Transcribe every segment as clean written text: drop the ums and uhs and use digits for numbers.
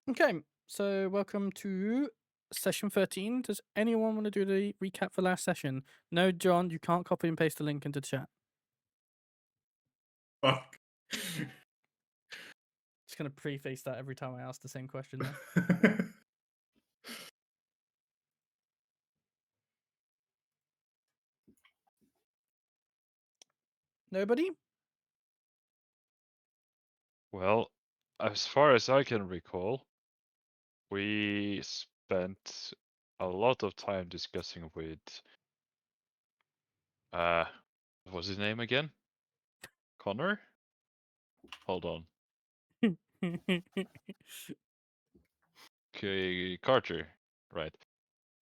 Okay, so welcome to session 13. Does anyone want to do the recap for last session? No, John, you can't copy and paste the link into chat. Fuck. Just gonna preface that every time I ask the same question now. Nobody? Well, as far as I can recall, we spent a lot of time discussing with what was his name again? Connor? Hold on. Okay, Carter. Right.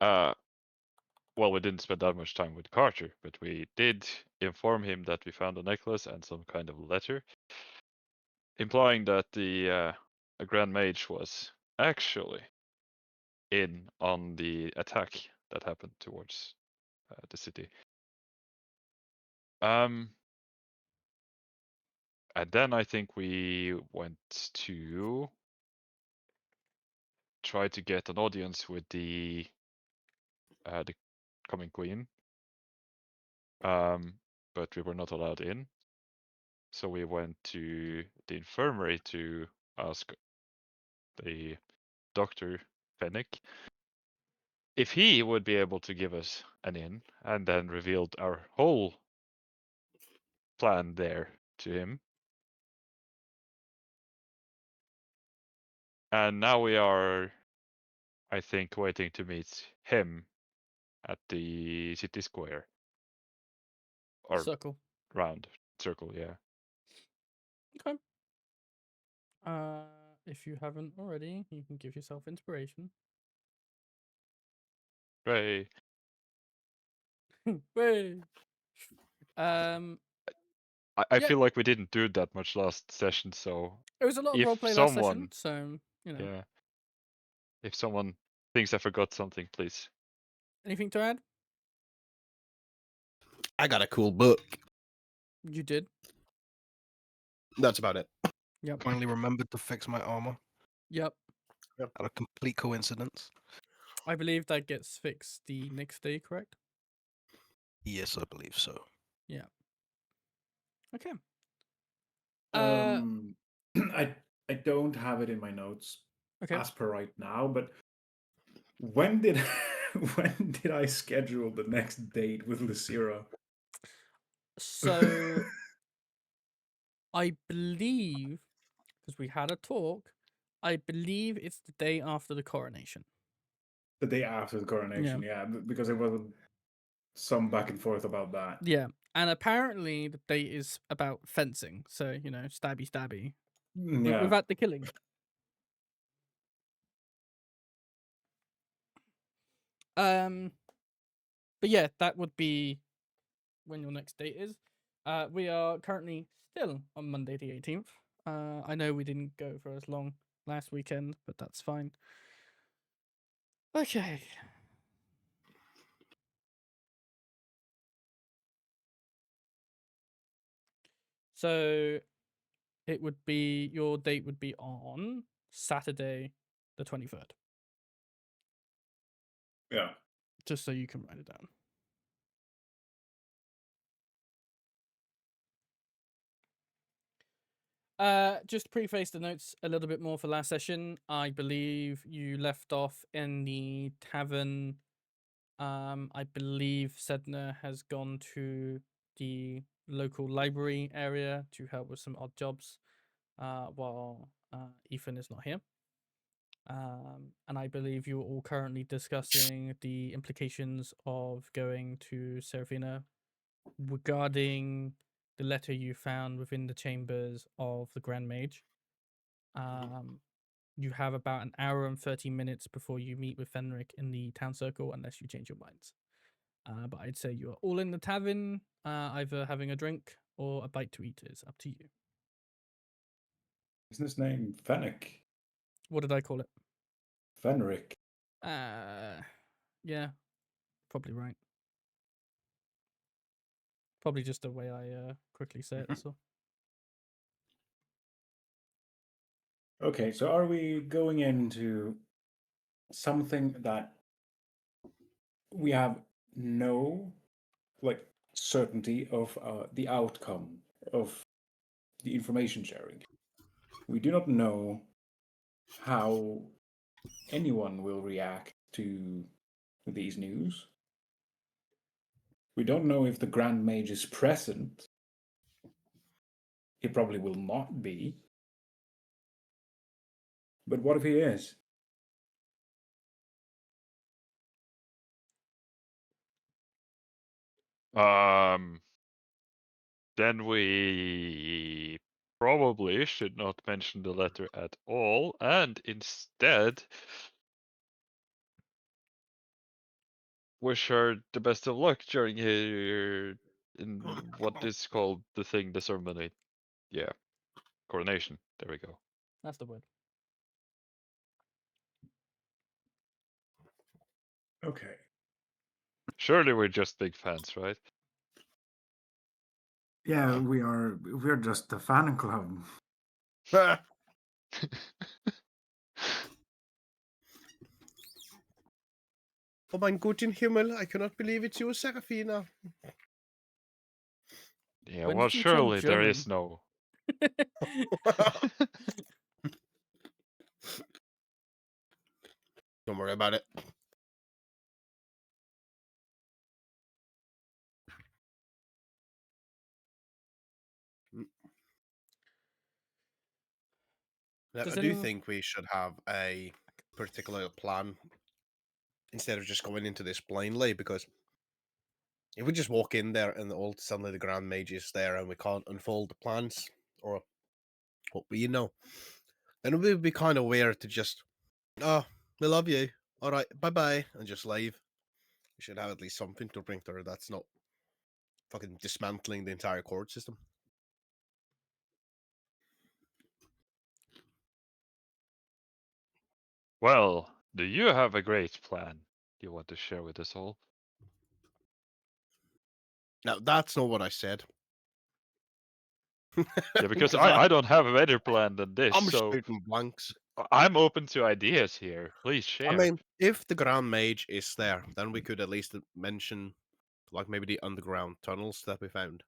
Well, we didn't spend that much time with Carter, but we did inform him that we found a necklace and some kind of letter, implying that the Grand Mage was actually in on the attack that happened towards the city. And then I think we went to try to get an audience with the coming queen, but we were not allowed in. So we went to the infirmary to ask the doctor Fennec if he would be able to give us an in, and then revealed our whole plan there to him. And now we are, I think, waiting to meet him at the city square. Or Circle. round circle, yeah. Okay. If you haven't already, you can give yourself inspiration. Right. Way. I Yeah. feel like we didn't do that much last session, so It was a lot of if roleplay last session, someone, so yeah, if someone thinks I forgot something, please. Anything to add? I got a cool book. You did. That's about it. Yep. Finally remembered to fix my armor. Yep. Out of complete coincidence. I believe that gets fixed the next day, correct? Yes, I believe so. Yeah. Okay. I don't have it in my notes Okay. as per right now, but when did when did I schedule the next date with Lucira? So I believe, because we had a talk, I believe it's the day after the coronation. The day after the coronation, yeah, because it was some back and forth about that. Yeah. And apparently the date is about fencing. So, stabby stabby. Yeah. Without the killing. But yeah, that would be when your next date is. We are currently still on Monday the 18th. I know we didn't go for as long last weekend, but that's fine. Okay. So it would be, your date would be on Saturday the 23rd. Yeah. Just so you can write it down. Just preface the notes a little bit more for last session. I believe you left off in the tavern. I believe Sedna has gone to the local library area to help with some odd jobs, while Ethan is not here. And I believe you're all currently discussing the implications of going to Seraphina regarding the letter you found within the chambers of the Grand Mage. You have about an hour and 30 minutes before you meet with Fenric in the town circle, unless you change your minds. But I'd say you are all in the tavern, either having a drink or a bite to eat. Is up to you. Isn't his name Fennec? What did I call it? Fenric. Yeah, probably right. Probably just the way I quickly say it. So Okay, so are we going into something that we have no certainty of the outcome of the information sharing? We do not know how anyone will react to these news. We don't know if the Grand Mage is present. He probably will not be. But what if he is? Then we probably should not mention the letter at all, and instead wish her the best of luck during her in what is called the ceremony. Yeah, coronation. There we go. That's the word. Okay. Surely we're just big fans, right? Yeah, we're just a fan club. Oh mein guten Himmel, I cannot believe it's you, Serafina. Yeah, When well, did you turn surely there German? is no. Don't worry about it. Now, Does I do anyone- think we should have a particular plan instead of just going into this blindly, because if we just walk in there and all suddenly the Grand Mage is there and we can't unfold the plans or what we know, then it would be kind of weird to just, oh, we love you. All right, bye bye, and just leave. We should have at least something to bring to her that's not fucking dismantling the entire court system. Well, do you have a great plan you want to share with us all? Now, that's not what I said. Yeah, because 'Cause I don't have a better plan than this, I'm so shooting blanks. I'm open to ideas here. Please share. I mean, if the Grand Mage is there, then we could at least mention, like, maybe the underground tunnels that we found.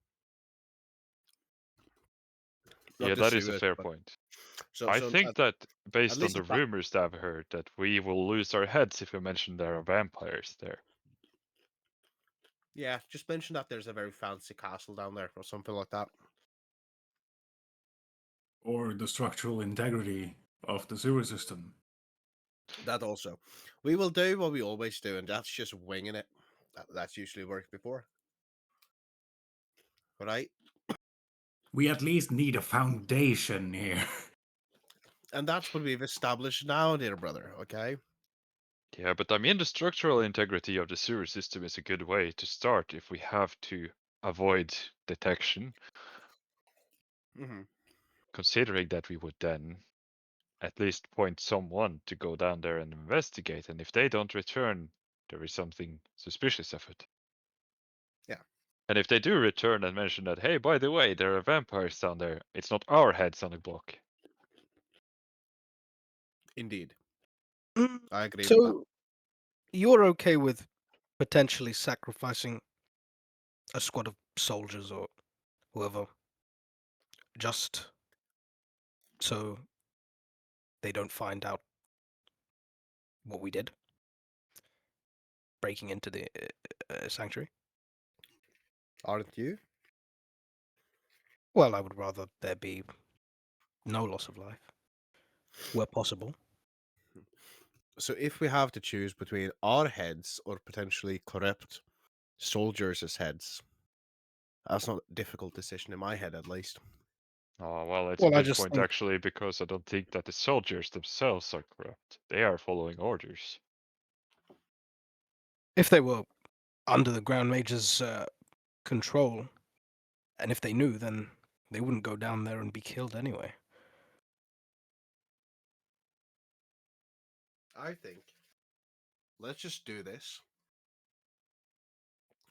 Not Yeah, the that is a sewers, fair but- point. So, I so think that based on least the it's not- rumors that I've heard, that we will lose our heads if we mention there are vampires there. yeah, just mention that there's a very fancy castle down there or something like that. Or the structural integrity of the sewer system. That also. We will do what we always do, and that's just winging it. That's usually worked before. Right? We at least need a foundation here. And that's what we've established now, dear brother, okay? Yeah, but I mean the structural integrity of the sewer system is a good way to start if we have to avoid detection, Mm-hmm. considering that we would then at least point someone to go down there and investigate, and if they don't return, there is something suspicious of it. Yeah. And if they do return and mention that, hey, by the way, there are vampires down there, it's not our heads on the block. Indeed. Mm, I agree with that. So you're okay with potentially sacrificing a squad of soldiers or whoever just so they don't find out what we did breaking into the sanctuary? Aren't you? Well, I would rather there be no loss of life where possible. So if we have to choose between our heads or potentially corrupt soldiers as heads, that's not a difficult decision in my head, at least. Oh, well, it's Well, a I good just point think- actually, because I don't think that the soldiers themselves are corrupt. They are following orders. If they were under the Ground Mage's control, and if they knew, then they wouldn't go down there and be killed anyway. I think let's just do this,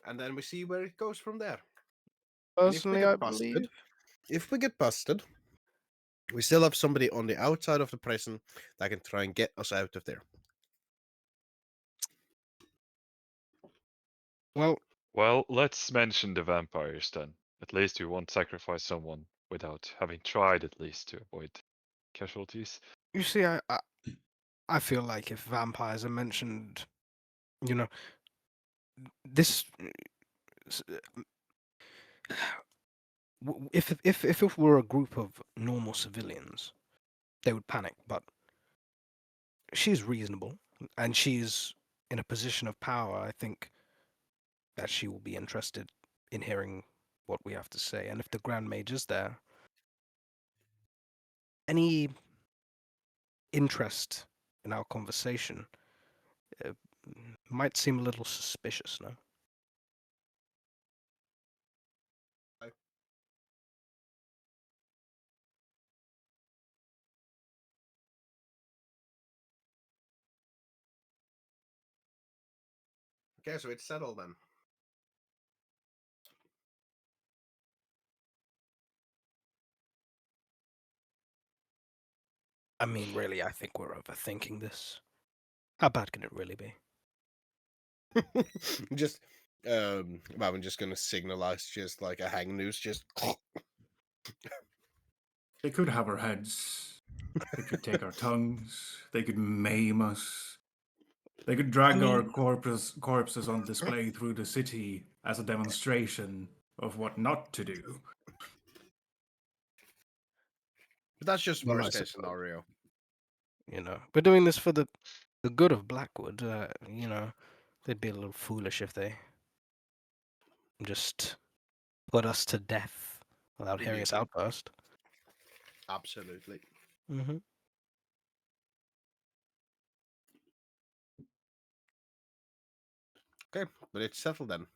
and then we see where it goes from there. And if we Personally, get I busted- believe. If we get busted, We still have somebody on the outside of the prison that can try and get us out of there. Well, Well, let's mention the vampires then. At least we won't sacrifice someone without having tried at least to avoid casualties. you see, I feel like if vampires are mentioned, you know, this s- if it were a group of normal civilians, they would panic. But she's reasonable, and she's in a position of power. I think that she will be interested in hearing what we have to say. And if the Grand Mage is there, any interest in our conversation uh, might seem a little suspicious, no? Okay, so it's settled then. I mean, really, I think we're overthinking this. How bad can it really be? Just, I'm just gonna signalize just like a hang noose, just. They could have our heads. They could take our tongues. They could maim us. They could drag our corpses on display through the city as a demonstration of what not to do. But that's just Well, I worst case suppose. scenario. You know, we're doing this for the good of BlackWood. You know, they'd be a little foolish if they just put us to death without hearing us Immediately. out first. Absolutely. Mm-hmm. Okay, but it's settled then.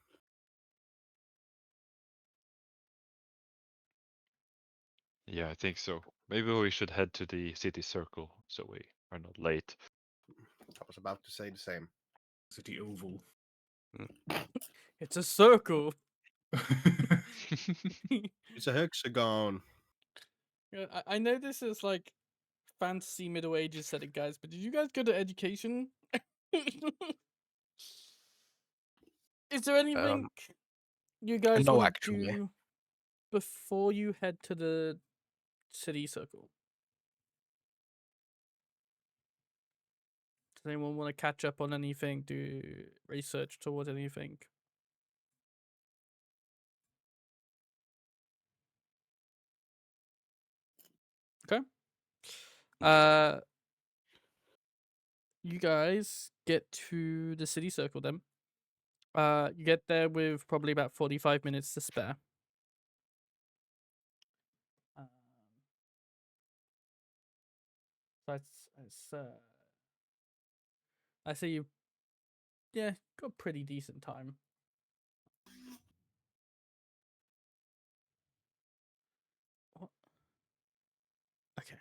Yeah, I think so. Maybe we should head to the city circle so we are not late. I was about to say the same. City Oval. It's a circle. It's a hexagon. Yeah, I know this is like fantasy Middle Ages setting, guys, but did you guys go to education? Is there anything you guys no, want to actually. do before you head to the city circle? Does anyone want to catch up on anything? Do research towards anything? Okay. You guys get to the city circle then. You get there with probably about 45 minutes to spare. So I say you, yeah, got a pretty decent time. What? Okay.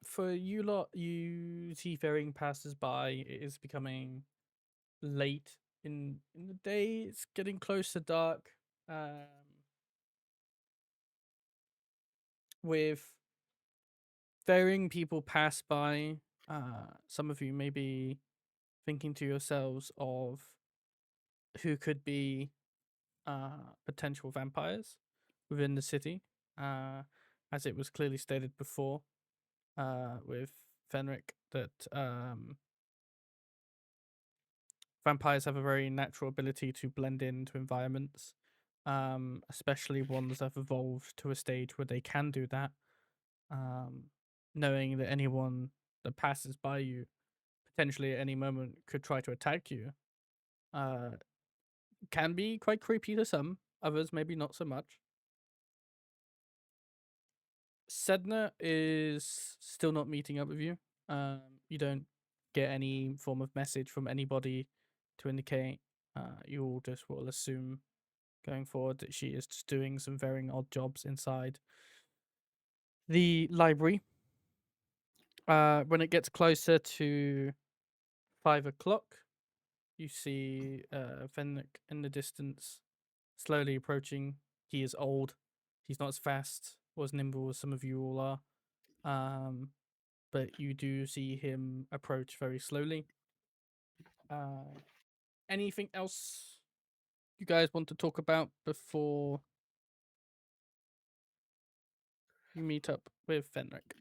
For you lot, you seafaring passers-by, it is becoming late in the day. It's getting close to dark. With ferrying people pass by, some of you may be thinking to yourselves of who could be potential vampires within the city, as it was clearly stated before with Fenric that vampires have a very natural ability to blend into environments, especially ones that have evolved to a stage where they can do that, knowing that anyone that passes by you potentially at any moment could try to attack you. Can be quite creepy to some, others maybe not so much. Sedna is still not meeting up with you. You don't get any form of message from anybody to indicate. You all just will assume going forward that she is just doing some very odd jobs inside the library. When it gets closer to 5 o'clock, you see Fenric in the distance, slowly approaching he is old. He's not as fast or as nimble as some of you all are. But you do see him approach very slowly. Anything else you guys want to talk about before you meet up with Fenric?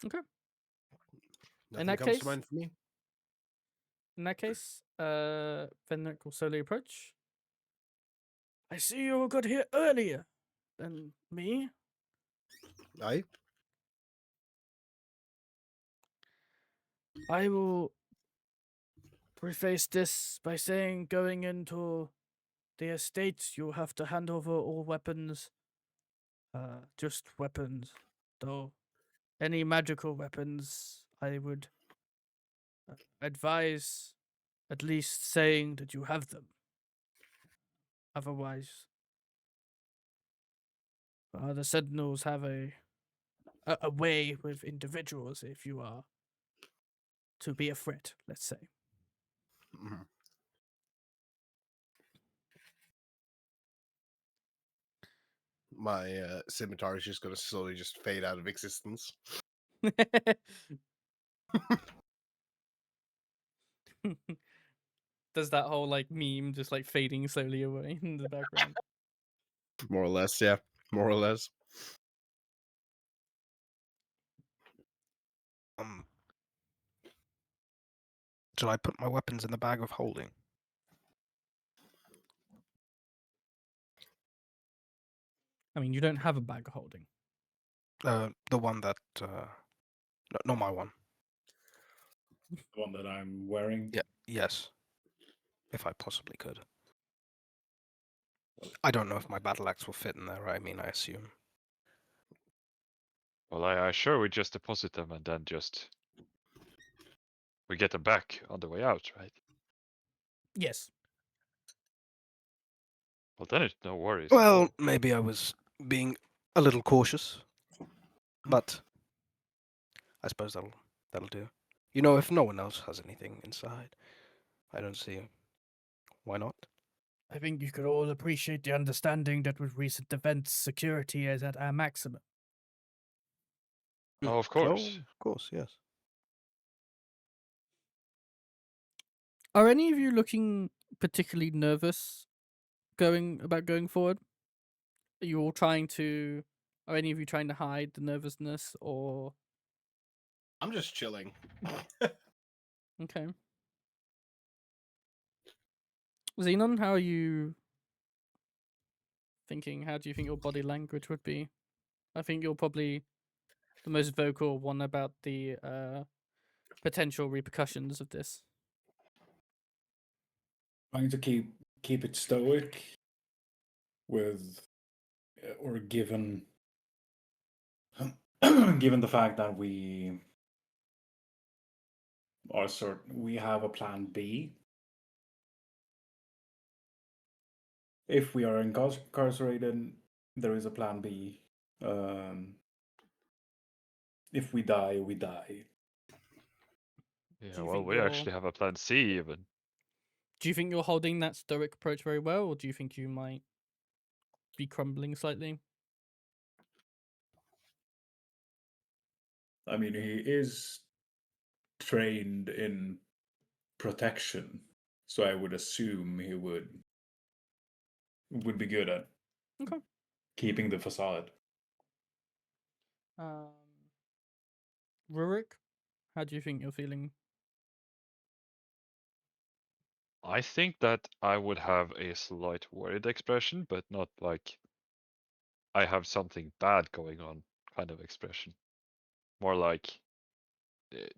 Okay. Nothing that comes case- to mind for me. In that case, Fenric will slowly approach. I see you got here earlier than me. Aye. I will preface this by saying going into the estates, you have to hand over all weapons. Just weapons, though. Any magical weapons, I would advise at least saying that you have them. Otherwise, the Sentinels have a way with individuals if you are to be a threat, let's say. Mhm. My scimitar is just going to slowly just fade out of existence. Does that whole like meme just like fading slowly away in the background? More or less, yeah. More or less. Shall I put my weapons in the bag of holding? I mean, you don't have a bag of holding. The one that not my one. The one that I'm wearing. Yeah. Yes. If I possibly could. I don't know if my battle axe will fit in there. I mean, I assume. Well, I sure we just deposit them and then just we get them back on the way out, right? Yes. Well, then it's no worries. at Well, all. maybe I was being a little cautious, but I suppose that'll do. You know, if no one else has anything inside, I don't see why not. I think you could all appreciate the understanding that with recent events, security is at our maximum. Oh, of Oh, course. of course, yes. Are any of you looking particularly nervous going forward? Are you all trying to? Are any of you trying to hide the nervousness, or I'm just chilling. okay? Zinon, how are you thinking? How do you think your body language would be? I think you're probably the most vocal one about the potential repercussions of this. Trying to keep it stoic with or given given the fact that we are we have a plan B if we are incarcerated, there is a plan B. If we die, we die. Yeah, you well, think we you're- actually have a plan C even. Do you think you're holding that stoic approach very well, or do you think you might be crumbling slightly? I mean, he is trained in protection, so I would assume he would be good at Okay. keeping the facade. Rurik, how do you think you're feeling? I think that I would have a slight worried expression, but not like I have something bad going on kind of expression. More like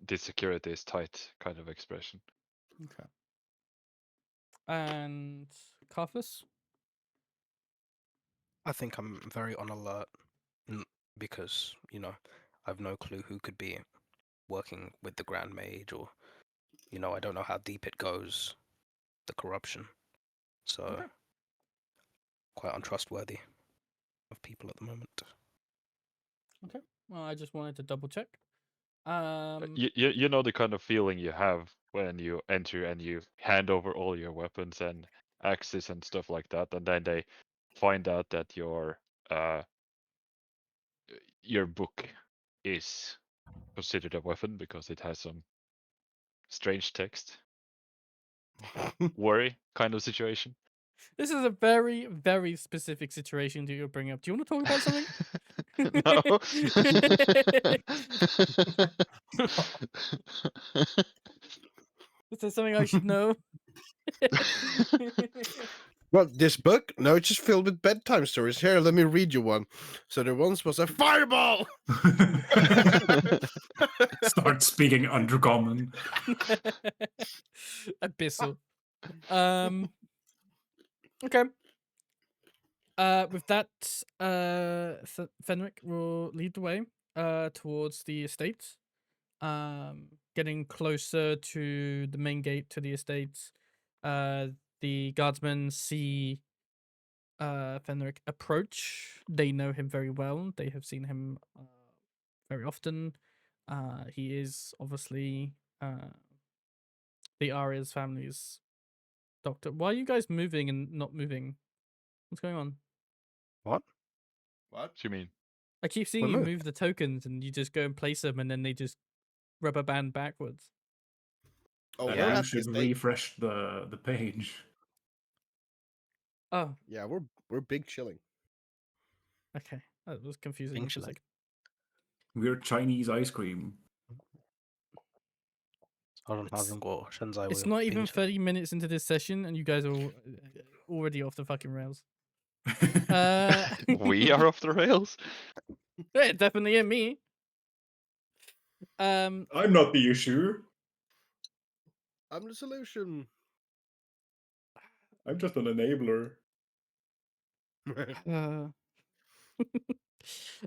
the security is tight kind of expression. Okay. And Carthus? I think I'm very on alert because, you know, I've no clue who could be working with the Grand Mage, or, you know, I don't know how deep it goes, the corruption. So, Okay. quite untrustworthy of people at the moment. Well, I just wanted to double check. You know the kind of feeling you have when you enter and you hand over all your weapons and axes and stuff like that, and then they find out that your book is considered a weapon because it has some strange text. Worry kind of situation. This is a very, very specific situation that you're bringing up. Do you want to talk about something? No. Is there something I should know? Well, this book? No, it's just filled with bedtime stories. Here, let me read you one. So there once was a fireball! Start speaking undercommon. Abyssal. Okay. With that, Fenric will lead the way towards the estate. Getting closer to the main gate to the estate. The guardsmen see Fenric approach. They know him very well. They have seen him very often. He is obviously the Aria's family's doctor. Why are you guys moving and not moving? What's going on? What? What do you mean? I keep seeing We're you moved. move the tokens and you just go and place them and then they just rubber band backwards. Oh, I we're at the should estate. refresh the page. Oh, Yeah, we're big chilling. okay. That was confusing me for a Interesting. second. We're Chinese ice cream. It's not even 30 minutes into this session and you guys are already off the fucking rails. We are off the rails. Yeah, definitely in me. I'm not the issue. I'm the solution. I'm just an enabler.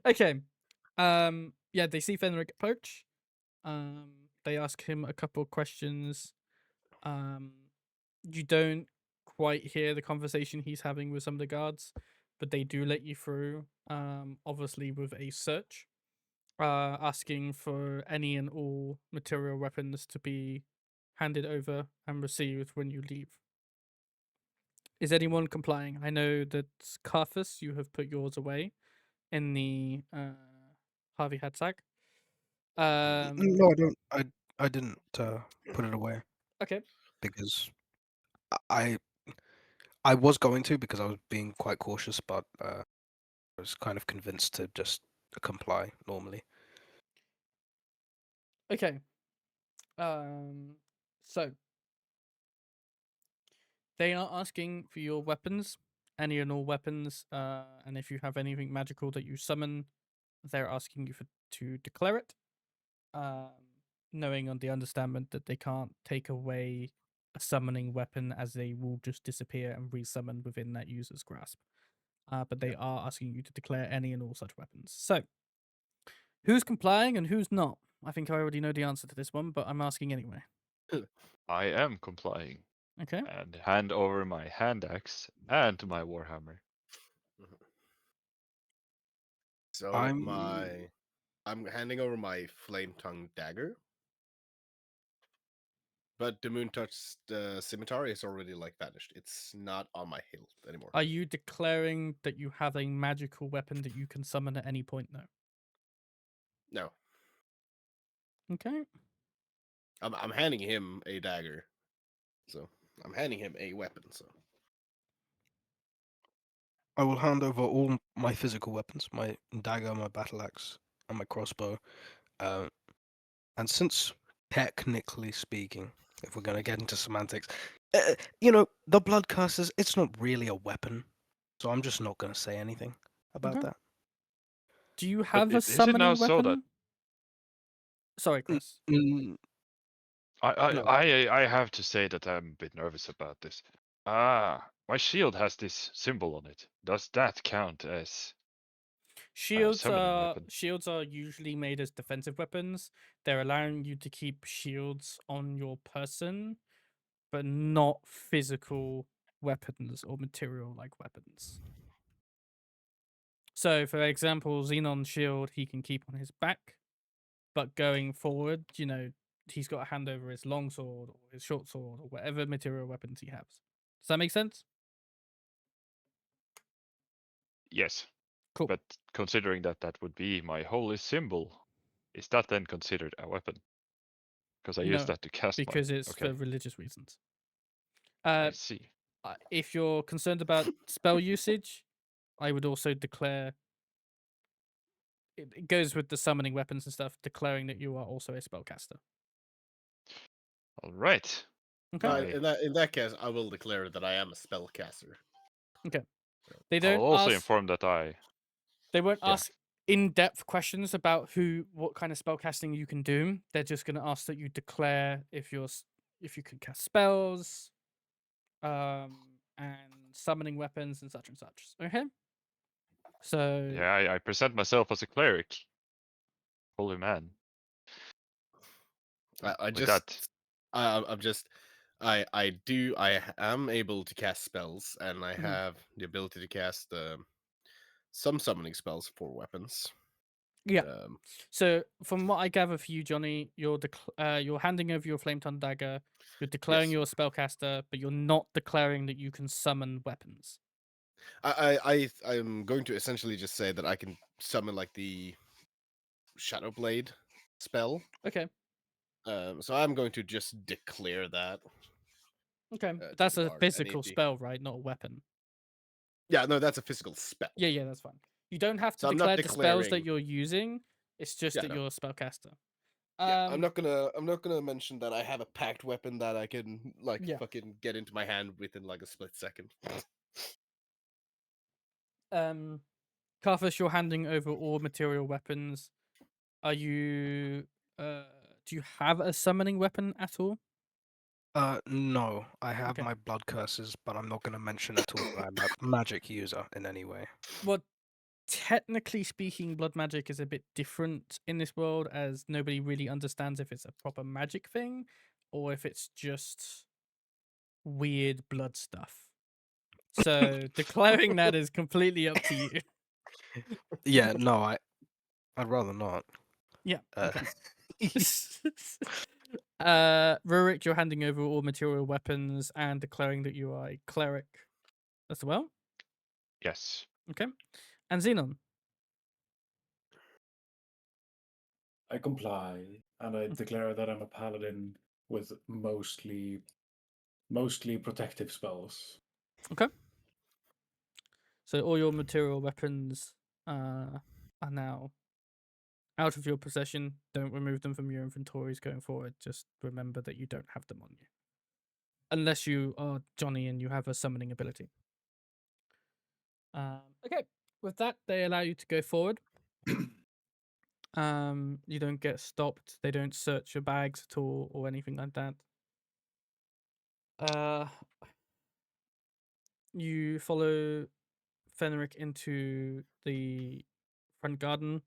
Okay. Yeah, they see Fenric approach. They ask him a couple questions. You don't quite hear the conversation he's having with some of the guards, but they do let you through. Obviously with a search. Asking for any and all material weapons to be handed over and received when you leave. Is anyone complying? I know that Carthus, you have put yours away in the Harvey had sack. No, I don't. I didn't put it away Okay. because I I was going to because I was being quite cautious, but I was kind of convinced to just comply normally. Okay. So they are asking for your weapons, any and all weapons, and if you have anything magical that you summon, they're asking you to declare it. Knowing on the understanding that they can't take away a summoning weapon as they will just disappear and resummon within that user's grasp. But they are asking you to declare any and all such weapons. So, who's complying and who's not? I think I already know the answer to this one, but I'm asking anyway. I am complying Okay. and hand over my hand axe and my warhammer. So I'm- I'm handing over my flame tongue dagger. But the moon touched scimitar is already like vanished. It's not on my hilt anymore. Are you declaring that you have a magical weapon that you can summon at any point though? No. Okay. I'm handing him a dagger. So I'm handing him a weapon, so I will hand over all my physical weapons, my dagger, my battle axe, and my crossbow. And since, technically speaking, if we're going to get into semantics, the blood curses, it's not really a weapon. So I'm just not going to say anything about Okay. that. Do you have a is it now summoning so weapon? that- Sorry, Chris. Mm, No. I have to say that I'm a bit nervous about this. My shield has this symbol on it. Does that count as Shields summoning are weapon? shields are usually made as defensive weapons. They're allowing you to keep shields on your person, but not physical weapons or material like weapons. So, for example, Zenon's shield he can keep on his back, but going forward, he's got a hand over his long sword or his short sword or whatever material weapons he has. Does that make sense? Yes. Cool. But considering that that would be my holy symbol, is that then considered a weapon? Because I use No, that to cast because my... it's Okay, for religious reasons. I see. If you're concerned about spell usage, I would also declare. It goes with the summoning weapons and stuff, declaring that you are also a spellcaster. All right. Okay. In that case, I will declare that I am a spellcaster. They I'll don't also ask. inform that I... They won't Yeah. ask in-depth questions about what kind of spellcasting you can do. They're just going to ask that you declare if you can cast spells, and summoning weapons and such. Okay. So Yeah, I present myself as a cleric. Holy man. I'm just I am able to cast spells, and I Mhm. have the ability to cast some summoning spells for weapons. Yeah. Um, So from what I gather for you, Johnny, you're handing over your flame tongue dagger. You're declaring Yes. you're a spellcaster, but you're not declaring that you can summon weapons. I'm going to essentially just say that I can summon like the Shadow Blade spell. Okay. So I'm going to just declare that. Okay. To That's the a guard, and physical spell, right? Not a weapon. Yeah, no, that's a physical spell. Yeah, that's fine. You don't have to So I'm not declare the spells that declaring- you're using. It's just Yeah, that no. you're a spellcaster. Yeah, I'm not gonna mention that I have a packed weapon that I can like Yeah. fucking get into my hand within like a split second. Carthus, you're handing over all material weapons. Are you? Do you have a summoning weapon at all? No, I have Okay. my blood curses, but I'm not going to mention at all that I'm a magic user in any way. Well, technically speaking, blood magic is a bit different in this world, as nobody really understands if it's a proper magic thing or if it's just weird blood stuff. So declaring that is completely up to you. Yeah, no, I'd rather not. Yeah. Uh, Okay. Rurik, you're handing over all material weapons and declaring that you are a cleric as well. Yes. Okay. And Zinon. I comply, and I declare that I'm a paladin with mostly protective spells. So all your material weapons are now out of your possession. Don't remove them from your inventories going forward. Just remember that you don't have them on you. Unless you are Johnny and you have a summoning ability. Okay. With that, they allow you to go forward. You don't get stopped. They don't search your bags at all or anything like that. You follow Fenric into the front garden.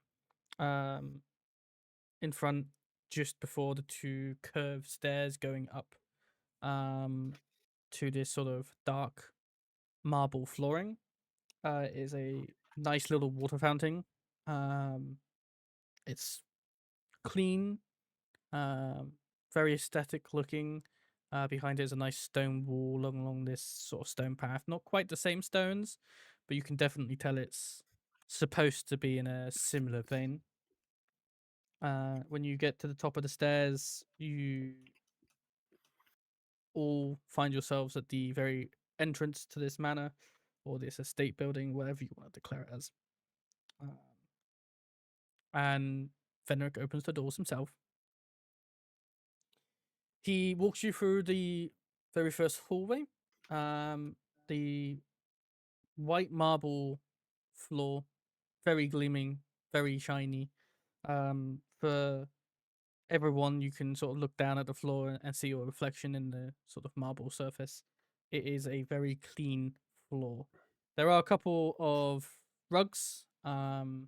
In front, just before the two curved stairs going up to this sort of dark marble flooring, is a nice little water fountain. It's clean, very aesthetic looking. Behind it is a nice stone wall along this sort of stone path. Not quite the same stones, but you can definitely tell it's supposed to be in a similar vein. When you get to the top of the stairs, you all find yourselves at the very entrance to this manor or this estate building, whatever you want to declare it as. And Fenric opens the doors himself. He walks you through the very first hallway. The white marble floor, very gleaming, very shiny. For everyone, you can sort of look down at the floor and see your reflection in the sort of marble surface. It is a very clean floor. There are a couple of rugs, but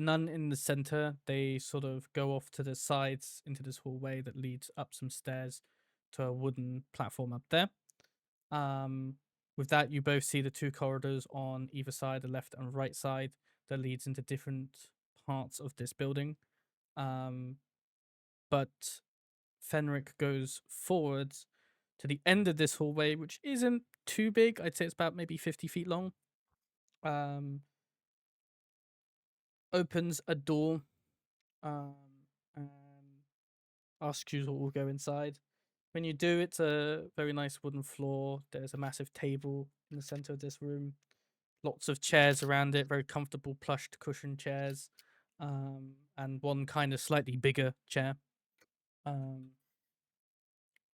none in the center. They sort of go off to the sides into this hallway that leads up some stairs to a wooden platform up there. With that, you both see the two corridors on either side, the left and right side, that leads into different parts of this building. but Fenric goes forwards to the end of this hallway, which isn't too big. I'd say it's about maybe 50 feet long. Opens a door and asks you to all go inside. When you do, it's a very nice wooden floor. There's a massive table in the center of this room. Lots of chairs around it, very comfortable plushed cushioned chairs, and one kind of slightly bigger chair.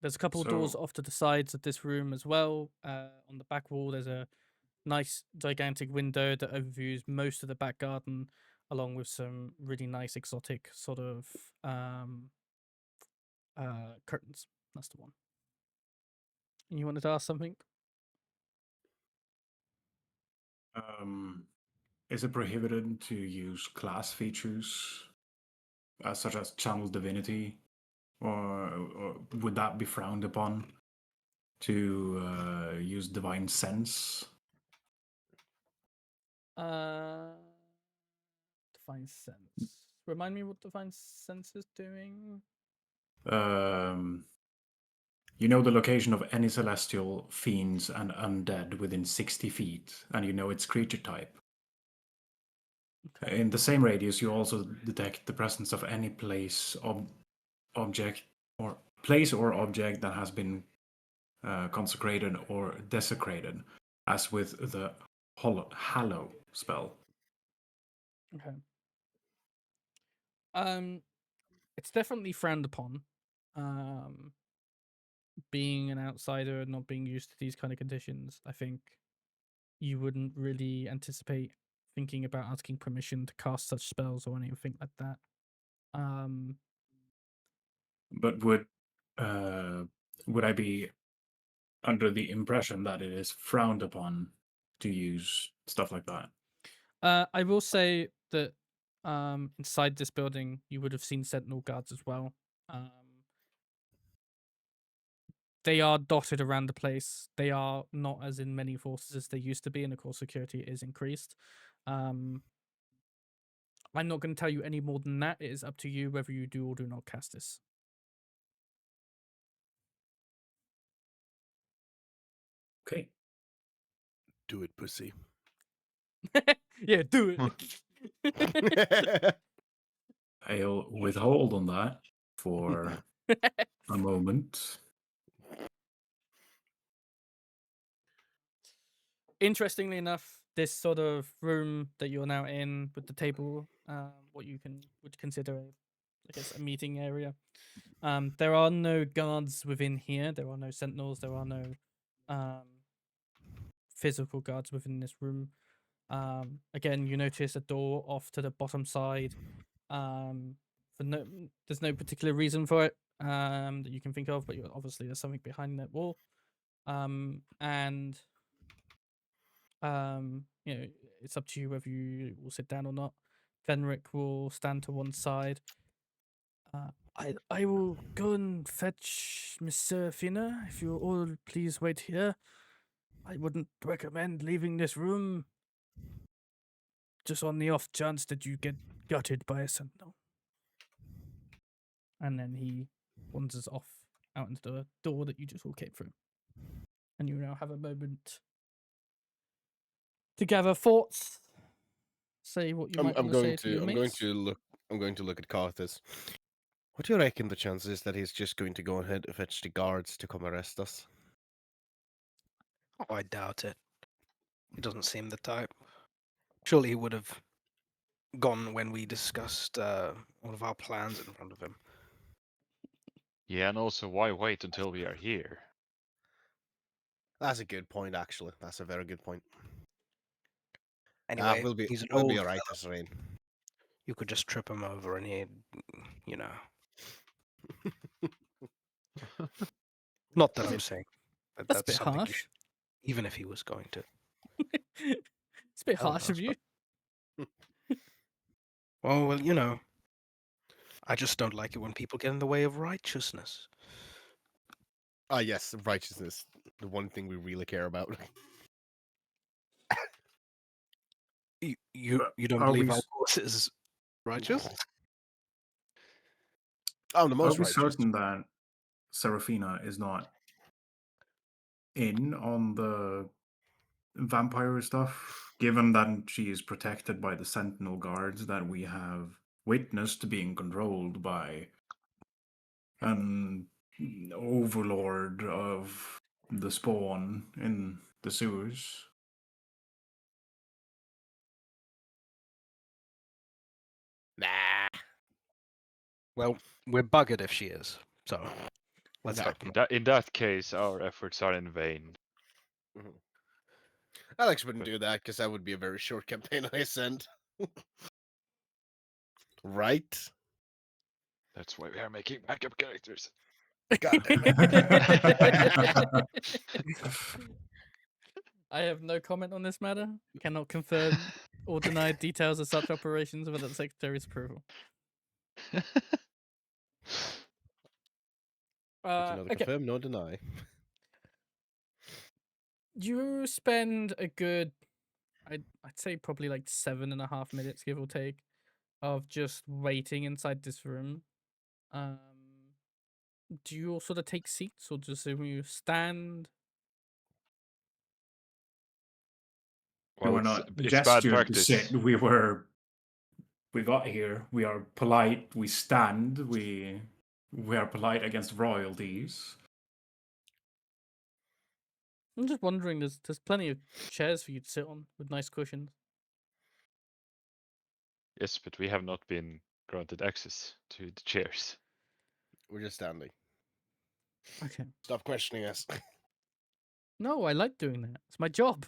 There's a couple of doors So- off to the sides of this room as well. On the back wall, there's a nice gigantic window that overviews most of the back garden, along with some really nice exotic sort of curtains. That's the one. And you wanted to ask something? Is it prohibited to use class features such as channel divinity, or would that be frowned upon to use divine sense? Divine sense. Remind me what divine sense is doing. You know the location of any celestial, fiends, and undead within 60 feet, and you know its creature type. Okay. In the same radius, you also detect the presence of any place, object, or place or object that has been consecrated or desecrated, as with the Hallow spell. Okay. It's definitely frowned upon. Being an outsider and not being used to these kind of conditions, I think you wouldn't really anticipate thinking about asking permission to cast such spells or anything like that. But would I be under the impression that it is frowned upon to use stuff like that? I will say that inside this building, you would have seen sentinel guards as well. They are dotted around the place. They are not as in many forces as they used to be, and of course, security is increased. I'm not going to tell you any more than that. It is up to you whether you do or do not cast this. Okay. Do it, pussy. Yeah, do it. I'll withhold on that for a moment. Interestingly enough, this sort of room that you're now in with the table, what you would consider, I guess, a meeting area. There are no guards within here. There are no sentinels. There are no physical guards within this room. Again, you notice a door off to the bottom side. There's no particular reason for it that you can think of, but obviously there's something behind that wall. It's up to you whether you will sit down or not. Fenric will stand to one side. I will go and fetch Mr. Finner. If you all please wait here. I wouldn't recommend leaving this room just on the off chance that you get gutted by a sentinel. And then he wanders off out into the door that you just all came through. And you now have a moment to gather thoughts. Say what you might want to say to your mates. I'm going to look at Carthus. What do you reckon the chances is that he's just going to go ahead and fetch the guards to come arrest us? Oh, I doubt it. He doesn't seem the type. Surely he would have gone when we discussed all of our plans in front of him. Yeah, and also, why wait until we are here? That's a good point, actually. That's a very good point. Anyway, we'll be he's an we'll old be alright, fella. Serene. You could just trip him over and he'd, you know. Not that I'm saying. But That's a bit something you harsh. should, even if he was going to. It's a bit Oh, harsh no, of you. Well, you know. I just don't like it when people get in the way of righteousness. Ah, yes, righteousness. The one thing we really care about. You don't Are believe we our course is righteous? Oh, the Are most we righteous. certain that Serafina is not in on the vampire stuff, given that she is protected by the sentinel guards that we have witnessed being controlled by an overlord of the spawn in the sewers? Nah. Well, we're buggered if she is. So let's No. hope. In that case, our efforts are in vain. Alex wouldn't do that because that would be a very short campaign on his end. Right? That's why we are making backup characters. God damn it. I have no comment on this matter. Cannot confirm or deny details of such operations without the Secretary's approval. I can neither Okay. confirm nor deny. You spend a good, I'd say probably like 7.5 minutes, give or take, of just waiting inside this room. Do you all sort of take seats, or just you stand? We Well, were not it's bad gestured to practice. sit. We got here. We are polite. We stand. We are polite against royalties. I'm just wondering. There's plenty of chairs for you to sit on with nice cushions. Yes, but we have not been granted access to the chairs. We're just standing. Okay. Stop questioning us. No, I like doing that. It's my job.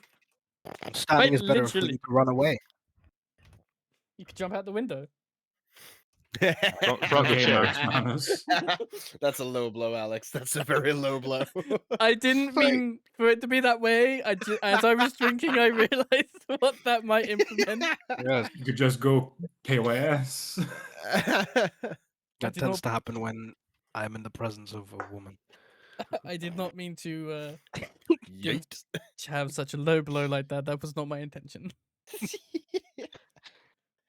Standing is better for literally. you to run away. You could jump out the window. From the Okay, chair. Max Manus. That's a low blow, Alex. That's a very low blow. I didn't mean for it to be that way. As I was drinking, I realized what that might implement. Yes, You could just go KYS. that did tends not- to happen when I'm in the presence of a woman. I did not mean to Yeet. have such a low blow like that. That was not my intention.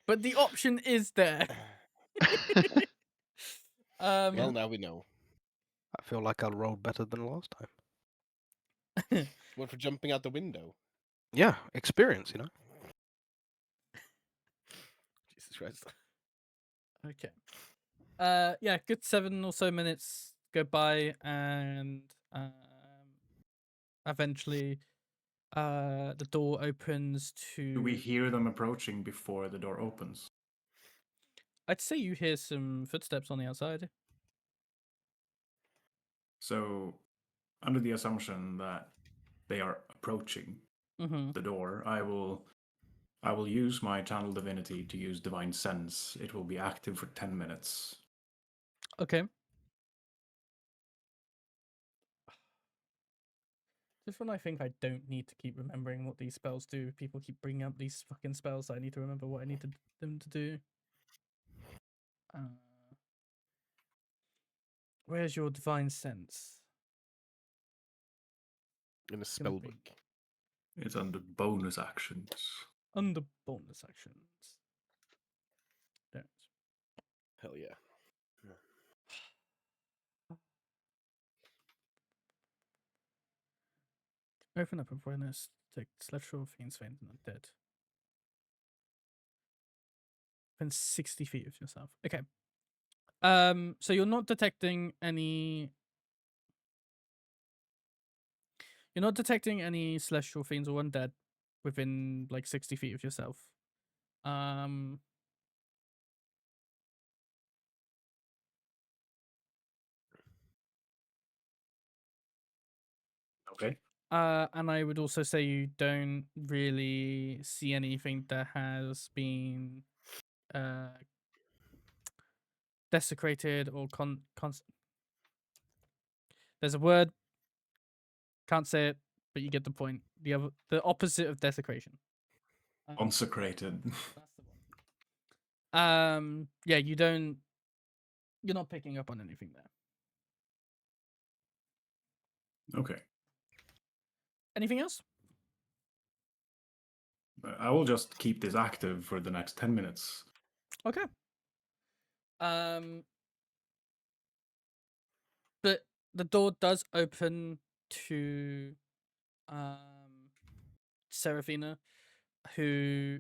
But the option is there. Well, now we know. I feel like I'll roll better than last time. What for jumping out the window? Yeah, experience, you know. Jesus Christ. Okay. Yeah, good 7 or so minutes go by, and eventually, the door opens to. Do we hear them approaching before the door opens? I'd say you hear some footsteps on the outside. So, under the assumption that they are approaching Mm-hmm. the door, I will use my channel divinity to use divine sense. It will be active for 10 minutes. Okay. Just when I think I don't need to keep remembering what these spells do, people keep bringing up these fucking spells. I need to remember what I need them to do. Where's your divine sense? In a Gonna spell be- book. It's under bonus actions. Under bonus actions. Don't. Hell yeah. Open up awareness. Take celestial fiends faint and undead. Within 60 feet of yourself. Okay. So you're not detecting any. You're not detecting any celestial fiends or undead within like 60 feet of yourself. Okay. And I would also say you don't really see anything that has been desecrated or There's a word, can't say it, but you get the point. The opposite of desecration. Consecrated. That's the one. Yeah, you're not picking up on anything there. Okay. Anything else? I will just keep this active for the next 10 minutes. Okay. the door does open to Seraphina, who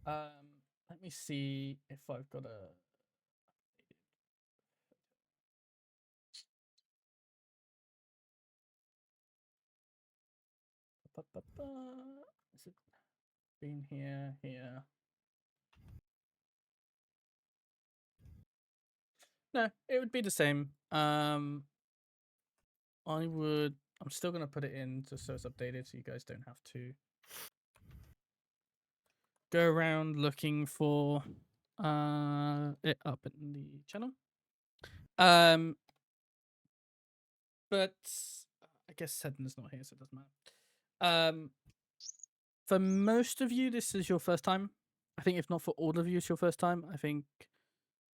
let me see if I've got a is it been here? No, it would be the same. I'm still gonna put it in just so it's updated, so you guys don't have to go around looking for it up in the channel. But I guess Sedna's not here, so it doesn't matter. For most of you, this is your first time. I think if not for all of you, it's your first time. I think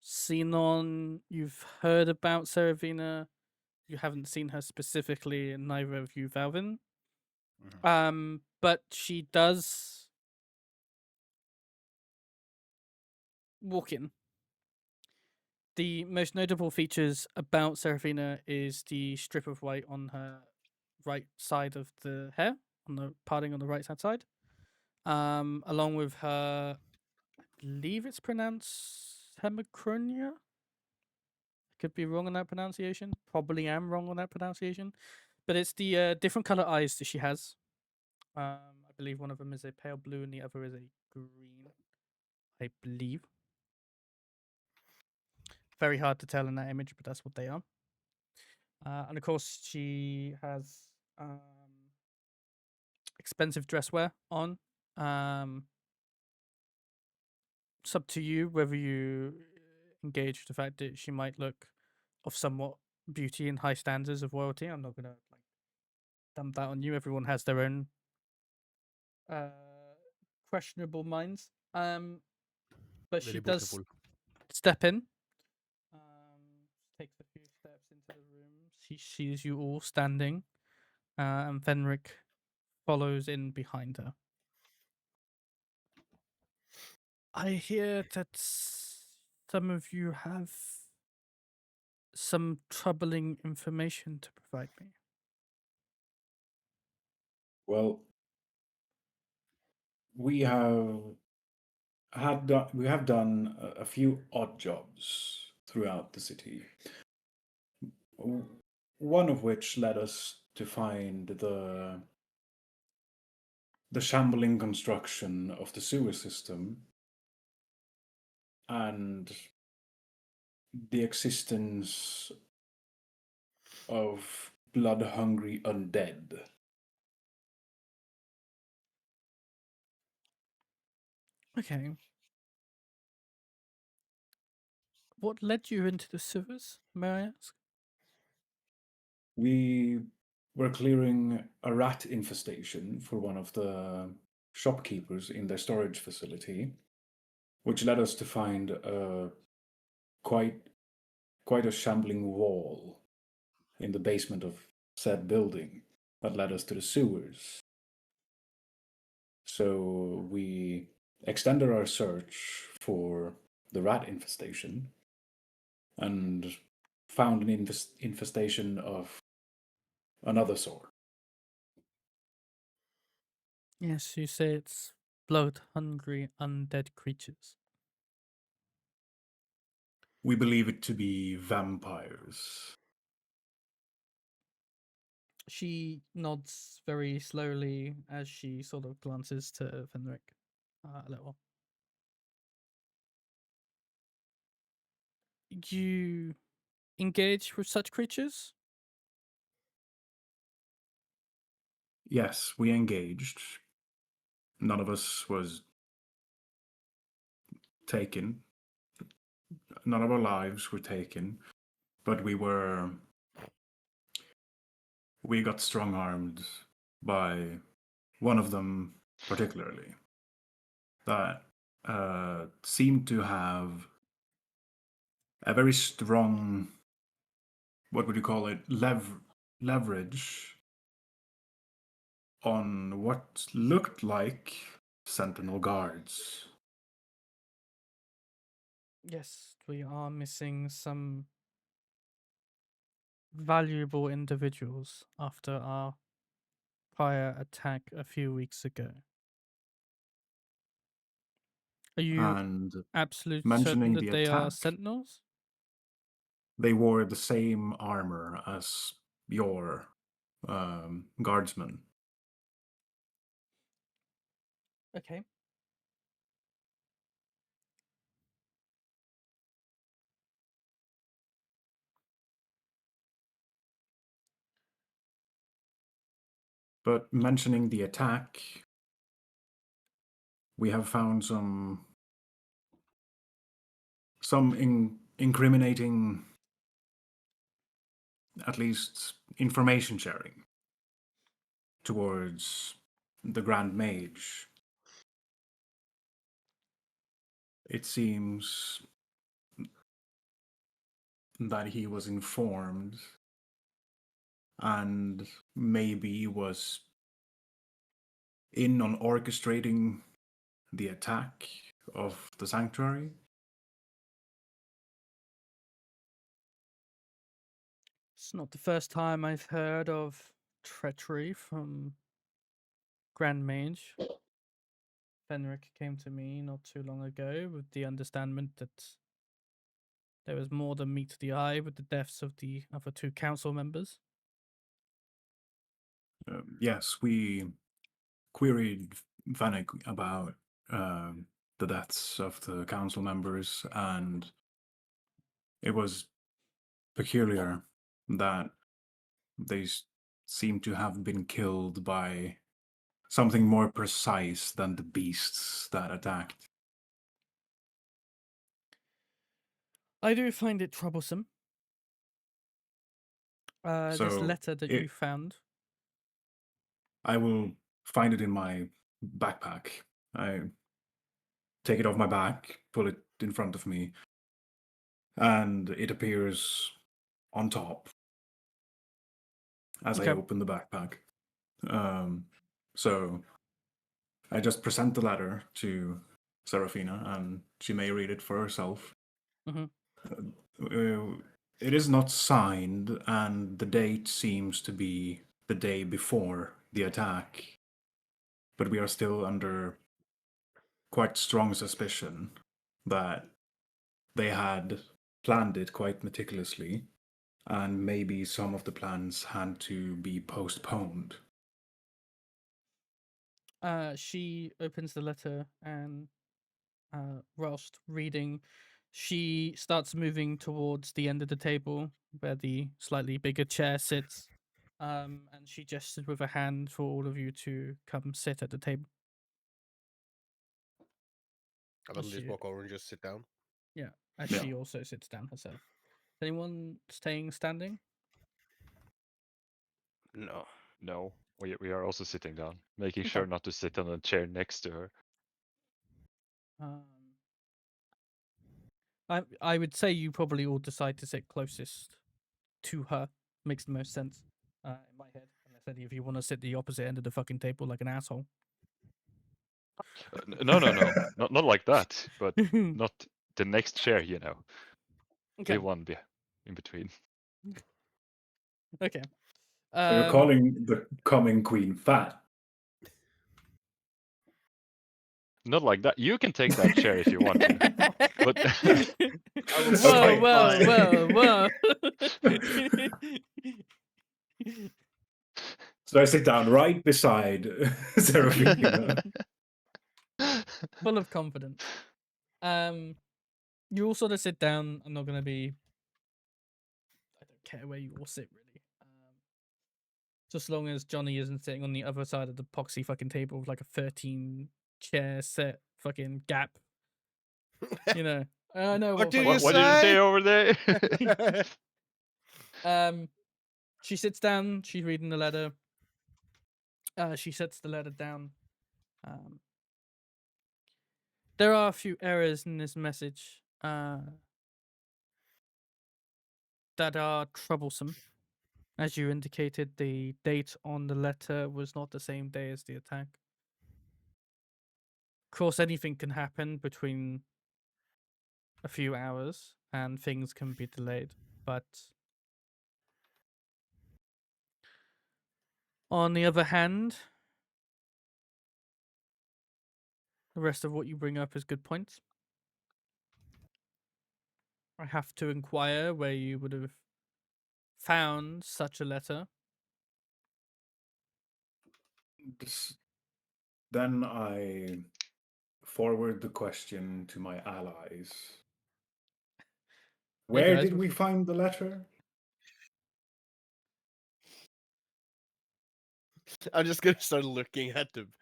Zinon, you've heard about Seraphina. You haven't seen her specifically, and neither of you, Wauvin. But she does walk in. The most notable features about Seraphina is the strip of white on her right side of the hair, on the parting on the right hand side, along with her, I believe it's pronounced hemicronia. I could be wrong on that pronunciation. Probably am wrong on that pronunciation, but it's the different color eyes that she has. I believe one of them is a pale blue and the other is a green. I believe. Very hard to tell in that image, but that's what they are. And of course, she has expensive dress wear on. It's up to you whether you engage with the fact that she might look of somewhat beauty and high standards of royalty. I'm not gonna dump that on you. Everyone has their own questionable minds. But Very she does beautiful. step in. Takes a few steps into the room. She sees you all standing, and Fenric follows in behind her. I hear that some of you have some troubling information to provide me. Well, we have done a few odd jobs throughout the city. One of which led us to find the shambling construction of the sewer system and the existence of blood-hungry undead. Okay. What led you into the sewers, may I ask? We were clearing a rat infestation for one of the shopkeepers in their storage facility, which led us to find quite a shambling wall in the basement of said building that led us to the sewers. So we extended our search for the rat infestation and found an infestation of another sort. Yes, you say it's blood-hungry undead creatures. We believe it to be vampires. She nods very slowly as she sort of glances to Fenric a little. You engage with such creatures? Yes, we engaged. None of us was taken. None of our lives were taken, but we got strong-armed by one of them particularly that seemed to have a very strong, what would you call it, leverage on what looked like sentinel guards. Yes, we are missing some valuable individuals after our prior attack a few weeks ago. Are you And absolute certain mentioning that the they are attack, sentinels? they wore the same armor as your guardsmen. Okay. But mentioning the attack, we have found some incriminating, at least information sharing towards the Grand Mage. It seems that he was informed and maybe was in on orchestrating the attack of the sanctuary. It's not the first time I've heard of treachery from Grand Mage. Fenric came to me not too long ago with the understanding that there was more than meets the eye with the deaths of the other two council members. Yes, we queried Vanek about the deaths of the council members, and it was peculiar that they seem to have been killed by something more precise than the beasts that attacked. I do find it troublesome. This So letter that you found. I will find it in my backpack. I take it off my back, pull it in front of me, and it appears on top as I Okay. open the backpack. So I just present the letter to Serafina, and she may read it for herself. It is not signed, and the date seems to be the day before the attack, but we are still under quite strong suspicion that they had planned it quite meticulously, and maybe some of the plans had to be postponed. She opens the letter and whilst reading, she starts moving towards the end of the table where the slightly bigger chair sits. And she gestures with a hand for all of you to come sit at the table. I will just walk over and just sit down. Yeah, as Yeah. she also sits down herself. Is anyone staying standing? No. No, we are also sitting down, making Okay. sure not to sit on a chair next to her. I would say you probably all decide to sit closest to her. Makes the most sense in my head. Unless any of you want to sit the opposite end of the fucking table like an asshole. No, not like that, but not the next chair, you know. Okay. The one in between. Okay. So you're calling the coming queen fat? Not like that. You can take that chair if you want to. But whoa. So I sit down right beside Serafina. Full of confidence. You all sort of sit down. I'm not gonna be. I don't care where you all sit really. Just as long as Johnny isn't sitting on the other side of the poxy fucking table with like a 13 chair set fucking gap. You know. I know What do you what did you say say? over there? She sits down. She's reading the letter. She sets the letter down. There are a few errors in this message that are troublesome. As you indicated, the date on the letter was not the same day as the attack. Of course, anything can happen between a few hours and things can be delayed. But on the other hand, the rest of what you bring up is good points. I have to inquire where you would have found such a letter. Then I forward the question to my allies. Where guys, did we find the letter? I'm just gonna start looking at them.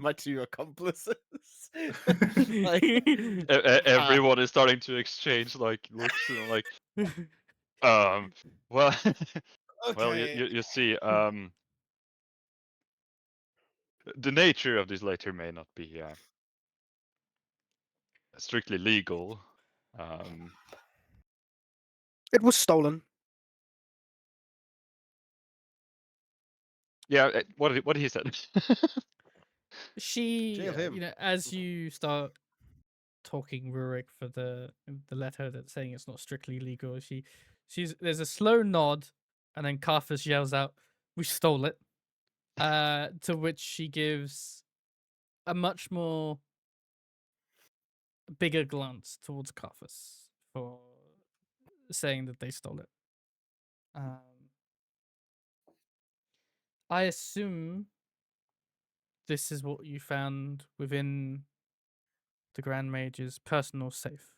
My two accomplices. Like, Everyone is starting to exchange like looks and like well well okay. you see the nature of this letter may not be strictly legal. It was stolen. Yeah, what he said. she, Jail him. as you start talking Rurik for the letter that's saying it's not strictly legal, there's a slow nod, and then Carthus yells out, "We stole it!" To which she gives a much more bigger glance towards Carthus for saying that they stole it. I assume this is what you found within the Grand Mage's personal safe.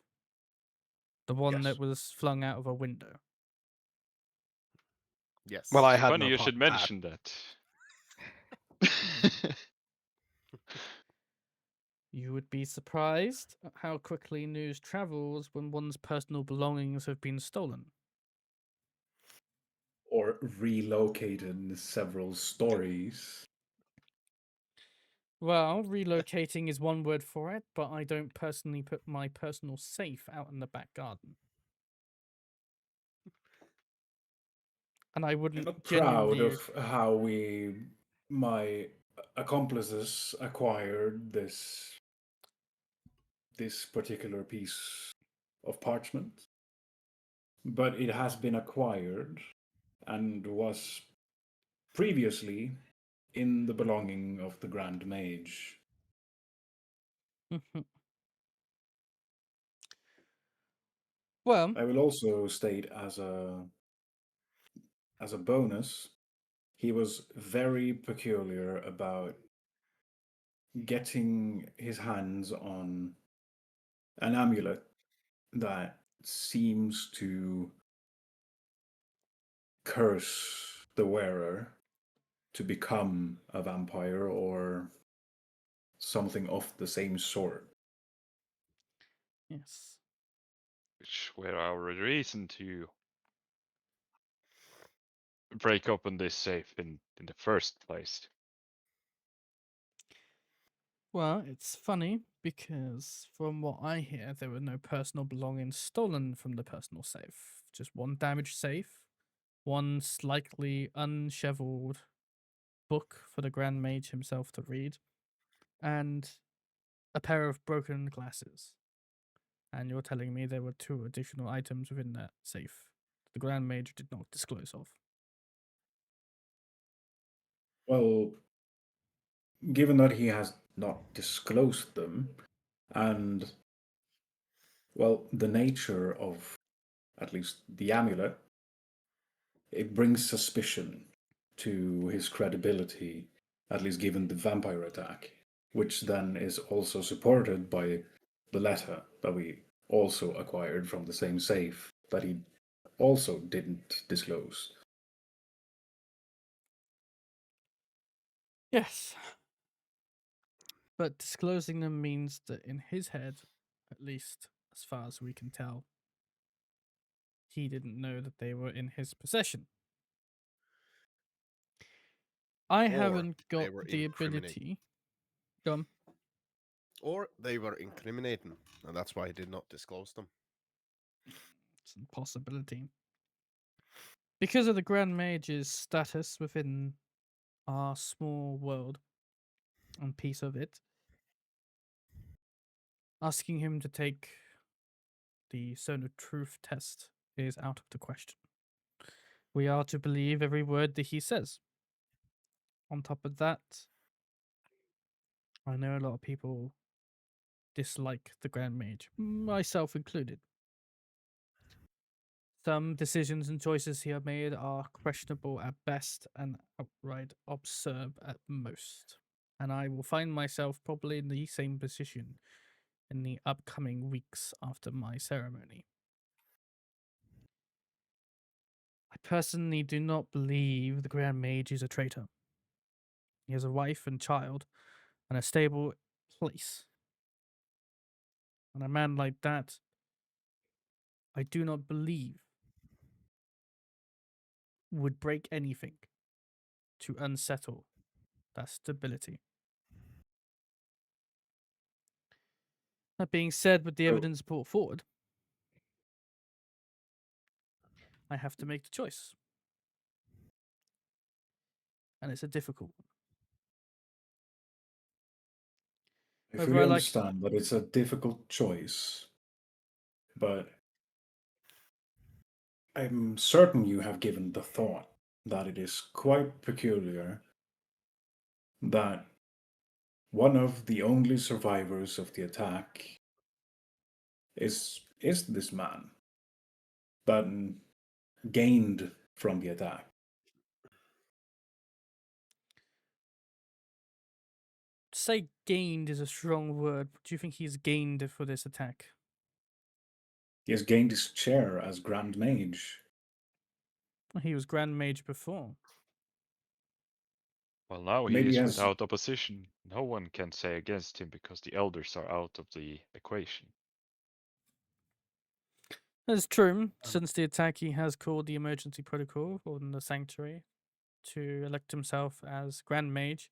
The one Yes. that was flung out of a window. Yes. Well, I had Funny no you part should in that. mention that. You would be surprised at how quickly news travels when one's personal belongings have been stolen. Or relocated several stories. Well, relocating is one word for it, but I don't personally put my personal safe out in the back garden. And I I'm wouldn't not proud genuinely... of how my accomplices acquired this particular piece of parchment, but it has been acquired and was previously in the belonging of the Grand Mage. Well, I will also state as a bonus, he was very peculiar about getting his hands on an amulet that seems to curse the wearer to become a vampire or something of the same sort. yes. Which were our reason to break open this safe in the first place. Well, it's funny because from what I hear, there were no personal belongings stolen from the personal safe. Just one damaged safe, one slightly unshoveled book for the Grand Mage himself to read, and a pair of broken glasses. And you're telling me there were 2 additional items within that safe the Grand Mage did not disclose of. Well, given that he has not disclosed them, and, well, the nature of at least the amulet, it brings suspicion to his credibility, at least given the vampire attack, which then is also supported by the letter that we also acquired from the same safe that he also didn't disclose. Yes. But disclosing them means that in his head, at least as far as we can tell, he didn't know that they were in his possession. I Or haven't they got were the incriminating. ability. Go on. Or they were incriminating, and that's why he did not disclose them. It's a possibility. Because of the Grand Mage's status within our small world and piece of it, asking him to take the Zone of Truth test is out of the question. We are to believe every word that he says. On top of that, I know a lot of people dislike the Grand Mage, myself included. Some decisions and choices he has made are questionable at best and outright absurd at most. And I will find myself probably in the same position in the upcoming weeks after my ceremony. I personally do not believe the Grand Mage is a traitor. He has a wife and child and a stable place. And a man like that, I do not believe would break anything to unsettle that stability. That being said, with the So- evidence brought forward, I have to make the choice. And it's a difficult one. I Whether fully I like- understand that it's a difficult choice, but I'm certain you have given the thought that it is quite peculiar that one of the only survivors of the attack is this man that gained from the attack. To say gained is a strong word. What do you think he's gained for this attack? He has gained his chair as Grand Mage. He was Grand Mage before. Well, now he Maybe is has- without opposition. No one can say against him because the elders are out of the equation. That's true. Since the attack, he has called the emergency protocol on the sanctuary to elect himself as Grand Mage,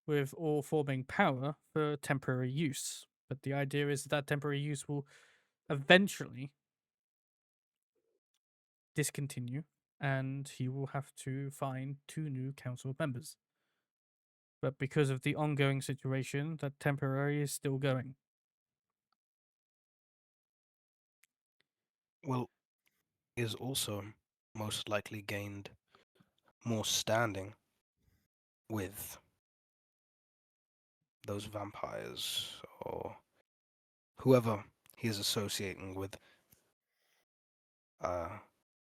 with all forming power for temporary use. But the idea is that temporary use will eventually discontinue, and he will have to find 2 new council members. But because of the ongoing situation, that temporary is still going. Well, is also most likely gained more standing with those vampires or whoever he is associating with.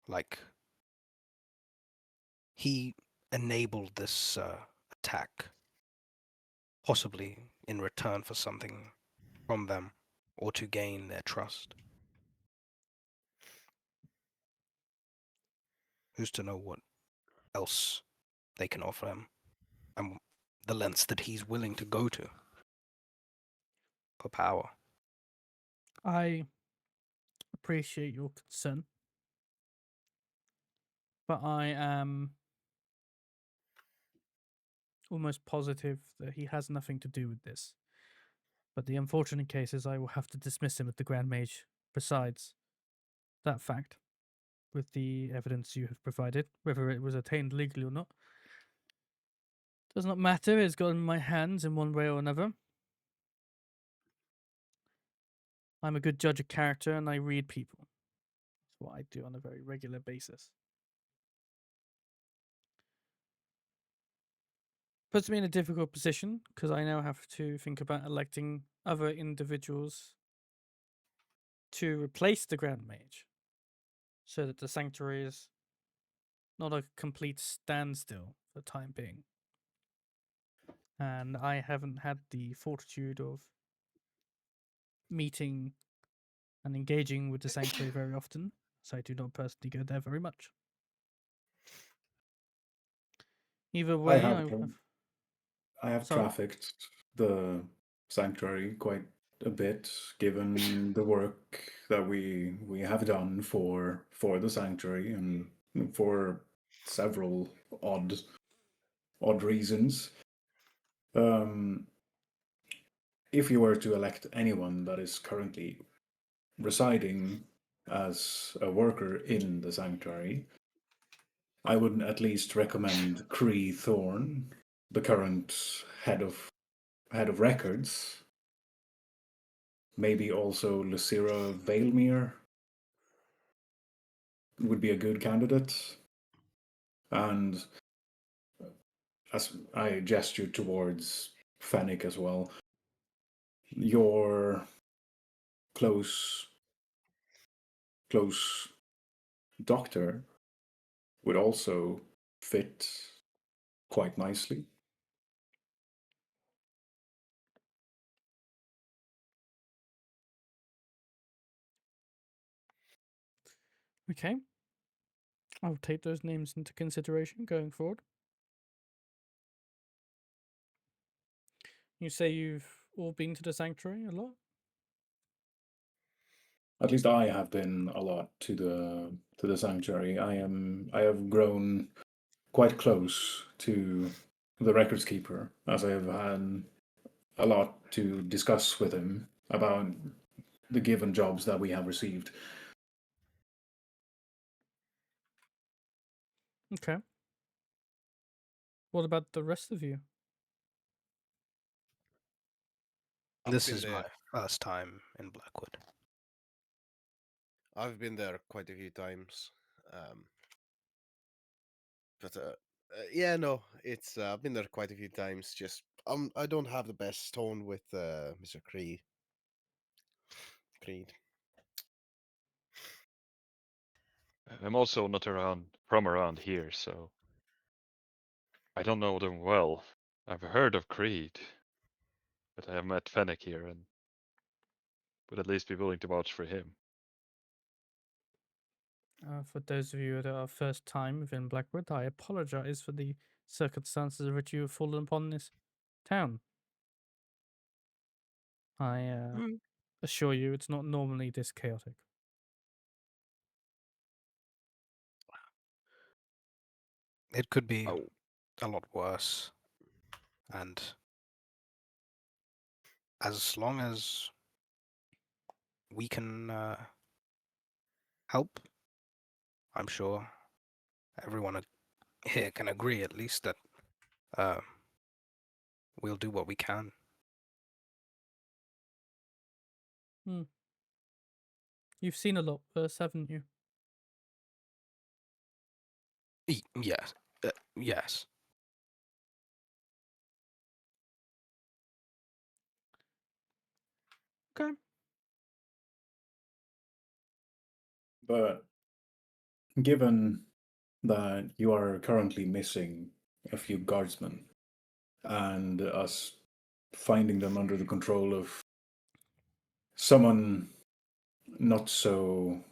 Like he enabled this attack, possibly in return for something from them or to gain their trust. Who's to know what else they can offer him and the lengths that he's willing to go to for power. I appreciate your concern, but I am almost positive that he has nothing to do with this. But the unfortunate case is I will have to dismiss him as the Grand Mage, besides that fact, with the evidence you have provided, whether it was attained legally or not. Does not matter, it's got in my hands in one way or another. I'm a good judge of character and I read people. That's what I do on a very regular basis. Puts me in a difficult position because I now have to think about electing other individuals to replace the Grand Mage so that the Sanctuary is not a complete standstill for the time being. And I haven't had the fortitude of meeting and engaging with the Sanctuary very often, so I do not personally go there very much. Either way, I have Sorry? trafficked the sanctuary quite a bit, given the work that we have done for the sanctuary and for several odd reasons. If you were to elect anyone that is currently residing as a worker in the sanctuary, I would at least recommend Cree Thorn, the current head of records. maybe also Lucira Valemere would be a good candidate. And as I gestured towards Fennec as well, your close doctor would also fit quite nicely. Okay. I'll take those names into consideration going forward. You say you've all been to the sanctuary a lot? At least I have been a lot to the sanctuary. I have grown quite close to the records keeper, as I have had a lot to discuss with him about the given jobs that we have received. Okay. What about the rest of you? This been is my there. first time in BlackWood. I've been there quite a few times. But yeah, no, it's I've been there quite a few times. Just I don't have the best tone with Mr. Creed. I'm also not from around here, so I don't know them well. I've heard of Creed, but I have met Fennec here and would at least be willing to vouch for him. For those of you that are first time within BlackWood, I apologize for the circumstances in which you have fallen upon this town. I assure you it's not normally this chaotic. It could be Oh, a lot worse. And as long as we can help, I'm sure everyone here can agree at least that we'll do what we can. You've seen a lot worse, haven't you? Yes. Yes. Okay. But given that you are currently missing a few guardsmen and us finding them under the control of someone not so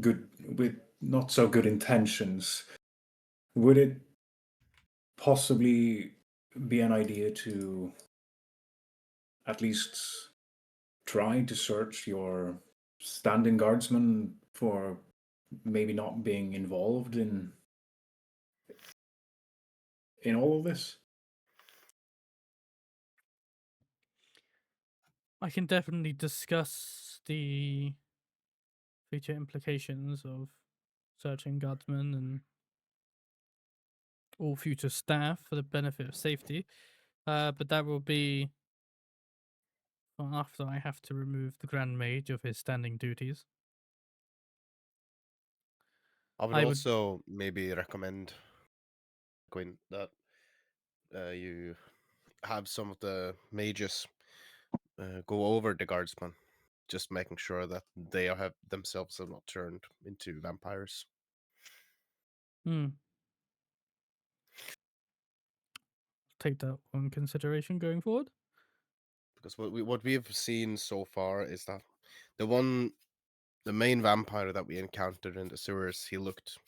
good with not so good intentions, would it possibly be an idea to at least try to search your standing guardsmen for maybe not being involved in all of this? I can definitely discuss the future implications of searching guardsmen and all future staff for the benefit of safety. But that will be after I have to remove the Grand Mage of his standing duties. I would I would- also maybe recommend, Quinn, that you have some of the mages go over the guardsmen, just making sure that they have themselves have not turned into vampires. Take that on consideration going forward. Because what we've seen so far is that the main vampire that we encountered in the sewers, he looked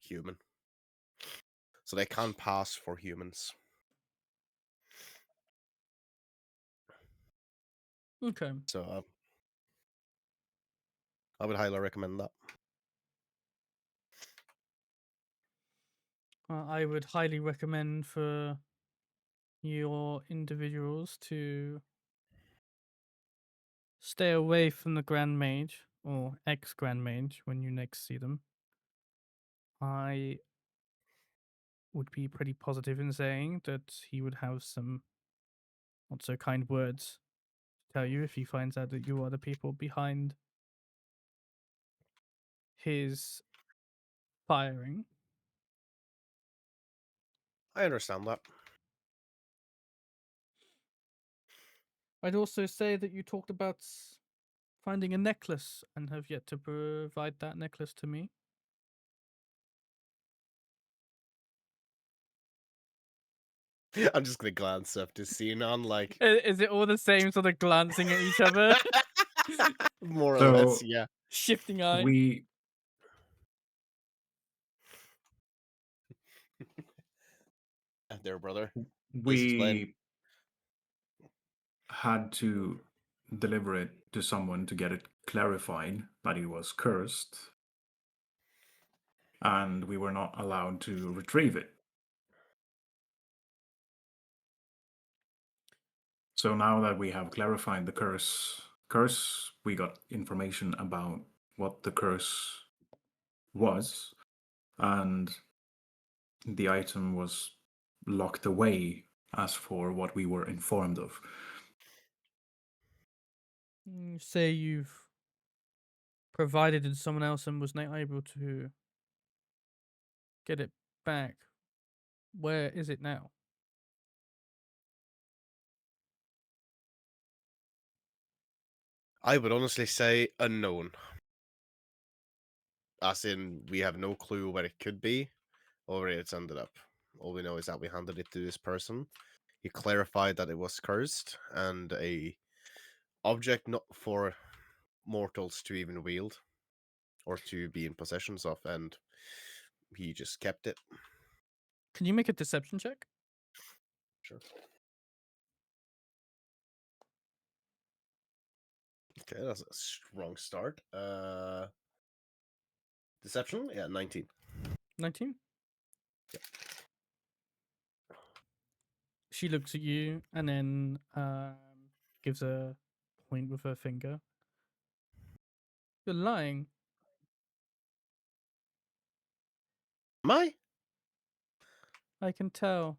human, so they can pass for humans. Okay. So I would highly recommend that. I would highly recommend for your individuals to stay away from the Grand Mage or ex-Grand Mage when you next see them. I would be pretty positive in saying that he would have some not so kind words tell you if he finds out that you are the people behind his firing. I understand that. I'd also say that you talked about finding a necklace and have yet to provide that necklace to me. I'm just gonna glance up to Zinon, like Is it all the same sort of glancing at each other? more or So less, yeah. Shifting eye. we There, brother. Please explain. we had to deliver it to someone to get it clarified that it was cursed, and we were not allowed to retrieve it. So now that we have clarified the curse, we got information about what the curse was, and the item was locked away as for what we were informed of. Say you've provided it to someone else and was not able to get it back. Where is it now? I would honestly say unknown. As in, we have no clue where it could be or where it's ended up. All we know is that we handed it to this person. He clarified that it was cursed and a object not for mortals to even wield or to be in possession of, and he just kept it. Can you make a deception check? Sure. Okay, that's a strong start. Deception? Yeah, 19. 19? She looks at you and then gives a point with her finger. You're lying. Am I? I can tell.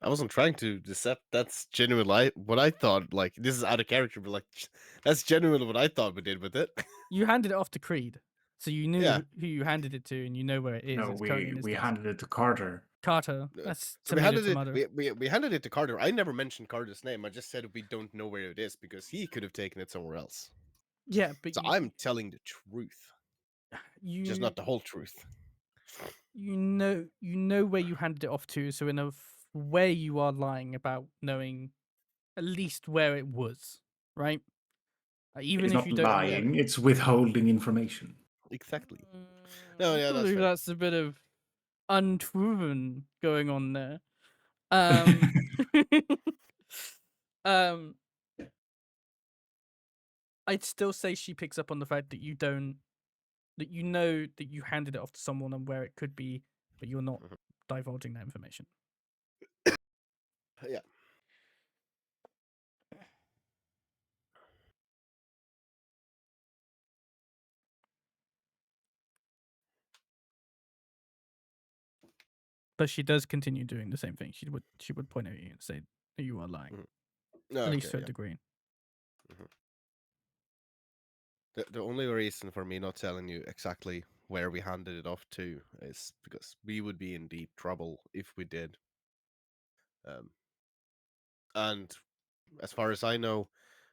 I wasn't trying to decept. That's genuine. What I thought. Like, this is out of character, but like, that's genuinely what I thought we did with it. You handed it off to Creed, so you knew Yeah. who you handed it to, and you know where it is. No, It's currently in his we desk. handed it to Carter. Carter. No. That's So we tomato, handed tomato. it. We handed it to Carter. I never mentioned Carter's name. I just said we don't know where it is because he could have taken it somewhere else. Yeah, but So I'm telling the truth, you just not the whole truth. you know where you handed it off to, so in a way you are lying about knowing at least where it was, right? Even It's if not you don't know where lying, it's withholding information. Exactly. No, I yeah, that's believe fair. that's a bit of unproven going on there. Um, um, I'd still say she picks up on the fact that you know that you handed it off to someone and where it could be, but you're not Mhm. divulging that information. Yeah. But she does continue doing the same thing. She would point at you and say that you are lying, No, at least okay, to a yeah. degree. The only reason for me not telling you exactly where we handed it off to is because we would be in deep trouble if we did. And as far as I know,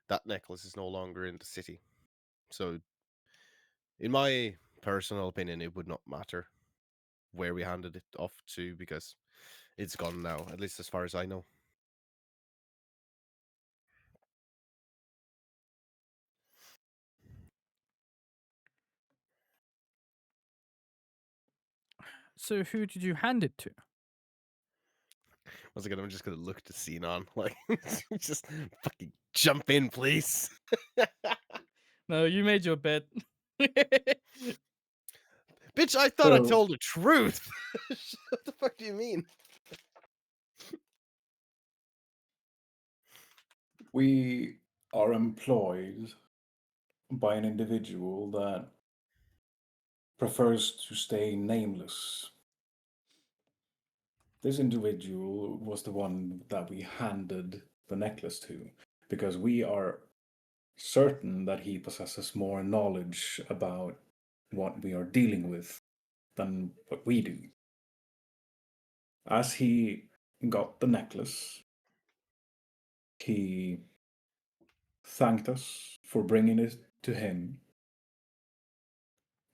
that necklace is no longer in the city. So, in my personal opinion, it would not matter where we handed it off to because it's gone now, at least as far as I know. So who did you hand it to? Once again, I'm just gonna look to Zinon, like, just fucking jump in, please. No, you made your bet. Bitch, I thought I So- told the truth. What the fuck do you mean? We are employed by an individual that prefers to stay nameless. This individual was the one that we handed the necklace to, because we are certain that he possesses more knowledge about what we are dealing with than what we do. As he got the necklace, he thanked us for bringing it to him.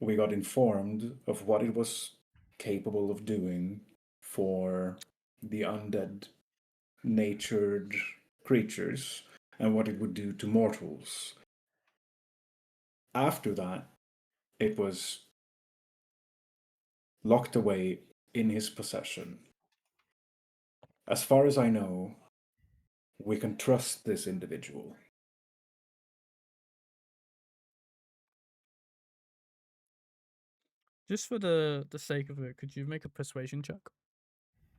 We got informed of what it was capable of doing for the undead natured creatures and what it would do to mortals. After that, it was locked away in his possession. As far as I know, we can trust this individual. Just for the sake of it, could you make a persuasion check?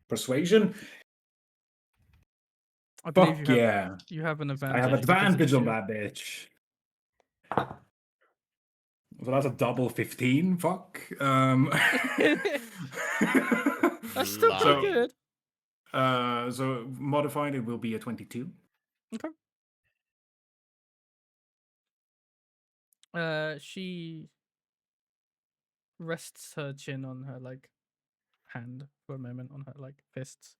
Persuasion? I believe Fuck yeah. you have an advantage. I have because advantage it's on you. that bitch. So that's a double 15. Fuck. That's still pretty Wow. good. So modified, it will be a 22. Okay. She rests her chin on her like hand for a moment, on her like fists.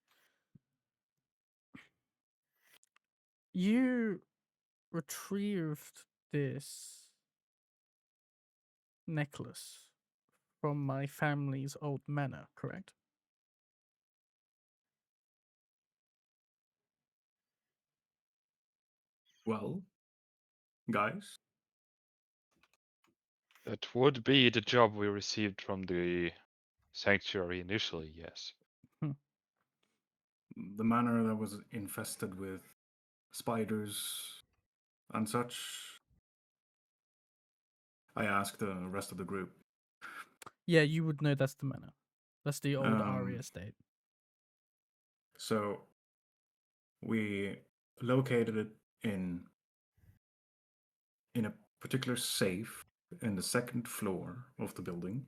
You retrieved this necklace from my family's old manor, correct? Well, guys, That would be the job we received from the sanctuary initially, yes. the manor that was infested with spiders and such, I asked the rest of the group. Yeah, you would know that's the manor. That's the old Ari estate. So we located it in a particular safe in the second floor of the building.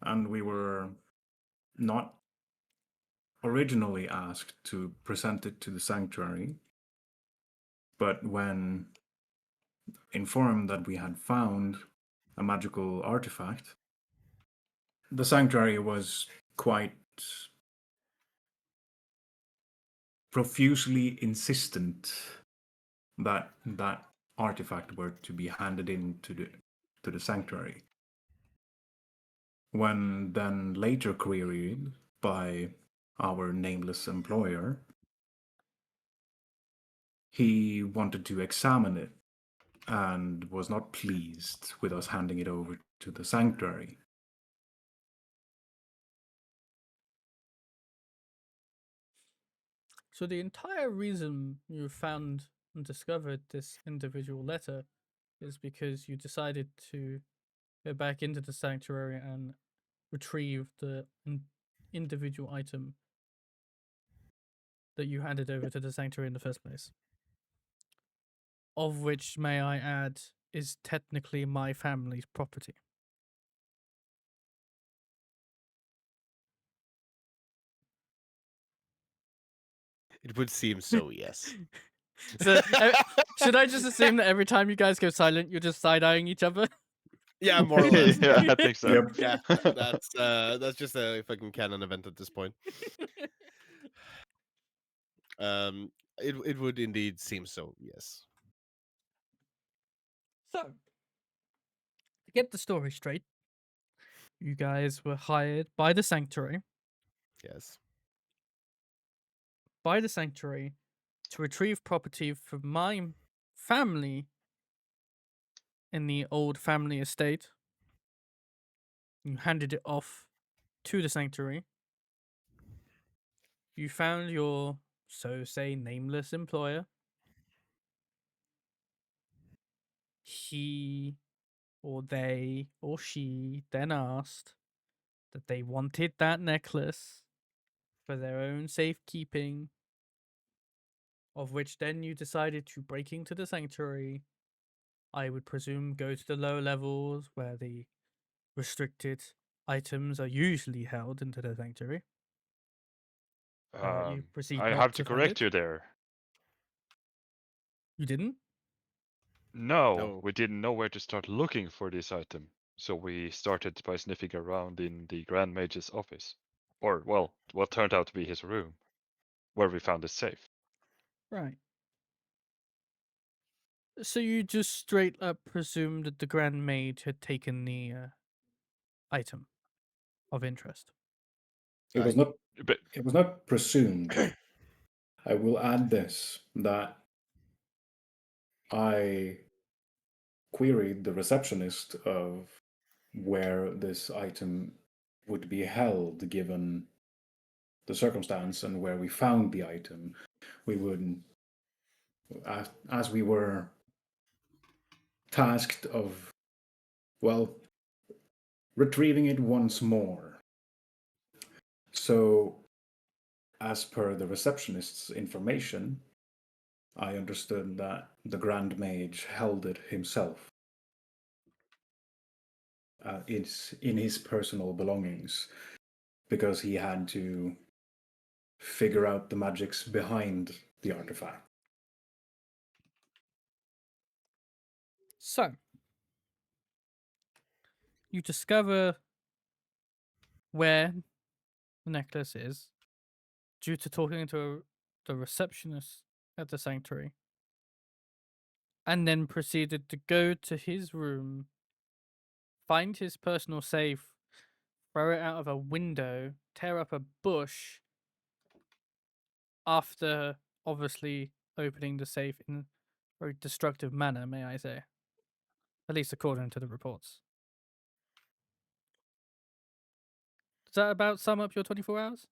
And we were not originally asked to present it to the sanctuary, but when informed that we had found a magical artifact, the sanctuary was quite profusely insistent that that artifact were to be handed in to the sanctuary. When then later queried by our nameless employer, he wanted to examine it and was not pleased with us handing it over to the sanctuary. So the entire reason you found and discovered this individual letter is because you decided to go back into the sanctuary and retrieve the individual item that you handed over to the sanctuary in the first place. Of which, may I add, is technically my family's property. It would seem so, yes. So, should I just assume that every time you guys go silent, you're just side-eyeing each other? Yeah, more or less. Yeah, I think so. Yep. Yeah, that's just a fucking canon event at this point. It would indeed seem so, yes. So, to get the story straight, you guys were hired by the sanctuary Yes. to retrieve property from my family in the old family estate. You handed it off to the sanctuary. You found your, so say, nameless employer. He or they or she then asked that they wanted that necklace for their own safekeeping, of which then you decided to break into the sanctuary. I would presume go to the lower levels where the restricted items are usually held into the sanctuary. You proceed I not have to find correct it? you there. You didn't? No, No. we didn't know where to start looking for this item, so we started by sniffing around in the Grand Mage's office. Or, well, what turned out to be his room, where we found the safe. Right. So you just straight up presumed that the Grand Mage had taken the item of interest. It was Aye. not. But It was not presumed. I will add this that I queried the receptionist of where this item would be held given the circumstance and where we found the item. We would, as we were tasked of, well, retrieving it once more. So, as per the receptionist's information, I understood that the Grand Mage held it himself. It's in his personal belongings because he had to figure out the magics behind the artifact. So you discover where the necklace is due to talking to the receptionist at the sanctuary, and then proceeded to go to his room, find his personal safe, throw it out of a window, tear up a bush, after obviously opening the safe in a very destructive manner, may I say. At least according to the reports. Does that about sum up your 24 hours?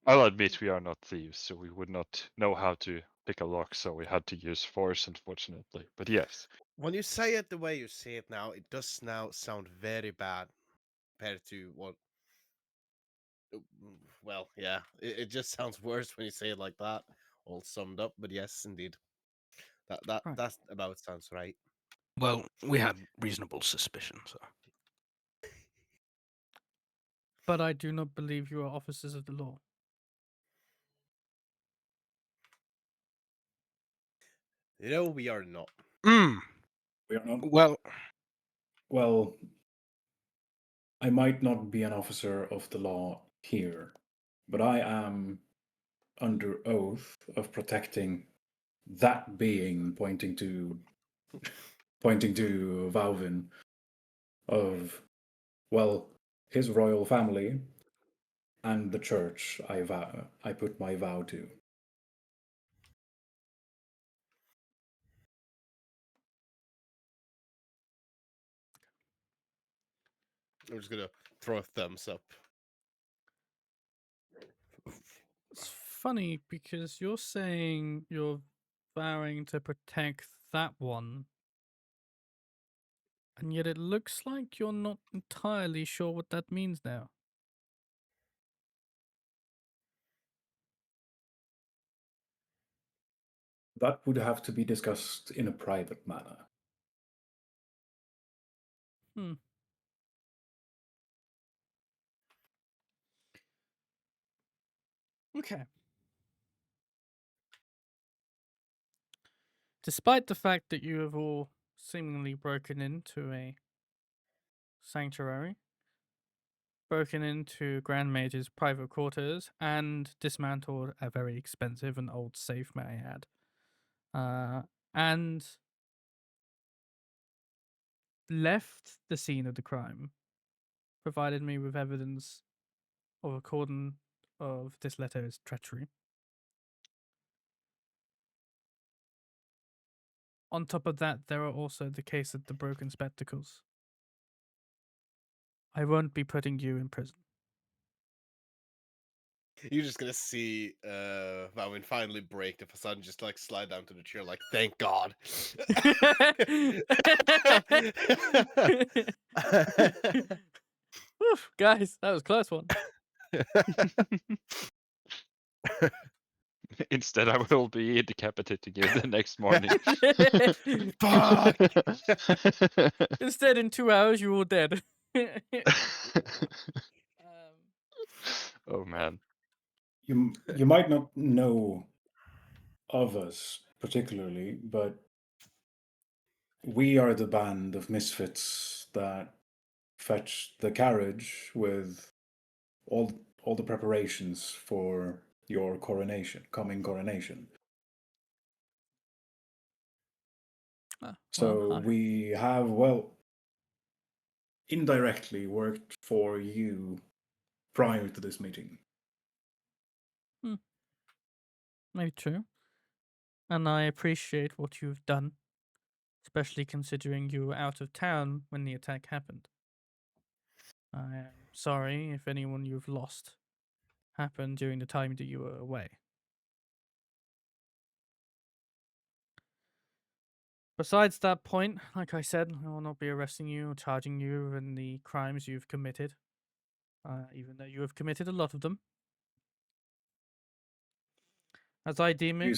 I'll admit we are not thieves, so we would not know how to pick a lock, so we had to use force, unfortunately. But yes, When you say it the way you say it now, it does now sound very bad compared to what. Well, yeah, it just sounds worse when you say it like that, all summed up. But yes, indeed, Right. that about sounds right. Well, we had reasonable suspicion, so. But I do not believe you are officers of the law. No, we are not. Mm, We are not. well, Well, I might not be an officer of the law here, but I am under oath of protecting that being, pointing to Wauvin, of, well, his royal family and the church I put my vow to. I'm just gonna throw a thumbs up. It's funny because you're saying you're vowing to protect that one, and yet it looks like you're not entirely sure what that means now. That would have to be discussed in a private manner. Hmm. Okay. Despite the fact that you have all seemingly broken into a sanctuary, broken into Grand Mage's private quarters, and dismantled a very expensive and old safe, may I add, and left the scene of the crime, provided me with evidence of a cordon of this letter's treachery. On top of that, there are also the case of the broken spectacles. I won't be putting you in prison. You're just gonna see Vaughan finally break the facade and just like slide down to the chair, like, thank God. Oof, guys, that was a close one. instead I will be decapitating you the next morning. Fuck! Instead, in 2 hours, you're all dead. Oh man. you might not know of us particularly, but we are the band of misfits that fetched the carriage with all the preparations for your coming coronation. So we have, well, indirectly worked for you prior to this meeting. Maybe true. And I appreciate what you've done, especially considering you were out of town when the attack happened. I am sorry if anyone you've lost happened during the time that you were away. Besides that point, like I said, I will not be arresting you or charging you in the crimes you've committed, even though you have committed a lot of them. As I deem it, You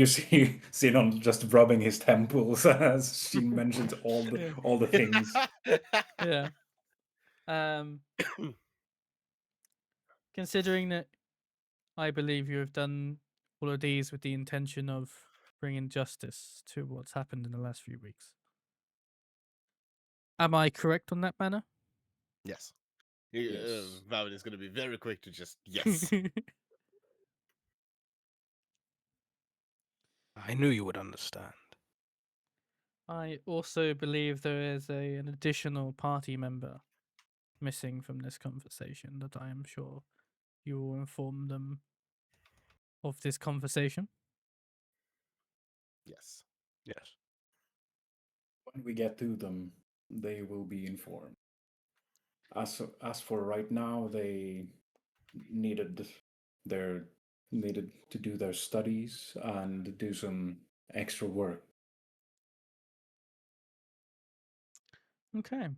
see Zinon just rubbing his temples as she mentions all the things. Yeah. Considering that I believe you have done all of these with the intention of bringing justice to what's happened in the last few weeks. Am I correct on that manner? Yes. Yes. Vauvin is going to be very quick to just yes. I knew you would understand. I also believe there is an additional party member missing from this conversation that I am sure you will inform them of this conversation. Yes. Yes. When we get to them, they will be informed. As for right now, they needed to do their studies and do some extra work. Okay.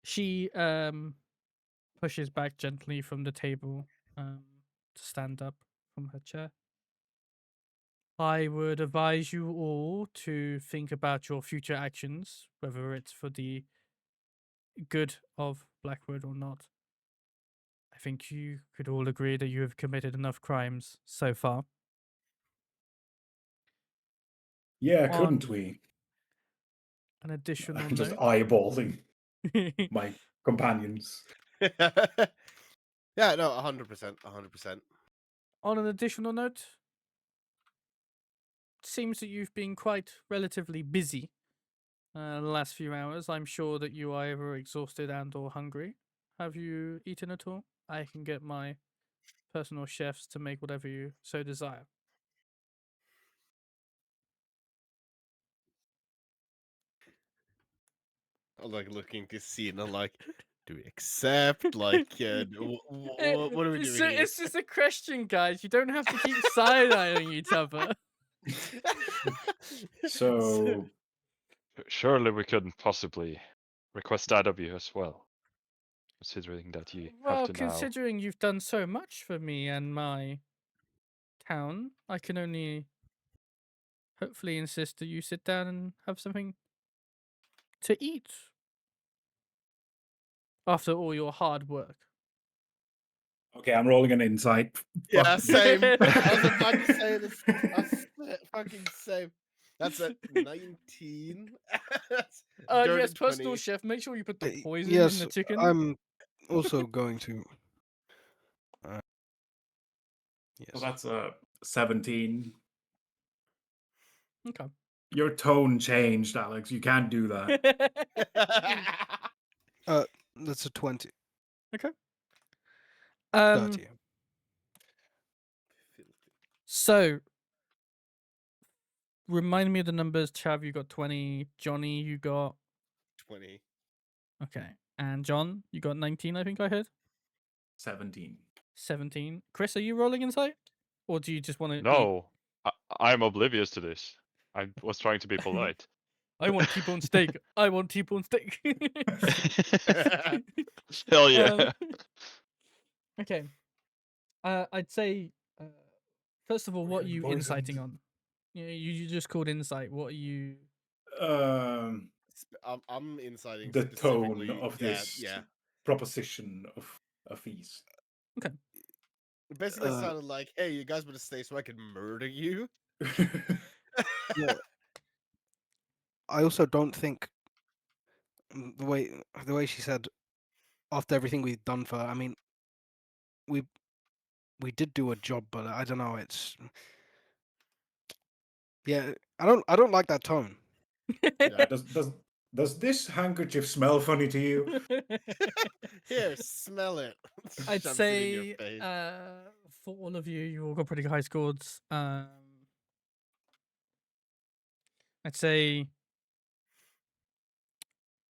She pushes back gently from the table to stand up from her chair. I would advise you all to think about your future actions, whether it's for the good of BlackWood or not. I think you could all agree that you have committed enough crimes so far. Yeah, On couldn't we? an additional I'm just note. eyeballing my companions. Yeah, no, 100%, 100%. On an additional note, it seems that you've been quite relatively busy the last few hours. I'm sure that you are either exhausted and or hungry. Have you eaten at all? I can get my personal chefs to make whatever you so desire. I'm like looking to see and I'm like, do we accept? Like, what are we doing here? It's just a question, guys. You don't have to keep side-eyeing each other. So Surely we couldn't possibly request that of you as well, considering that you have Well, to now. considering you've done so much for me and my town, I can only hopefully insist that you sit down and have something to eat after all your hard work. okay, I'm rolling an insight. Yeah, Fuck. same. I was about to say this. Fucking same. That's a 19. That's Yes, dirty personal 20. chef, make sure you put the poison Yes, in the chicken. I'm also going to. Yes. So that's a 17. Okay. Your tone changed, Alex. You can't do that. That's a 20. Okay. 30. So remind me of the numbers. Chav, you got 20. Johnny, you got 20. okay. And John, you got 19, I think I heard. 17. 17. Chris, are you rolling insight? Or do you just want to eat? No, I'm oblivious to this. I was trying to be polite. I want T-bone steak. I want T-bone steak. Hell yeah. Okay. I'd say, first of all, what are you Poisoned. inciting on? You just called insight. What are you? I'm inciting The tone specifically. of this Yeah. proposition of a feast. It basically Uh, sounded like, "Hey, you guys better stay so I can murder you." yeah. I also don't think the way she said after everything we've done for her, I mean, we did do a job, but I don't know. It's I don't like that tone. Yeah, does this handkerchief smell funny to you? Here, smell it. I'd Shoves it in your say face. for all of you, you all got pretty high scores. I'd say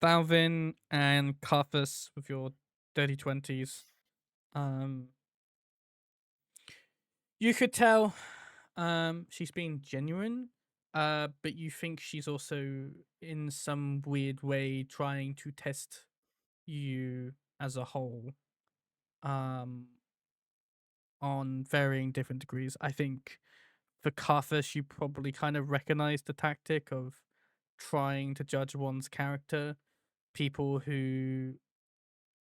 Wauvin and Carthus with your dirty 20s. You could tell she's being genuine, but you think she's also in some weird way trying to test you as a whole on varying different degrees. I think for Carthus, you probably kind of recognize the tactic of trying to judge one's character. People who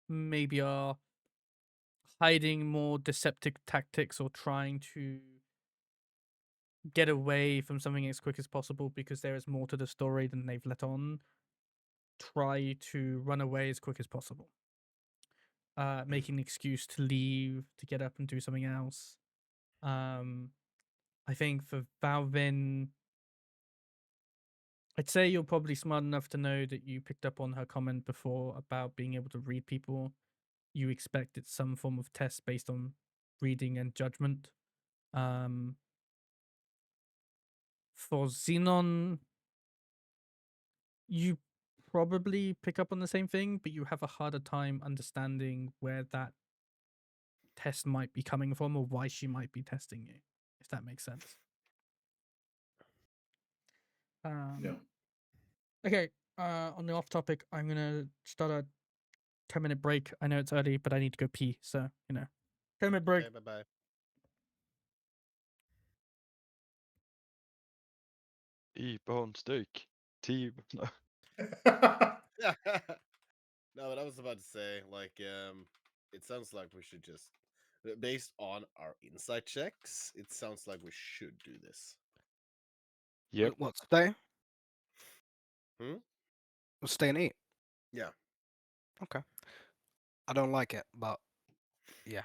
maybe are hiding more deceptive tactics or trying to get away from something as quick as possible because there is more to the story than they've let on, try to run away as quick as possible. Making an excuse to leave, to get up and do something else. I think for Wauvin, I'd say you're probably smart enough to know that you picked up on her comment before about being able to read people. You expect it's some form of test based on reading and judgment. For Zinon, you probably pick up on the same thing, but you have a harder time understanding where that test might be coming from or why she might be testing you, if that makes sense. Yeah. Okay, on the off topic, I'm gonna start a 10-minute break. I know it's early, but I need to go pee, so 10-minute break. Okay, bye-bye. T-bone steak. No. No, but I was about to say, like, it sounds like we should just, based on our insight checks, it sounds like we should do this. Yep. Wait, what? Stay? Hmm? We'll stay and eat. Yeah. Okay. I don't like it, but yeah.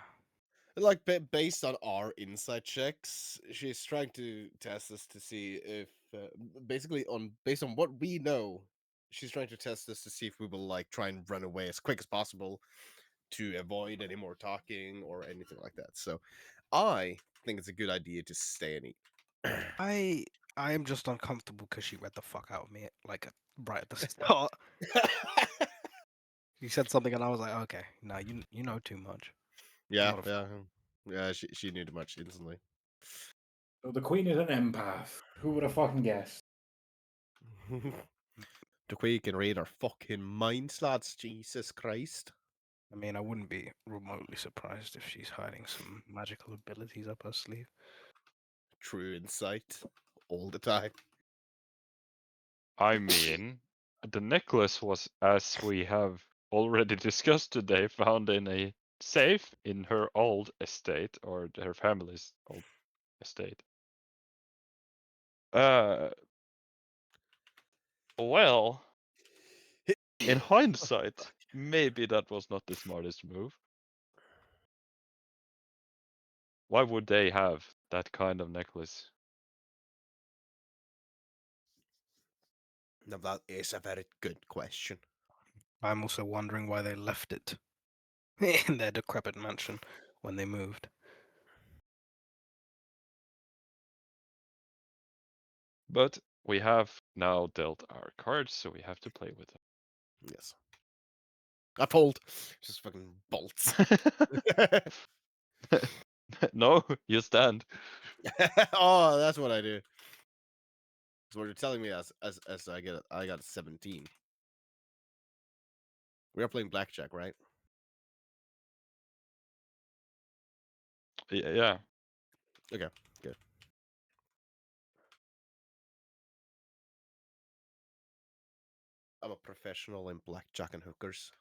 Like, based on our insight checks, she's trying to test us to see if, basically, based on what we know, she's trying to test us to see if we will, like, try and run away as quick as possible to avoid any more talking or anything like that. So I think it's a good idea to stay and eat. I am just uncomfortable because she read the fuck out of me like right at the start. You said something and I was like, okay, no, you know too much. Yeah, Not a yeah, yeah. She knew too much instantly. So the queen is an empath. Who would have fucking guessed? The queen can read our fucking minds, lads. Jesus Christ. I mean, I wouldn't be remotely surprised if she's hiding some magical abilities up her sleeve. True insight all the time. I mean, the necklace was, as we have already discussed today, found in a safe in her old estate, or her family's old estate. Well, in hindsight, maybe that was not the smartest move. Why would they have that kind of necklace? Now that is a very good question. I'm also wondering why they left it in their decrepit mansion when they moved. But we have now dealt our cards, so we have to play with Yes. I fold. Just fucking bolts. them. No, you stand. Oh, that's what I do. So what you're telling me as I got a 17. We are playing blackjack, right? Yeah. Okay, good. I'm a professional in blackjack and hookers.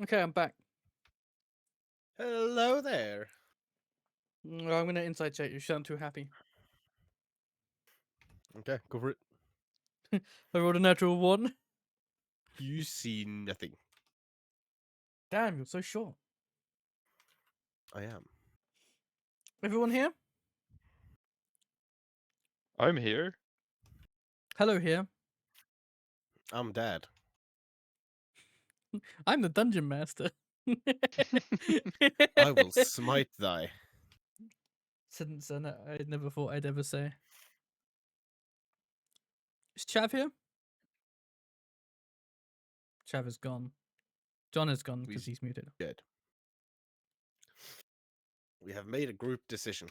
Okay, I'm back. Hello there. I'm gonna insight check you. Sound too happy. Okay, go for it. I rolled a natural 1. You see nothing. Damn, you're so short. I am. Everyone here? I'm here. Hello here. I'm Dad. I'm the dungeon master. I will smite thy. Sentence I never thought I'd ever say. Is Chav here? Chav is gone. John is gone because he's muted. Dead. We have made a group decision.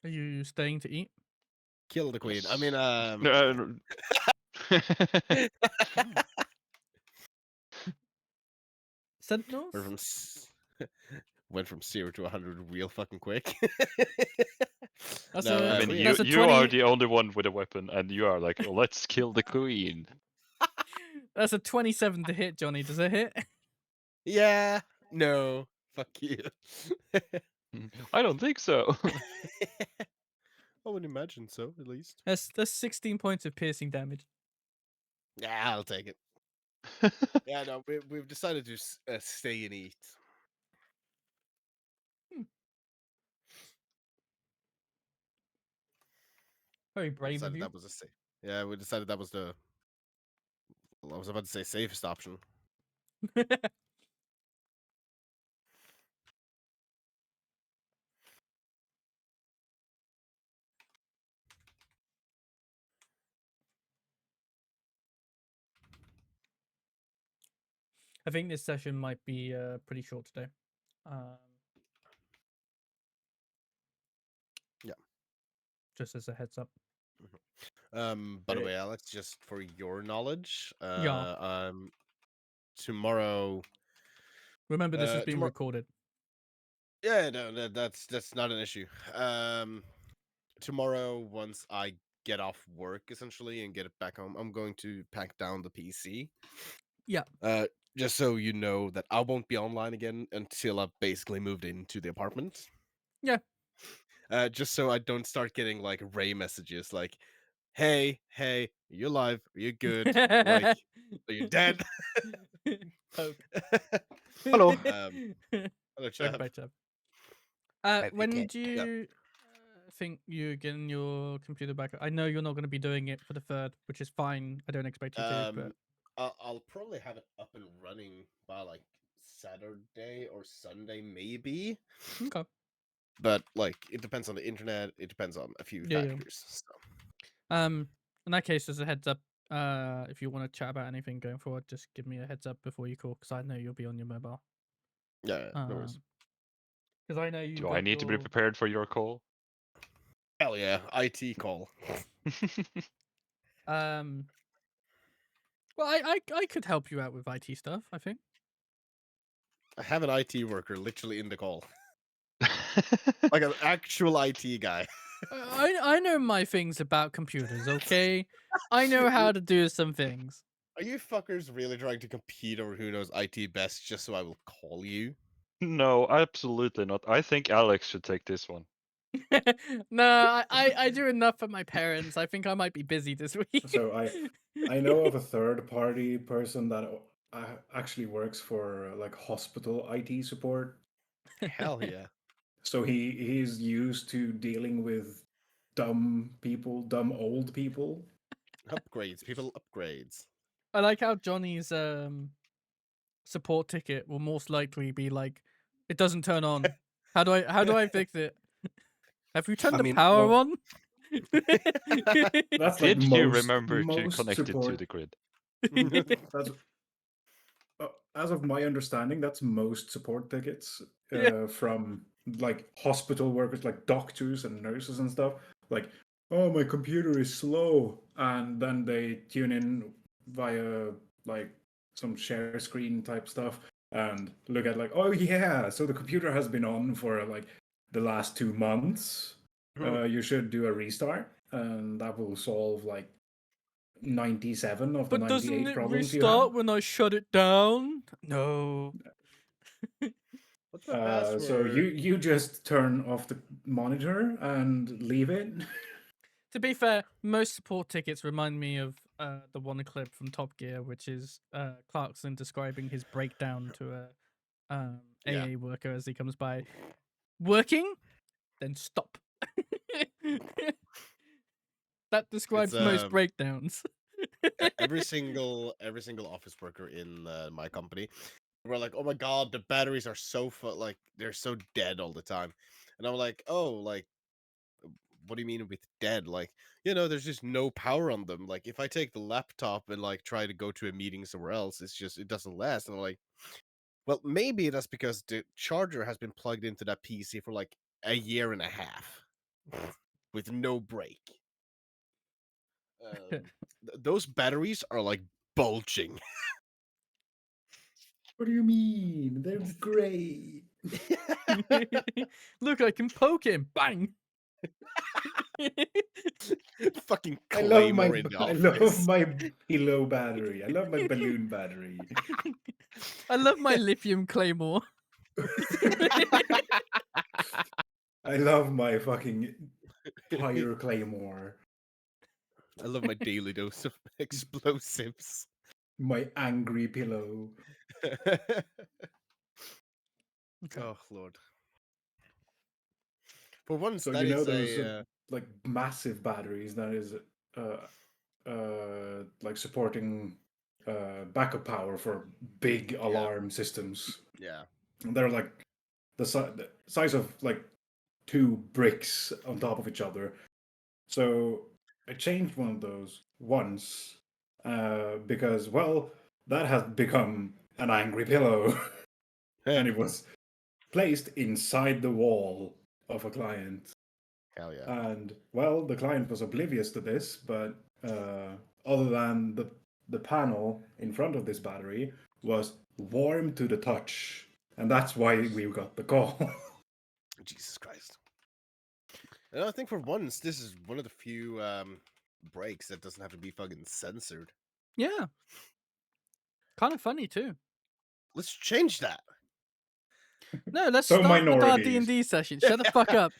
Are you staying to eat? Kill the queen. I mean, No, Sentinels? went from went from 0 to 100 real fucking quick. That's No, a- I mean, we- that's a you are 20 the only one with a weapon, and you are like, let's kill the queen. That's a 27 to hit, Johnny. Does it hit? Yeah. No. Fuck you. I don't think so. I would imagine so, at least. That's 16 points of piercing damage. Yeah, I'll take it. Yeah, no, we've decided to stay and eat. Very We brave of decided you. that was a safe. Yeah, we decided that was the. Well, I was about to say safest option. I think this session might be pretty short today. Yeah. Just as a heads up. By the way, Alex, just for your knowledge, Yeah. tomorrow. Remember, this is being tomorrow. recorded. Yeah, no, that's not an issue. Tomorrow, once I get off work essentially and get it back home, I'm going to pack down the PC. Yeah. Just so you know that I won't be online again until I've basically moved into the apartment. Yeah. Just so I don't start getting like Ray messages like, "Hey, are you alive? Are you good? Like, are you dead?" Poke. Hello. Hello, Chav. Bye, Chav. Maybe When again. do you think you're getting your computer back? I know you're not going to be doing it for the 3rd, which is fine. I don't expect you to, but I'll probably have it up and running by like Saturday or Sunday, maybe. okay. But like, it depends on the internet. It depends on a few Yeah. factors. So. In that case, as a heads up, if you want to chat about anything going forward, just give me a heads up before you call, because I know you'll be on your mobile. Yeah, no worries. Because I know you. Do I need to be prepared for your call? Hell yeah, IT call. Well, I could help you out with IT stuff, I think. I have an IT worker literally in the call, like an actual IT guy. I know my things about computers, okay? I know how to do some things. Are you fuckers really trying to compete over who knows IT best just so I will call you? No, absolutely not. I think Alex should take this one. No, I do enough for my parents. I think I might be busy this week. So I know of a third party person that actually works for like hospital IT support. Hell yeah. So he's used to dealing with dumb people, dumb old people. Upgrades, people upgrades. I like how Johnny's support ticket will most likely be like, it doesn't turn on. How do I fix it? Have you turned the power on? That's like Did you remember to most connect it to support. the grid? That's as of my understanding, that's most support tickets Yeah. from like hospital workers, like doctors and nurses and stuff. Like, oh, my computer is slow, and then they tune in via like some share screen type stuff and look at like, oh yeah, so the computer has been on for like the last 2 months. You should do a restart, and that will solve like 97 of the But doesn't 98 it problems you have. restart when I shut it down? No. What's my password? So you just turn off the monitor and leave it. To be fair, most support tickets remind me of the one clip from Top Gear, which is Clarkson describing his breakdown to a Yeah. AA worker as he comes by. Working? Then stop. That describes most breakdowns. every single office worker in my company were like, "Oh my god, the batteries are so like they're so dead all the time," and I'm like, "Oh, like, what do you mean with dead? Like, there's just no power on them. Like, if I take the laptop and like try to go to a meeting somewhere else, it doesn't last." And I'm like, well, maybe that's because the charger has been plugged into that PC for like a year and a half with no break. Those batteries are like bulging. What do you mean? They're great. Look, I can poke him. Bang. Fucking I love Claymore in the I office. love my pillow battery. I love my balloon battery. I love my lithium claymore. I love my fucking fire claymore. I love my daily dose of explosives. My angry pillow. Oh Lord! For once, So that you know is those a like massive batteries that is like supporting backup power for big alarm systems. yeah. They're like the size of like 2 bricks on top of each other. So I changed one of those once because, well, that has become an angry pillow. And it was placed inside the wall of a client. Hell yeah! And, well, the client was oblivious to this, but other than the panel in front of this battery was warm to the touch. And that's why we got the call. Jesus Christ! And I think for once, this is one of the few breaks that doesn't have to be fucking censored. Yeah. Kind of funny too. Let's change that. No, let's So start with our minorities. D&D session. Shut the fuck up.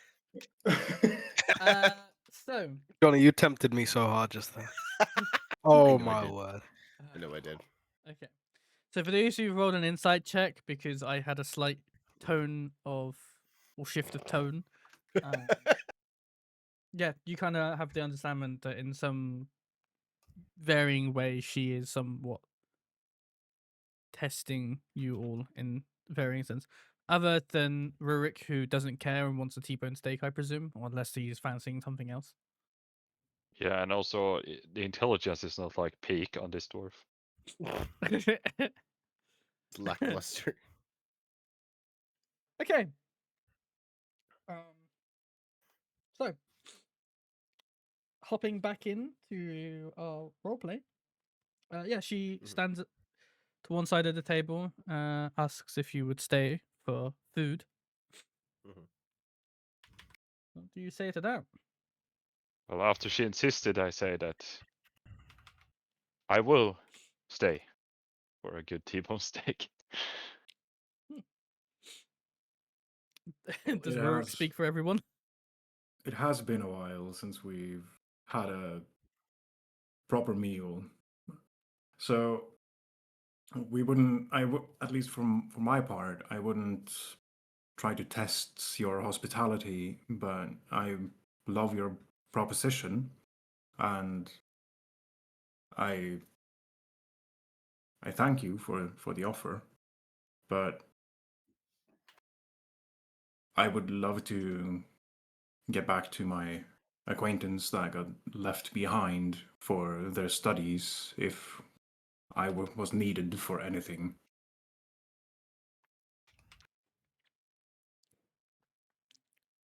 So, Johnny, you tempted me so hard just then. I Oh know I my did. word. I know I did. Okay. So for those who rolled an insight check, because I had a slight shift of tone, yeah, you kind of have the understanding that in some varying way she is somewhat testing you all in varying sense. Other than Rurik, who doesn't care and wants a T-bone steak, I presume, or unless he's fancying something else. Yeah, and also the intelligence is not like peak on this dwarf. It's lackluster. Okay. So, hopping back into our roleplay. Yeah, she stands to one side of the table, asks if you would stay for food. Mhm. What do you say to that? Well, after she insisted, I say that I will stay for a good T-bone steak. Does It Rurik has- speak for everyone? It has been a while since we've had a proper meal. So we wouldn't at least for my part, I wouldn't try to test your hospitality, but I love your proposition and I thank you for the offer. But I would love to get back to my acquaintance that got left behind for their studies if I was needed for anything.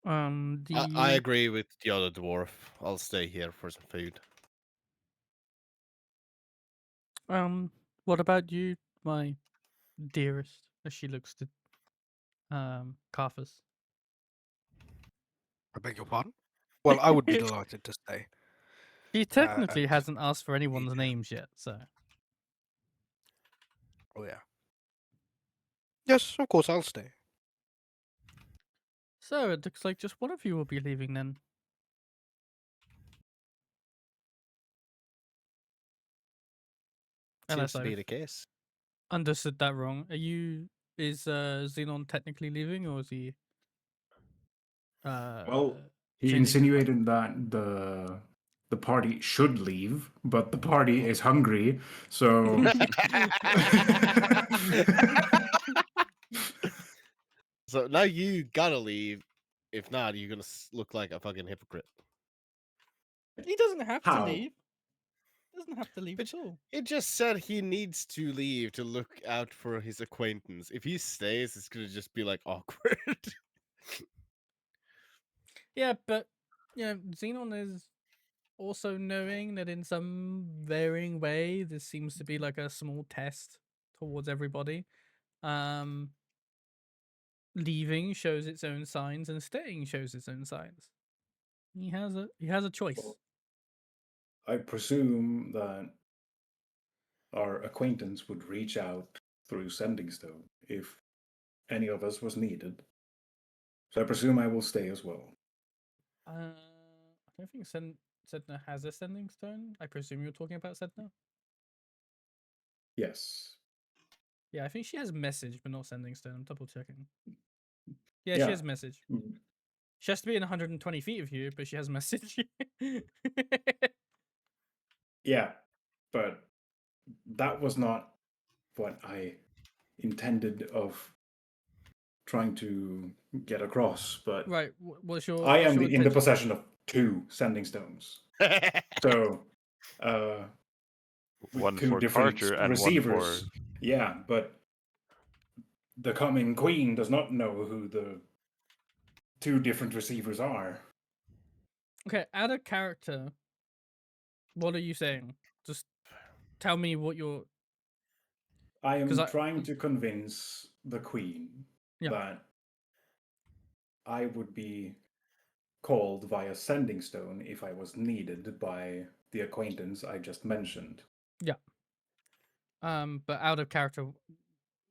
I agree with the other dwarf. I'll stay here for some food. What about you, my dearest? As she looks to Carthus. I beg your pardon? Well, I would be delighted to stay. He technically and hasn't asked for anyone's detail. names yet, so. Oh yeah. Yes, of course I'll stay. So it looks like just one of you will be leaving then. Seems Unless to be I've the case. understood that wrong. Is Zinon technically leaving, or is he Well, he changing his mind? insinuated that the party should leave, but the party is hungry, so So now you gotta leave. If not, you're gonna look like a fucking hypocrite. He doesn't have to How? leave. Doesn't have to leave But at all. It just said he needs to leave to look out for his acquaintance. If he stays, it's gonna just be like awkward. Yeah, but Xenon is also knowing that in some varying way, this seems to be like a small test towards everybody. Leaving shows its own signs, and staying shows its own signs. He has a choice. Well, I presume that our acquaintance would reach out through Sending Stone if any of us was needed. So I presume I will stay as well. I don't think Sedna has a sending stone. I presume you're talking about Sedna. Yes. Yeah, I think she has message, but not sending stone. I'm double checking. Yeah, she has message. Mm. She has to be in 120 feet of you, but she has message. Yeah, but that was not what I intended of trying to get across. But Right. What's your? I what's am your in the intention? possession of 2 Sending Stones. So, with One 2 for different Carter and receivers. one for. Yeah, but the coming queen does not know who the 2 different receivers are. Okay, out of character, what are you saying? Just tell me what you're. I am 'Cause trying to convince the queen Yeah. that I would be called via Sending Stone if I was needed by the acquaintance I just mentioned. But out of character,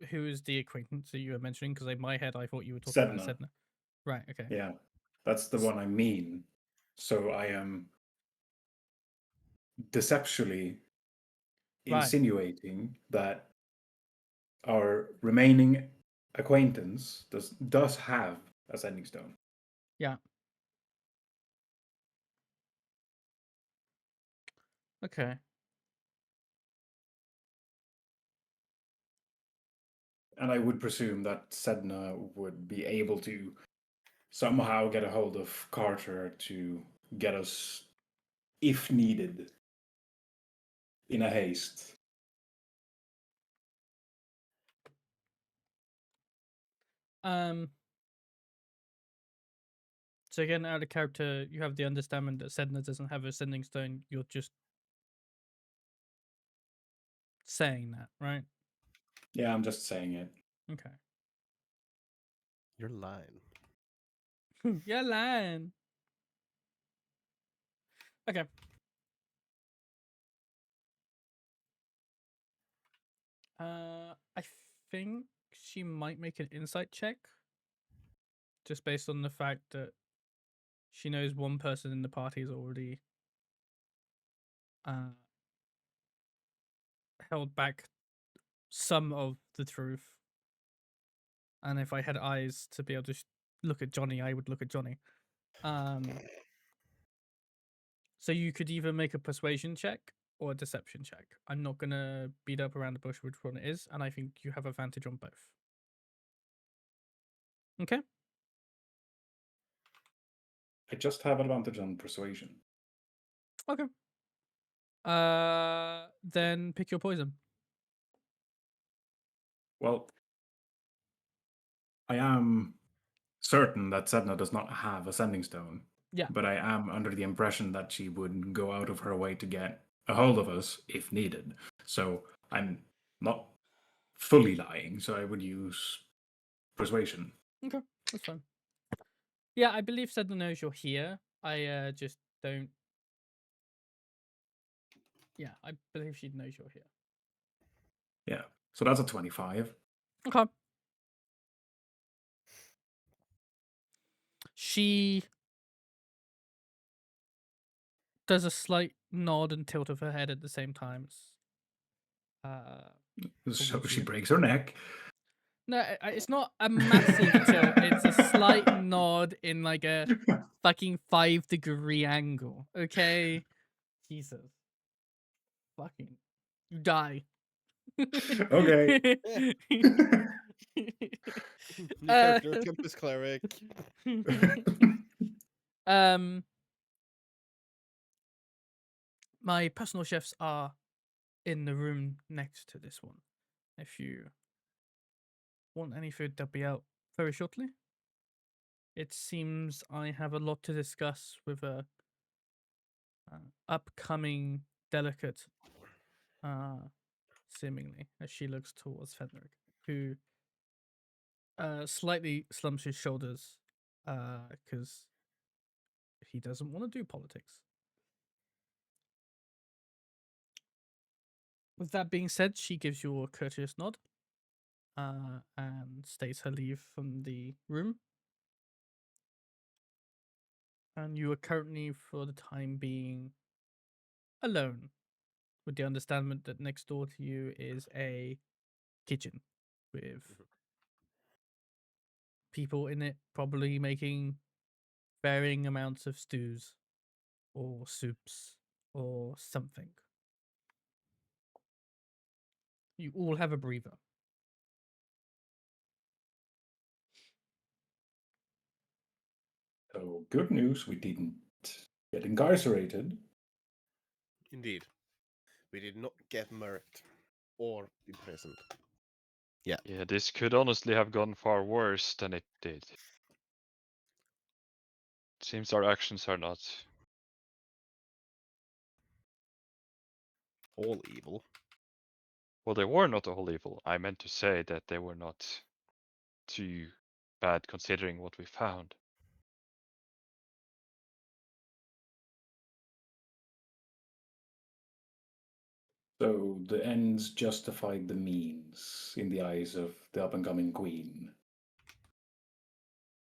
who is the acquaintance that you were mentioning? Because in my head, I thought you were talking about Sedna. Sedna. Right. Okay. Yeah, that's the one I mean. So I am deceptually Right. insinuating that our remaining acquaintance does have a Sending Stone. Okay. And I would presume that Sedna would be able to somehow get a hold of Carter to get us, if needed, in a haste. So again, out of character, you have the understanding that Sedna doesn't have a sending stone. You're just saying that, right? Yeah, I'm just saying it. Okay. You're lying. You're lying. Okay. I think she might make an insight check, just based on the fact that she knows one person in the party is already held back some of the truth. And if I had eyes to be able to look at Johnny, I would look at Johnny. So you could either make a persuasion check or a deception check. I'm not gonna beat up around the bush which one it is, and I think you have advantage on both. Okay. I just have advantage on persuasion. Okay. Then pick your poison. Well, I am certain that Sedna does not have a Sending Stone. Yeah. But I am under the impression that she would go out of her way to get a hold of us if needed. So I'm not fully lying, so I would use persuasion. Okay, that's fine. Yeah, I believe Sedna knows you're here. I just don't Yeah, I believe she knows you're here. Yeah. So that's a 25. Okay. She does a slight nod and tilt of her head at the same time. So Towards she you. breaks her neck. No, it's not a massive tilt. It's a slight nod in like a fucking 5-degree angle. Okay? Jesus. Fucking. You die. Okay. New character, Tempest Cleric. um, my personal chefs are in the room next to this one. If you want any food, they'll be out very shortly. It seems I have a lot to discuss with a upcoming delicate, seemingly, as she looks towards Fenric, who slightly slumps his shoulders because he doesn't want to do politics. With that being said, she gives you a courteous nod and states her leave from the room. And you are currently, for the time being, alone, with the understanding that next door to you is a kitchen with people in it, probably making varying amounts of stews or soups or something. You all have a breather. So good news, we didn't get incarcerated. Indeed. We did not get murked or imprisoned. Yeah. Yeah, this could honestly have gone far worse than it did. Seems our actions are not. All evil. Well, they were not all evil. I meant to say that they were not too bad considering what we found. So the ends justified the means in the eyes of the up and coming queen.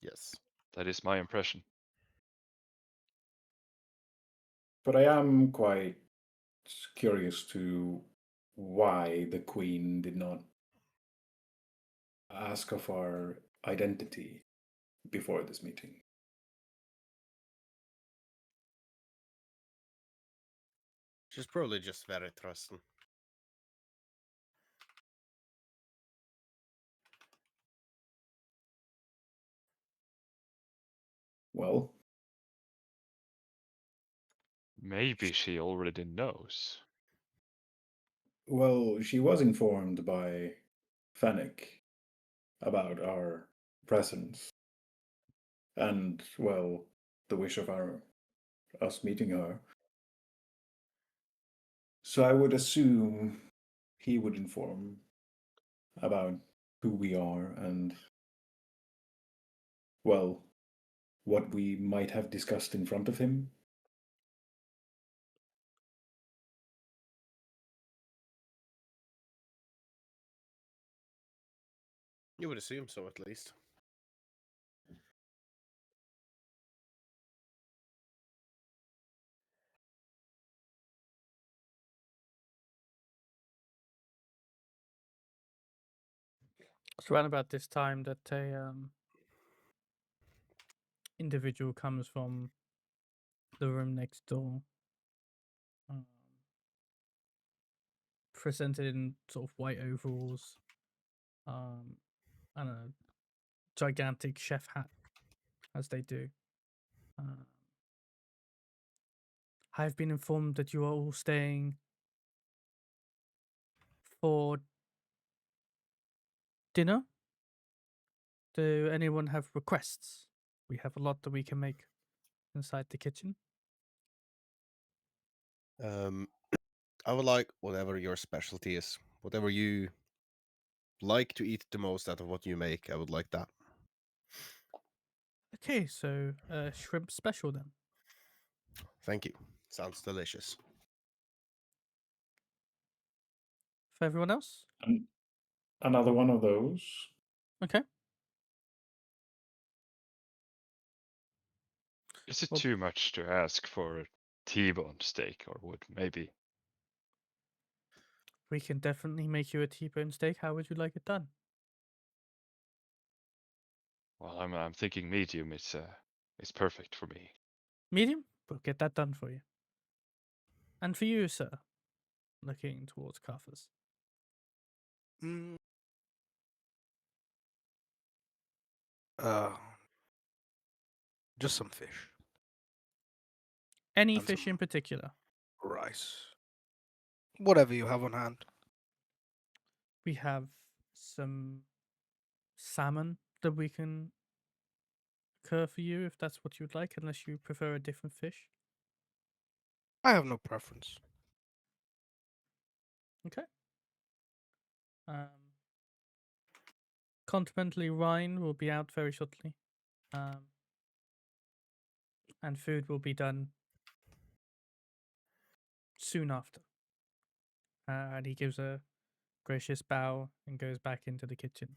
Yes. That is my impression. But I am quite curious to why the queen did not ask of our identity before this meeting. She's probably just very trusting. Well, Maybe she already knows. well, she was informed by Fennec about our presence and, well, the wish of us meeting her. So I would assume he would inform about who we are and, well, what we might have discussed in front of him. You would assume so, at least. It's around about this time that a individual comes from the room next door, presented in sort of white overalls, and a gigantic chef hat, as they do. I've been informed that you are all staying for dinner. Do anyone have requests? We have a lot that we can make inside the kitchen. I would like whatever your specialty is. Whatever you like to eat the most out of what you make, I would like that. Okay, so shrimp special then. Thank you. Sounds delicious. for everyone else? Another one of those. Okay. Is it Well- too much to ask for a T-bone steak, or would maybe? We can definitely make you a T-bone steak. How would you like it done? Well, I'm thinking medium is perfect for me. Medium? We'll get that done for you. And for you, sir, looking towards Carthus. Mm, just some fish, Any And fish some- in particular? rice, whatever you have on hand. We have some salmon that we can cure for you if that's what you'd like, unless you prefer a different fish. I have no preference. Okay. Continentally Rhine will be out very shortly. And food will be done soon after. And he gives a gracious bow and goes back into the kitchen.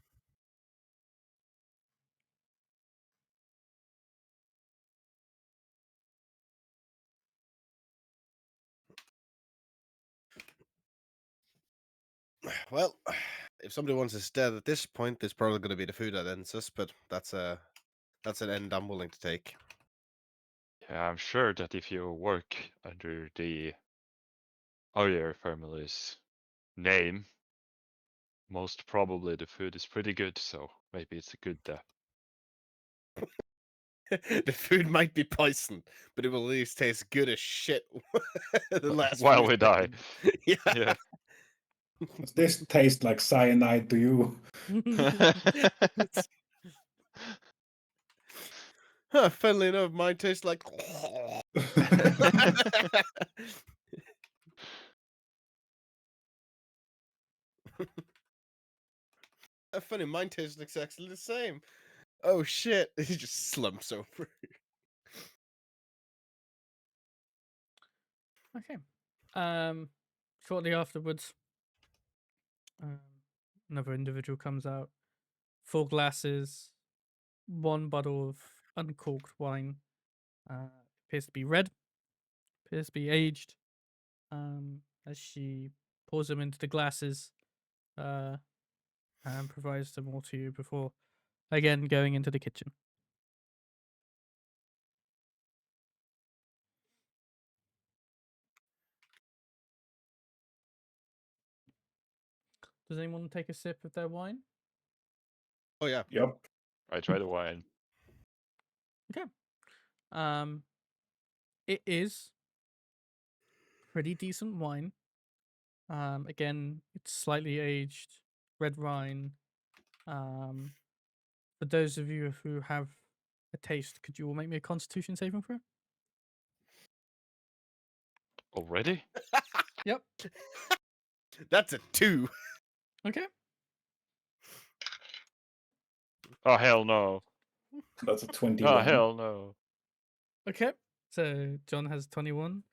Well, if somebody wants us dead at this point, it's probably going to be the food that ends us. But that's an end I'm willing to take. Yeah, I'm sure that if you work under the Oyer family's name, most probably the food is pretty good. So maybe it's a good death. The food might be poisoned, but it will at least taste good as shit. The last While few we die. seconds. Yeah. Yeah. Does this taste like cyanide to you? Huh, funnily enough, mine tastes like. Funny, mine tastes exactly the same. Oh shit! He just slumps over. Okay. Shortly afterwards, another individual comes out. 4 glasses, 1 bottle of uncorked wine. Appears to be red. Appears to be aged. As she pours them into the glasses, and provides them all to you before again going into the kitchen. Does anyone take a sip of their wine? Oh yeah. Yep. I try the wine. Okay. It is pretty decent wine. Again, it's slightly aged red wine. For those of you who have a taste, could you all make me a Constitution saving throw? Already? Yep. That's a 2. Okay. Oh hell no! That's a 21. Oh hell no! Okay. So John has 21.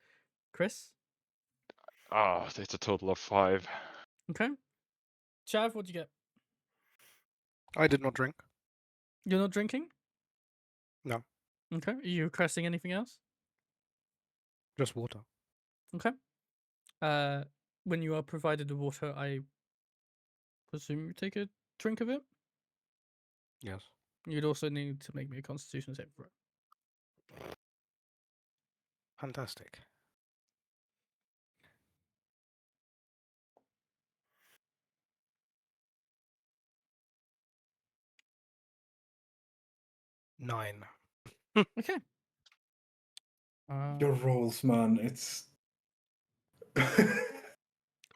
Chris? Ah, it's a total of 5. Okay. Chav, what'd you get? I did not drink. You're not drinking? No. Okay. Are you requesting anything else? Just water. Okay. When you are provided the water, I presume you take a drink of it. Yes. You'd also need to make me a Constitution saving throw. Fantastic. Nine. Okay. Your rolls, man. It's.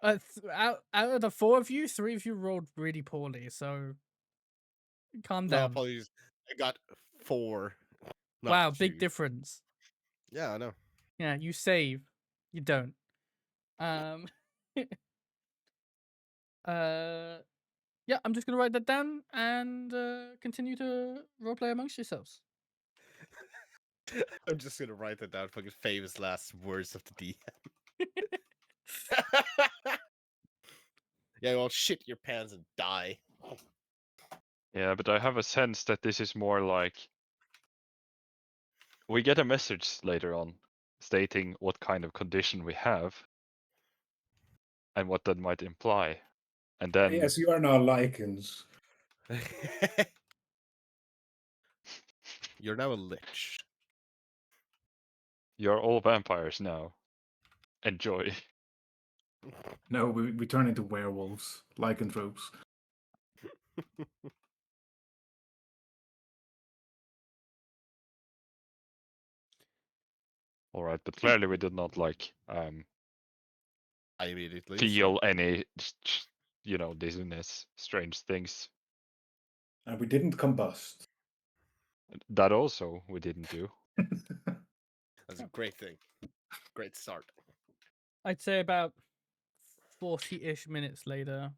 Out of the 4 of you, 3 of you rolled really poorly, so calm No, down. apologies. I got 4. not Wow, big 2. difference. Yeah, I know. Yeah, you save, you don't. Um, yeah, I'm just gonna write that down and continue to roleplay amongst yourselves. I'm just gonna write that down. Fucking famous last words of the DM. Yeah, well, shit your pants and die. Yeah, but I have a sense that this is more like we get a message later on stating what kind of condition we have and what that might imply. And then Yes, you are now lichens. You're now a lich. you're all vampires now. Enjoy. No, we turn into werewolves, lycanthropes. Alright, but clearly we did not like I immediately feel any dizziness, strange things. And we didn't combust. That also we didn't do. That's a great thing. Great start. I'd say about 40-ish minutes later,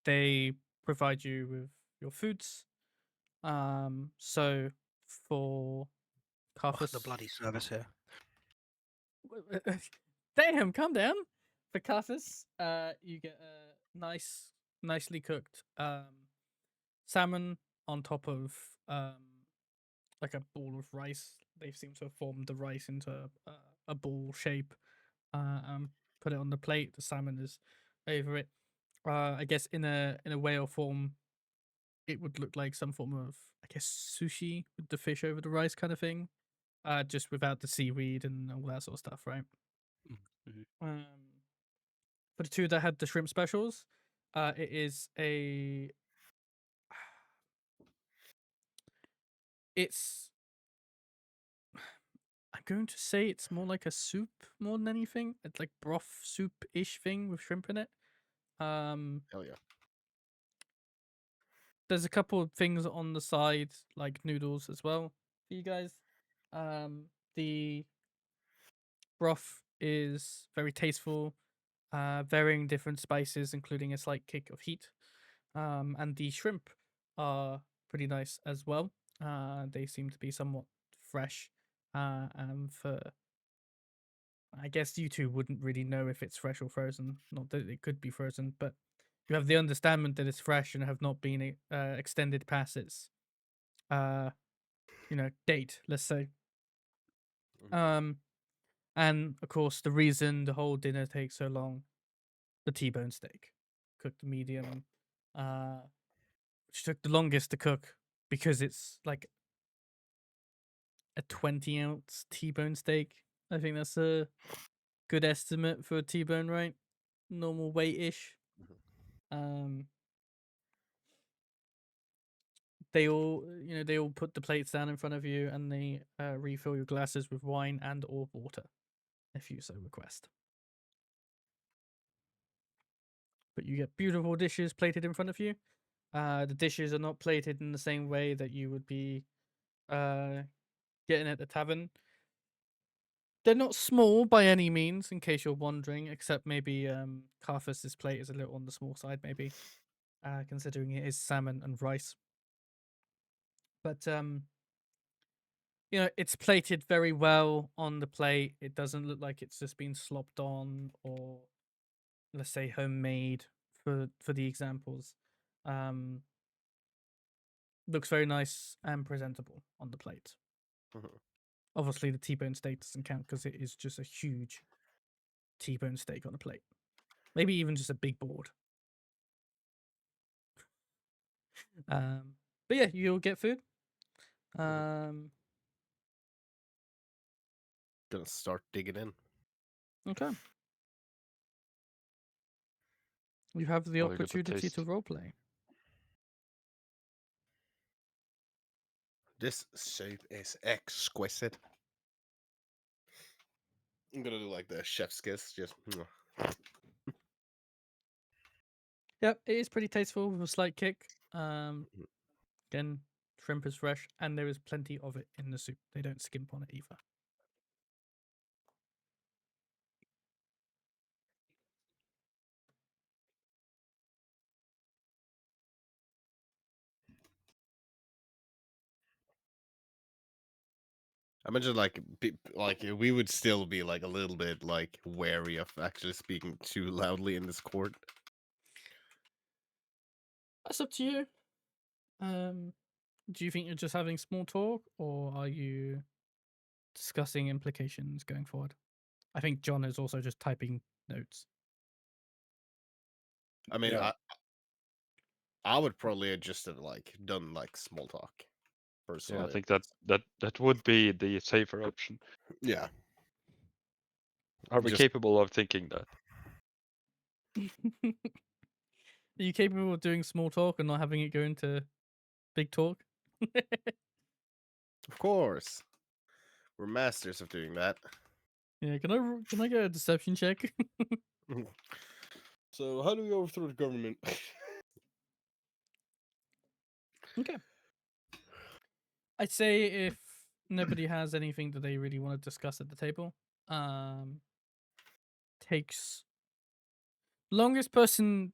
they provide you with your foods. So for Oh, Carthus, the bloody service here. damn, calm down. For Carthus, you get a nicely cooked salmon on top of like a ball of rice. They seem to have formed the rice into a ball shape. Put it on the plate. The salmon is over it. I guess in a whale form, it would look like some form of, I guess, sushi with the fish over the rice kind of thing. Just without the seaweed and all that sort of stuff, right? Mhm. For the two that had the shrimp specials, it is a. It's. I'm going to say it's more like a soup more than anything. It's like broth soup ish thing with shrimp in it. Hell yeah. There's a couple of things on the side, like noodles as well for you guys. The broth is very tasteful, varying different spices, including a slight kick of heat. And the shrimp are pretty nice as well. They seem to be somewhat fresh. And for, I guess you two wouldn't really know if it's fresh or frozen. Not that it could be frozen, but you have the understanding that it's fresh and have not been extended past its, date. Let's say. And of course, the reason the whole dinner takes so long, the T-bone steak, cooked medium, which took the longest to cook because it's like a 20-ounce T-bone steak. I think that's a good estimate for a T-bone, right? Normal weight-ish. Um, they all put the plates down in front of you and they refill your glasses with wine and or water, if you so request. But you get beautiful dishes plated in front of you. The dishes are not plated in the same way that you would be getting at the tavern. They're not small by any means, in case you're wondering, except maybe Carthus's plate is a little on the small side, maybe, considering it is salmon and rice. But it's plated very well on the plate. It doesn't look like it's just been slopped on or, let's say, homemade for the examples. Looks very nice and presentable on the plate. Obviously, the T-bone steak doesn't count because it is just a huge T-bone steak on a plate. Maybe even just a big board. But yeah, you'll get food. Gonna start digging in. Okay. You have the Well, you get the opportunity to taste. roleplay. This soup is exquisite. I'm gonna do like the chef's kiss, just. Yep, it is pretty tasteful with a slight kick. Again, shrimp is fresh, and there is plenty of it in the soup. They don't skimp on it either. I imagine like we would still be like a little bit like wary of actually speaking too loudly in this court. That's up to you. Do you think you're just having small talk, or are you discussing implications going forward? I think John is also just typing notes. I mean, Yeah. I would probably have just like done like small talk personally. Yeah, I think that would be the safer option. Yeah. Are we Just- capable of thinking that? Are you capable of doing small talk and not having it go into big talk? Of course, we're masters of doing that. Yeah, can I get a deception check? So how do we overthrow the government? Okay. I'd say if nobody has anything that they really want to discuss at the table, takes longest person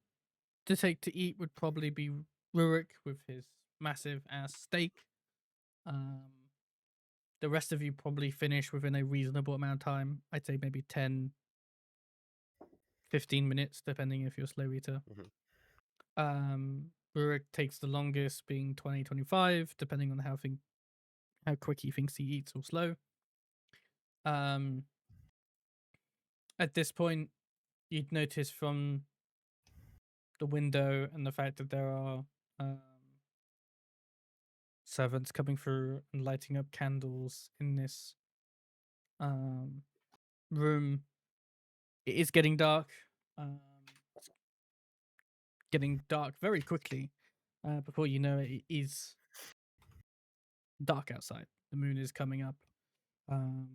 to take to eat would probably be Rurik with his massive ass steak. The rest of you probably finish within a reasonable amount of time. I'd say maybe 10, 15 minutes, depending if you're a slow eater. Rurik takes the longest, being 20, 25, depending on how quick he thinks he eats or slow. At this point, you'd notice from the window and the fact that there are servants coming through and lighting up candles in this room. It is getting dark. It's getting dark very quickly. Before you know it, it is dark outside. The moon is coming up. And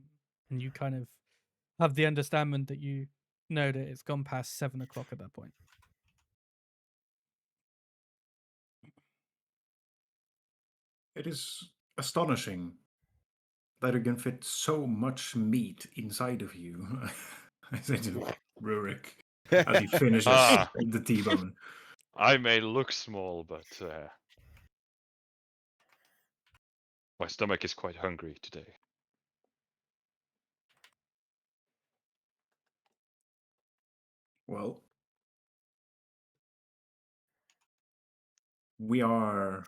you kind of have the understanding that you know that it's gone past 7 o'clock at that point. It is astonishing that you can fit so much meat inside of you. I say to Rurik as he finishes Ah. the T-bone. I may look small, but my stomach is quite hungry today. Well, we are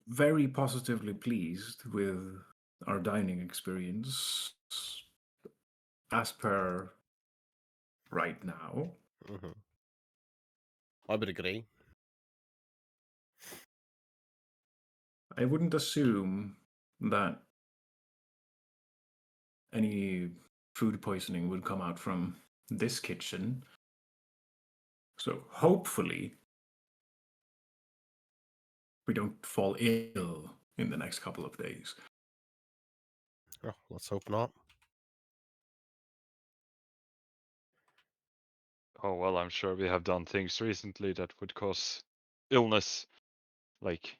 very positively pleased with our dining experience as per right now. I would agree. I wouldn't assume that any food poisoning would come out from this kitchen. So hopefully we don't fall ill in the next couple of days. Oh, let's hope not. Oh well, I'm sure we have done things recently that would cause illness, like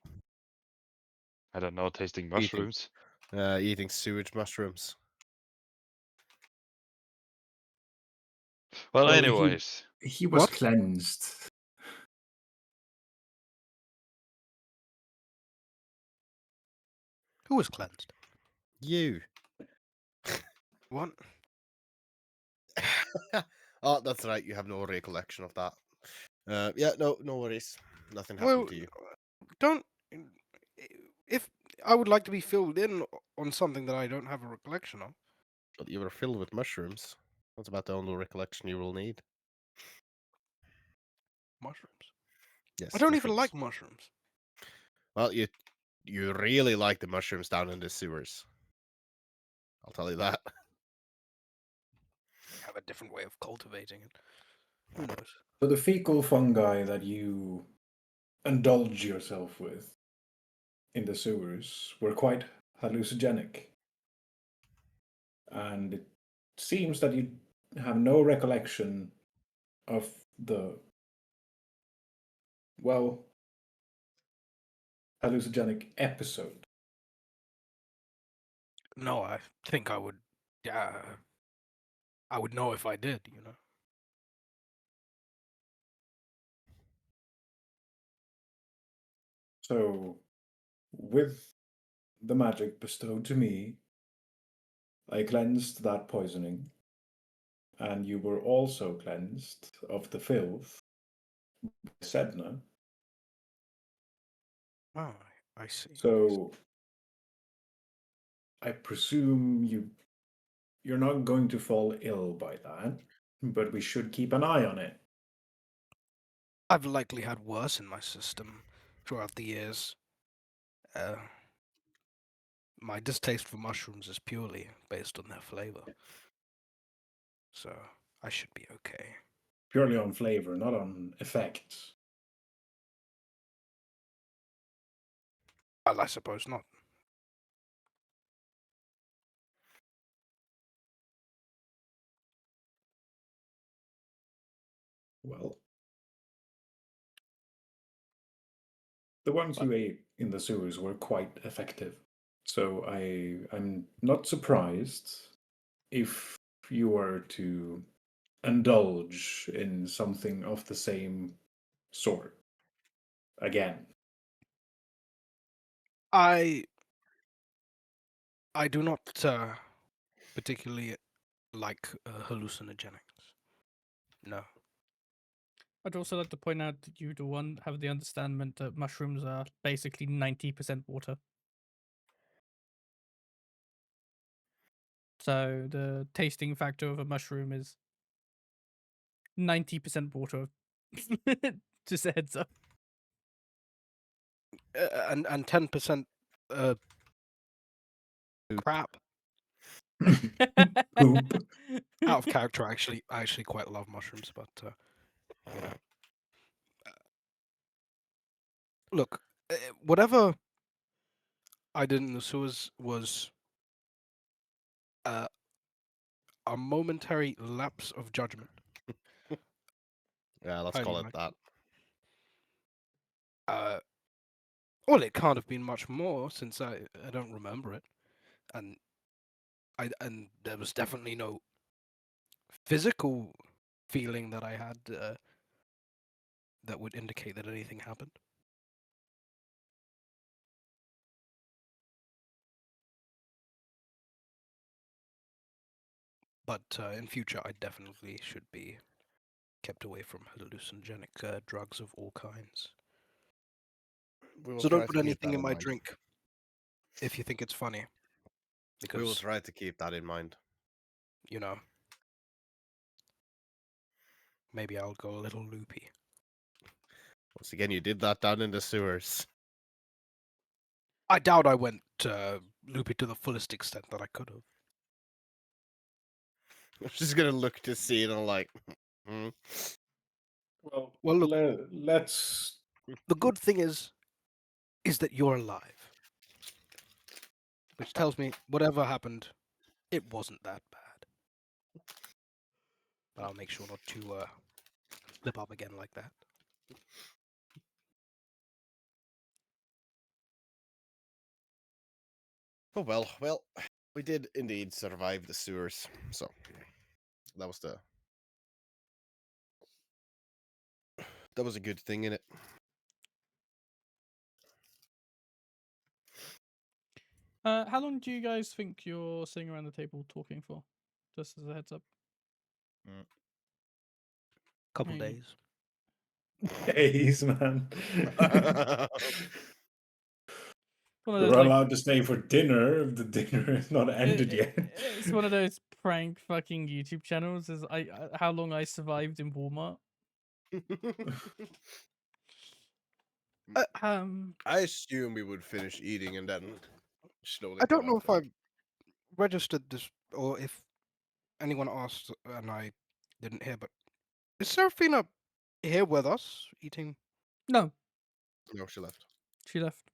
I don't know, tasting mushrooms. Eating sewage mushrooms. Well, Well, anyways, he was What? cleansed. Who was cleansed? You. What? Oh, that's right. You have no recollection of that. Yeah, no worries. Nothing happened Well, to you. don't. If I would like to be filled in on something that I don't have a recollection of. But you were filled with mushrooms. That's about the only recollection you will need. Mushrooms. Yes. I don't even mushrooms. like mushrooms. Well, you really like the mushrooms down in the sewers. I'll tell you that. I have a different way of cultivating it. Who knows? So the fecal fungi that you indulge yourself with in the sewers were quite hallucinogenic. And it seems that you have no recollection of the, well, hallucinogenic episode. No, I think I would. I would know if I did. You know. So with the magic bestowed to me, I cleansed that poisoning, and you were also cleansed of the filth by Sedna. Oh, I see. So I presume you're not going to fall ill by that, but we should keep an eye on it. I've likely had worse in my system throughout the years. My distaste for mushrooms is purely based on their flavor. So I should be okay. Purely on flavor, not on effects. Well, I suppose not. Well, the ones you ate in the sewers were quite effective. So I'm not surprised if you were to indulge in something of the same sort again. I do not particularly like hallucinogenics. No. I'd also like to point out that you the one have the understanding that mushrooms are basically 90% water. So the tasting factor of a mushroom is 90% water. Just a heads up. And 10% crap. Poop. Out of character, I actually quite love mushrooms, but you know. Look, whatever I did in the sewers was a momentary lapse of judgment. Yeah, let's Highly call it likely. that. Well, it can't have been much more since I don't remember it, and there was definitely no physical feeling that I had that would indicate that anything happened. But in future, I definitely should be kept away from hallucinogenic drugs of all kinds. We will So try don't to put keep anything that in in my mind. drink if you think it's funny. We will Because, try to keep that in mind. you know, maybe I'll go a little loopy. Once again, you did that down in the sewers. I doubt I went loopy to the fullest extent that I could have. I'm just gonna look to see and I'm like, hmm. Well, Well, look, let's. the good thing is that you're alive. Which tells me whatever happened, it wasn't that bad. But I'll make sure not to slip up again like that. Oh well, we did indeed survive the sewers, so that was a good thing in it. How long do you guys think you're sitting around the table talking for? Just as a heads up. Couple Maybe. days. Days, man. One of We're those, like, allowed to stay for dinner if the dinner is not ended yet. it's one of those prank fucking YouTube channels. Is how long I survived in Walmart. I assume we would finish eating and then slowly. I don't come know out if I've registered this or if anyone asked and I didn't hear, but is Seraphina here with us eating? No, No, she left. she left.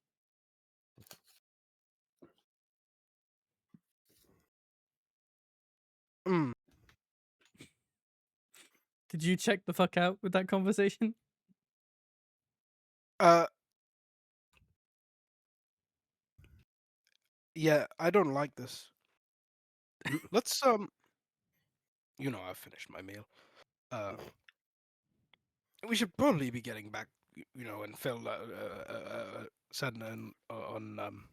Mm. Did you check the fuck out with that conversation? Yeah, I don't like this. Let's you know, I've finished my meal. We should probably be getting back and fill Sedna on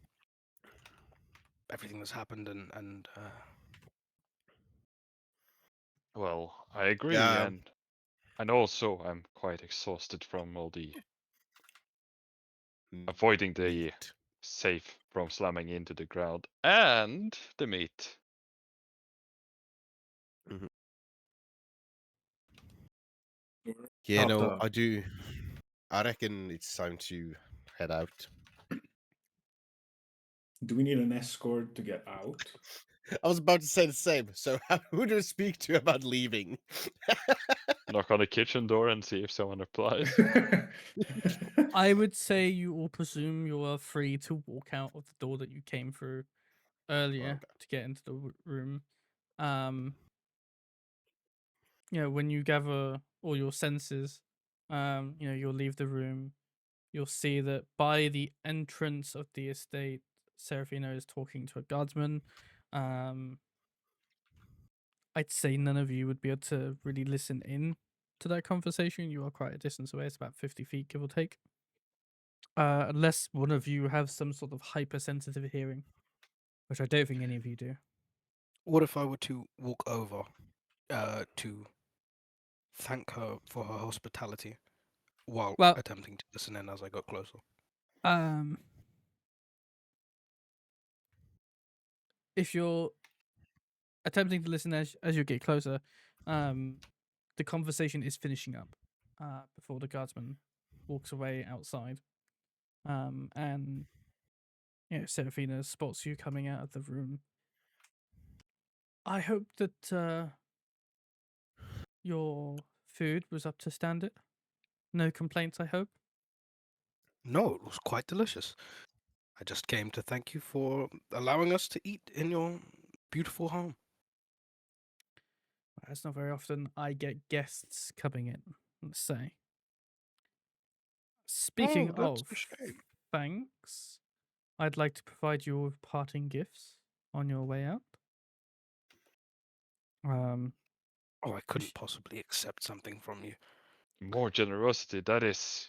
everything that's happened and Well, I agree, Yeah. and also I'm quite exhausted from all the Mm, avoiding the meat. safe from slamming into the ground and the meat. Yeah, no, Carter, I do. I reckon it's time to head out. do we need an escort to get out? I was about to say the same. So who do I speak to about leaving? Knock on the kitchen door and see if someone replies. I would say you all presume you are free to walk out of the door that you came through earlier Okay. to get into the room. When you gather all your senses, you'll leave the room. You'll see that by the entrance of the estate, Serafina is talking to a guardsman. I'd say none of you would be able to really listen in to that conversation. You are quite a distance away. It's about 50 feet, give or take. Unless one of you have some sort of hypersensitive hearing, which I don't think any of you do. what if I were to walk over to thank her for her hospitality while Well, attempting to listen in as I got closer? If you're attempting to listen as you get closer, the conversation is finishing up before the guardsman walks away outside. And Serafina spots you coming out of the room. I hope that your food was up to standard. No complaints, I hope. No, it was quite delicious. I just came to thank you for allowing us to eat in your beautiful home. It's not very often I get guests coming in, let's say. Speaking Oh, that's of a shame. thanks, I'd like to provide you with parting gifts on your way out. Oh, I couldn't possibly accept something from you. More generosity, that is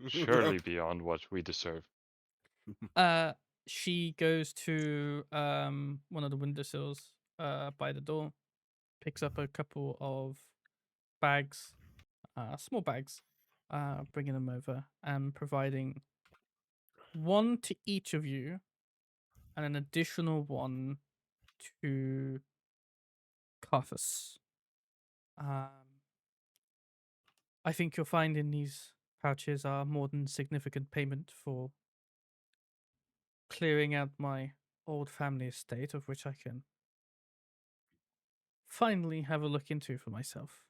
surely beyond what we deserve. She goes to one of the windowsills by the door, picks up a couple of bags, small bags, bringing them over and providing one to each of you and an additional one to Carthus. I think you'll find in these pouches are more than significant payment for clearing out my old family estate, of which I can finally have a look into for myself.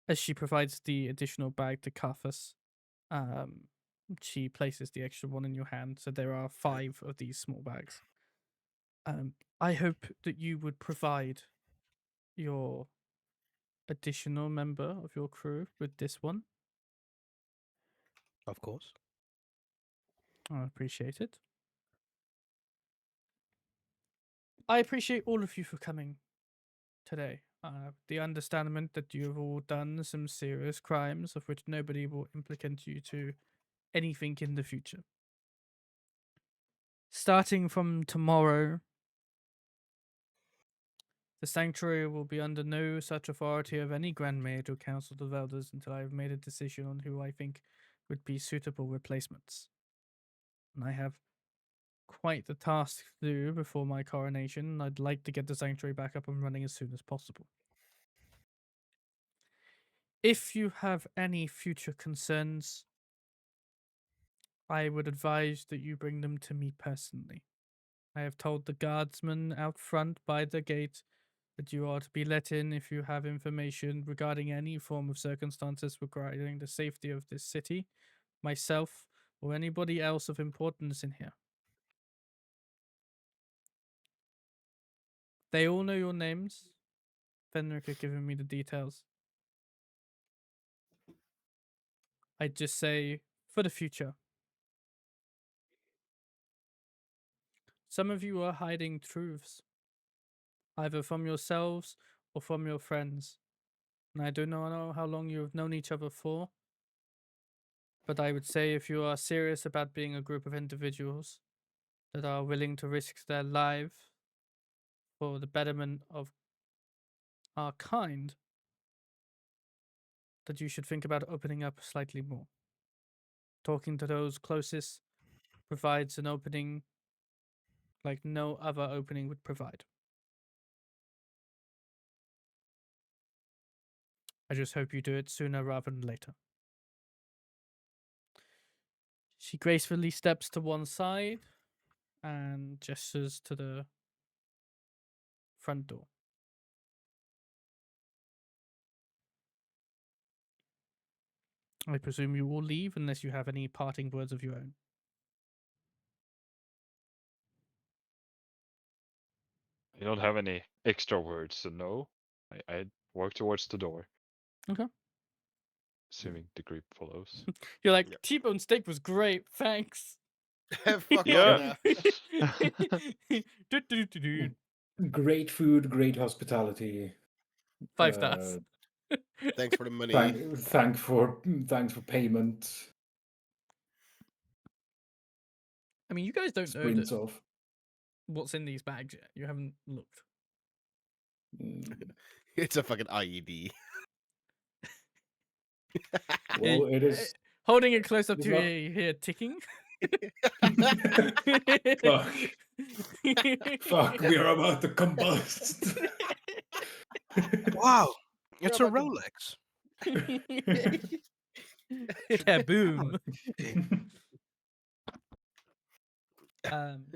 As she provides the additional bag to Carthus, she places the extra one in your hand, so there are 5 of these small bags. I hope that you would provide your additional member of your crew with this one. Of course. I appreciate it. I appreciate all of you for coming today. The understanding that you have all done some serious crimes of which nobody will implicate you to anything in the future. Starting from tomorrow, the sanctuary will be under no such authority of any Grand Mage or Council of Elders until I have made a decision on who I think would be suitable replacements. And I have quite the task to do before my coronation, and I'd like to get the sanctuary back up and running as soon as possible. If you have any future concerns, I would advise that you bring them to me personally. I have told the guardsmen out front by the gate that you are to be let in if you have information regarding any form of circumstances regarding the safety of this city, myself, or anybody else of importance in here. They all know your names. Fenric had given me the details. I'd just say, for the future, some of you are hiding truths, either from yourselves or from your friends. And I don't know how long you've known each other for. But I would say if you are serious about being a group of individuals that are willing to risk their lives for the betterment of our kind, that you should think about opening up slightly more. Talking to those closest provides an opening like no other opening would provide. I just hope you do it sooner rather than later. She gracefully steps to one side and gestures to the front door. I presume you will leave unless you have any parting words of your own. I don't have any extra words, so no. I walk towards the door. Okay. Assuming the group follows. You're like, Yep. T-bone steak was great, thanks. Fuck Yeah. off now. Do-do-do-do. Great food, great hospitality. 5 stars. Thanks for the money. Thanks for payment. I mean, you guys don't know Sprints off. what's in these bags yet. You haven't looked. It's a fucking IED. Well, it is. Holding it close up it's to not- you, you hear ticking. Fuck. Fuck, we are about to combust. Wow, it's a about to- Rolex. Kaboom. But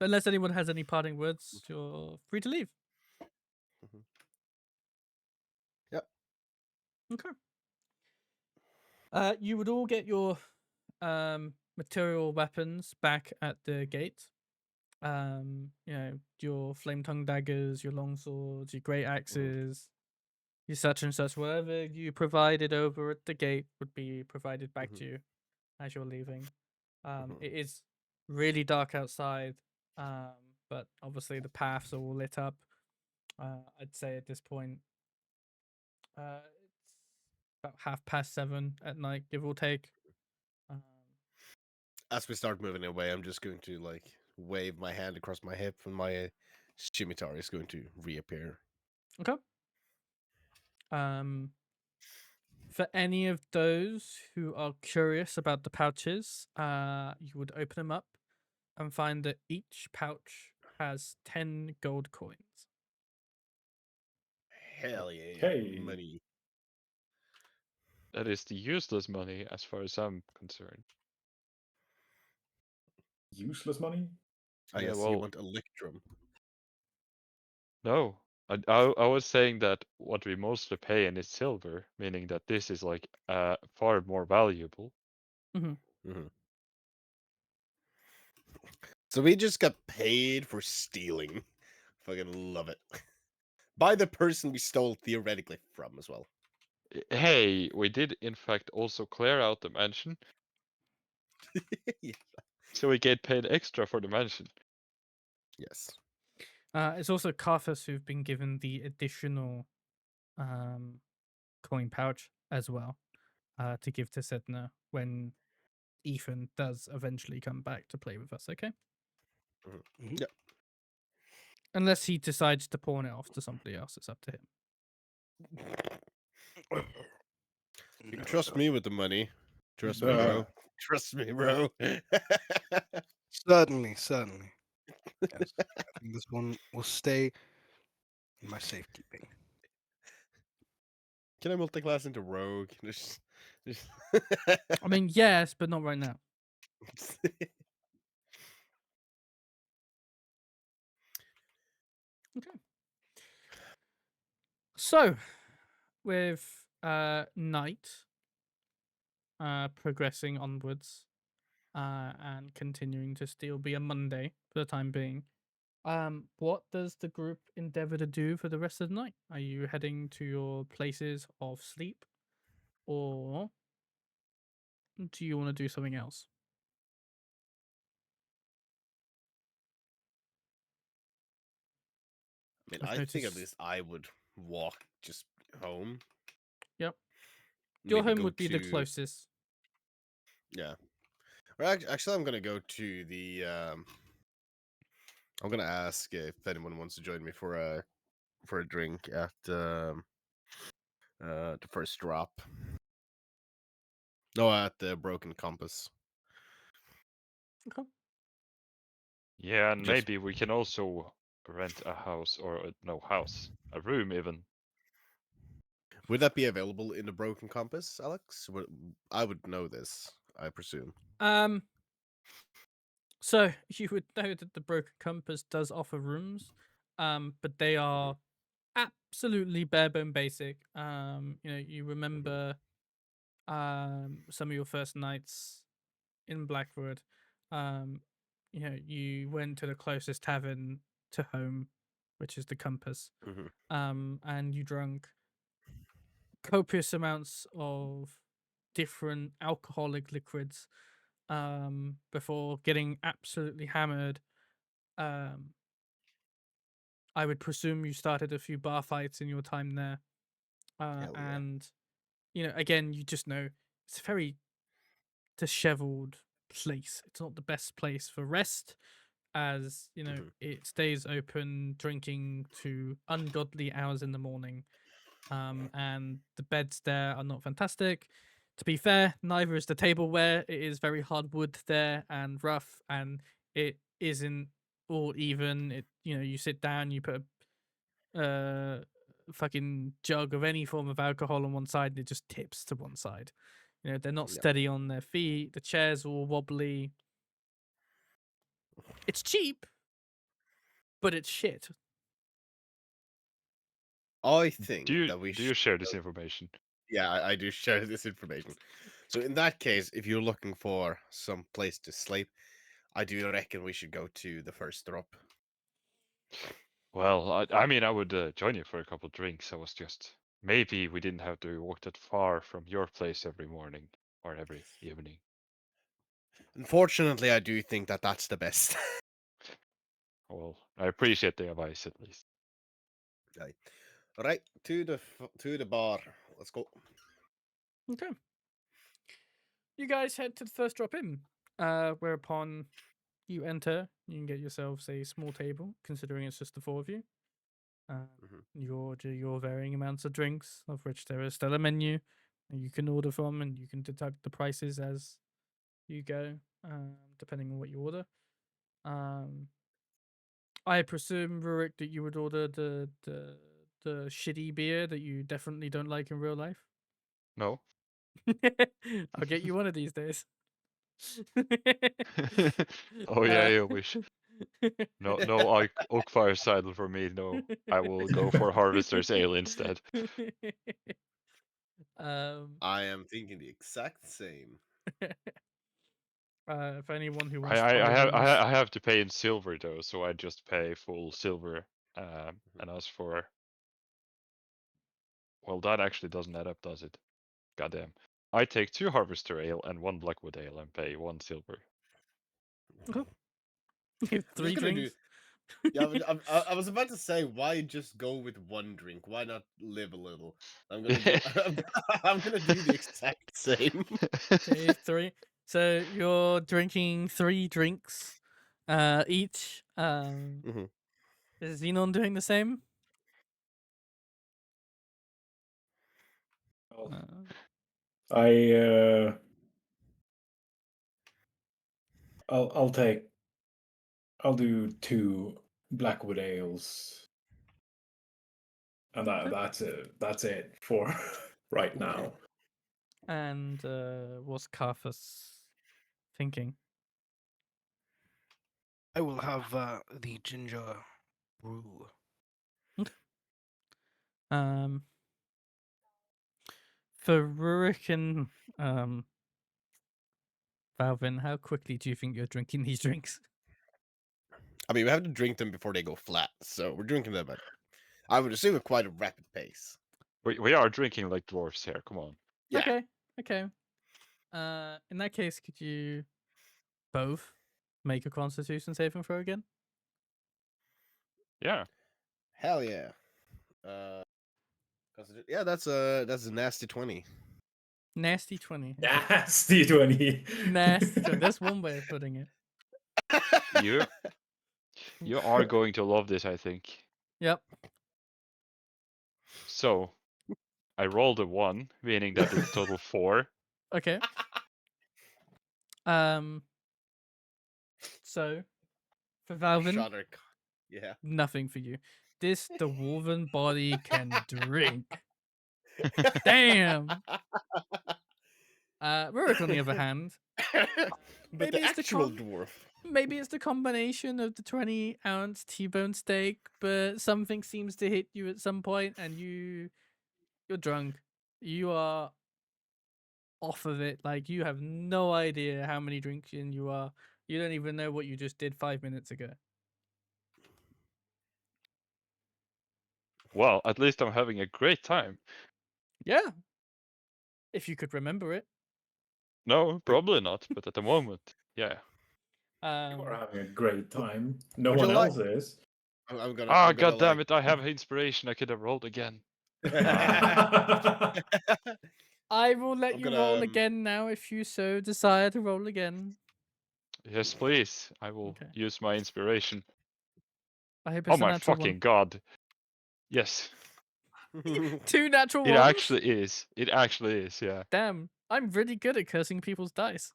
unless anyone has any parting words, you're free to leave. Yep. Okay. You would all get your material weapons back at the gate. Your flame tongue daggers, your long swords, your great axes, your such and such, whatever you provided over at the gate would be provided back to you as you're leaving. It is really dark outside, but obviously the paths are all lit up. I'd say at this point, it's about 7:30 at night, give or take. As we start moving away, I'm just going to like wave my hand across my hip, and my scimitar is going to reappear. Okay. For any of those who are curious about the pouches, you would open them up and find that each pouch has 10 gold coins. Hell yeah. Hey. Money. That is the useless money as far as I'm concerned. Useless money? I Yeah, guess you well- want Electrum. No. I was saying that what we mostly pay in is silver, meaning that this is like far more valuable. So we just got paid for stealing. Fucking love it. By the person we stole theoretically from as well. Hey, we did in fact also clear out the mansion, Yeah. so we get paid extra for the mansion. Yes. It's also Carthus who've been given the additional coin pouch as well to give to Sedna when Ethan does eventually come back to play with us, okay? Yep. Unless he decides to pawn it off to somebody else, it's up to him. You can trust me with the money. Trust me, Duh. bro. Trust me, bro. Certainly. Yes. I think this one will stay in my safekeeping. Can I multi-class into rogue? Just... I mean, yes, but not right now. Okay. So, with night progressing onwards and continuing to still be a Monday for the time being, what does the group endeavor to do for the rest of the night? Are you heading to your places of sleep, or do you want to do something else? I mean, I've I think at noticed- least I would walk just home. Your maybe home go would be the to- closest. Yeah. Well, actually, I'm gonna go to the. I'm gonna ask if anyone wants to join me for a drink at the first drop. No, at the Broken Compass. Okay. Yeah, and Just- maybe we can also rent a house or a room even. Would that be available in the Broken Compass, Alex? I would know this, I presume. So you would know that the Broken Compass does offer rooms, but they are absolutely bare bone basic. You remember some of your first nights in BlackWood. You went to the closest tavern to home, which is the Compass. Mhm. And you drank copious amounts of different alcoholic liquids before getting absolutely hammered. I would presume you started a few bar fights in your time there. Hell yeah. And, again, you just know it's a very disheveled place. It's not the best place for rest, as, Mhm. it stays open drinking to ungodly hours in the morning. And the beds there are not fantastic. To be fair, neither is the tableware. It is very hard wood there and rough, and it isn't all even. You sit down, you put a fucking jug of any form of alcohol on one side, and it just tips to one side. They're not Yep. steady on their feet. The chairs are all wobbly. It's cheap, but it's shit. I think Do you that we do you share this information? Yeah, I do share this information. So in that case, if you're looking for some place to sleep, I do reckon we should go to the first drop. Well, I mean, I would join you for a couple drinks. I was just maybe we didn't have to walk that far from your place every morning or every evening. Unfortunately, I do think that that's the best. Well, I appreciate the advice at least. Right. Right, to the bar. Let's go. Okay. You guys head to the first drop in, whereupon you enter. You can get yourselves a small table, considering it's just the four of you. You order your varying amounts of drinks, of which there is still a menu that you can order from, and you can deduct the prices as you go, depending on what you order. I presume, Rurik, that you would order the shitty beer that you definitely don't like in real life. No. I'll get you one of these days. Oh yeah, I wish. No, oak fire cider for me. No, I will go for Harvester's Ale instead. I am thinking the exact same. For anyone who I wants I, I have owls, I have to pay in silver though, so I just pay full silver. And as for well, that actually doesn't add up, does it? Goddamn. I take 2 Harvester Ale and 1 BlackWood Ale and pay 1 silver. you have I'm 3 just gonna drinks. Yeah, I was about to say, why just go with one drink? Why not live a little? I'm gonna do. I'm gonna do the exact same. Okay, 3. So you're drinking 3 drinks, each. Mhm. Is Zinon doing the same? Well, Uh, I'll do 2 Blackwood ales, and Okay. that's it for right Okay. now. And what's Carthus thinking? I will have the ginger brew. Um, for Rurik and Wauvin, how quickly do you think you're drinking these drinks? I mean, we have to drink them before they go flat, so we're drinking them at, I would assume, at quite a rapid pace. We are drinking like dwarves here. Come on. Yeah. Okay. In that case, could you both make a Constitution saving throw again? Yeah. Hell yeah. Yeah, that's a nasty 20. Nasty 20. Okay. Nasty 20. Nasty 20. That's one way of putting it. You are going to love this, I think. Yep. So, I rolled a 1, meaning that it's total 4. Okay. So for Valvin, Shudder. Yeah. nothing for you. The Wauvin body can drink. Damn. Rurik, on the other hand, But maybe the it's the actual con- dwarf. maybe it's the combination of the 20-ounce T-bone steak, but something seems to hit you at some point, and you're drunk. You are off of it. Like, you have no idea how many drinks in you are. You don't even know what you just did 5 minutes ago. Well, at least I'm having a great time. Yeah. If you could remember it. No, probably not, but at the moment, yeah. You are Um, having a great time. No Would you one like- else is. I'm gonna. Ah, I'm gonna, god damn like... it, I have inspiration, I could have rolled again. I will let I'm you gonna, roll again now if you so desire to roll again. Yes, please, I will Okay. use my inspiration. I hope Oh it's a my natural fucking god. Yes, one. 2 natural it ones? actually is. It actually is, yeah. Damn, I'm really good at cursing people's dice.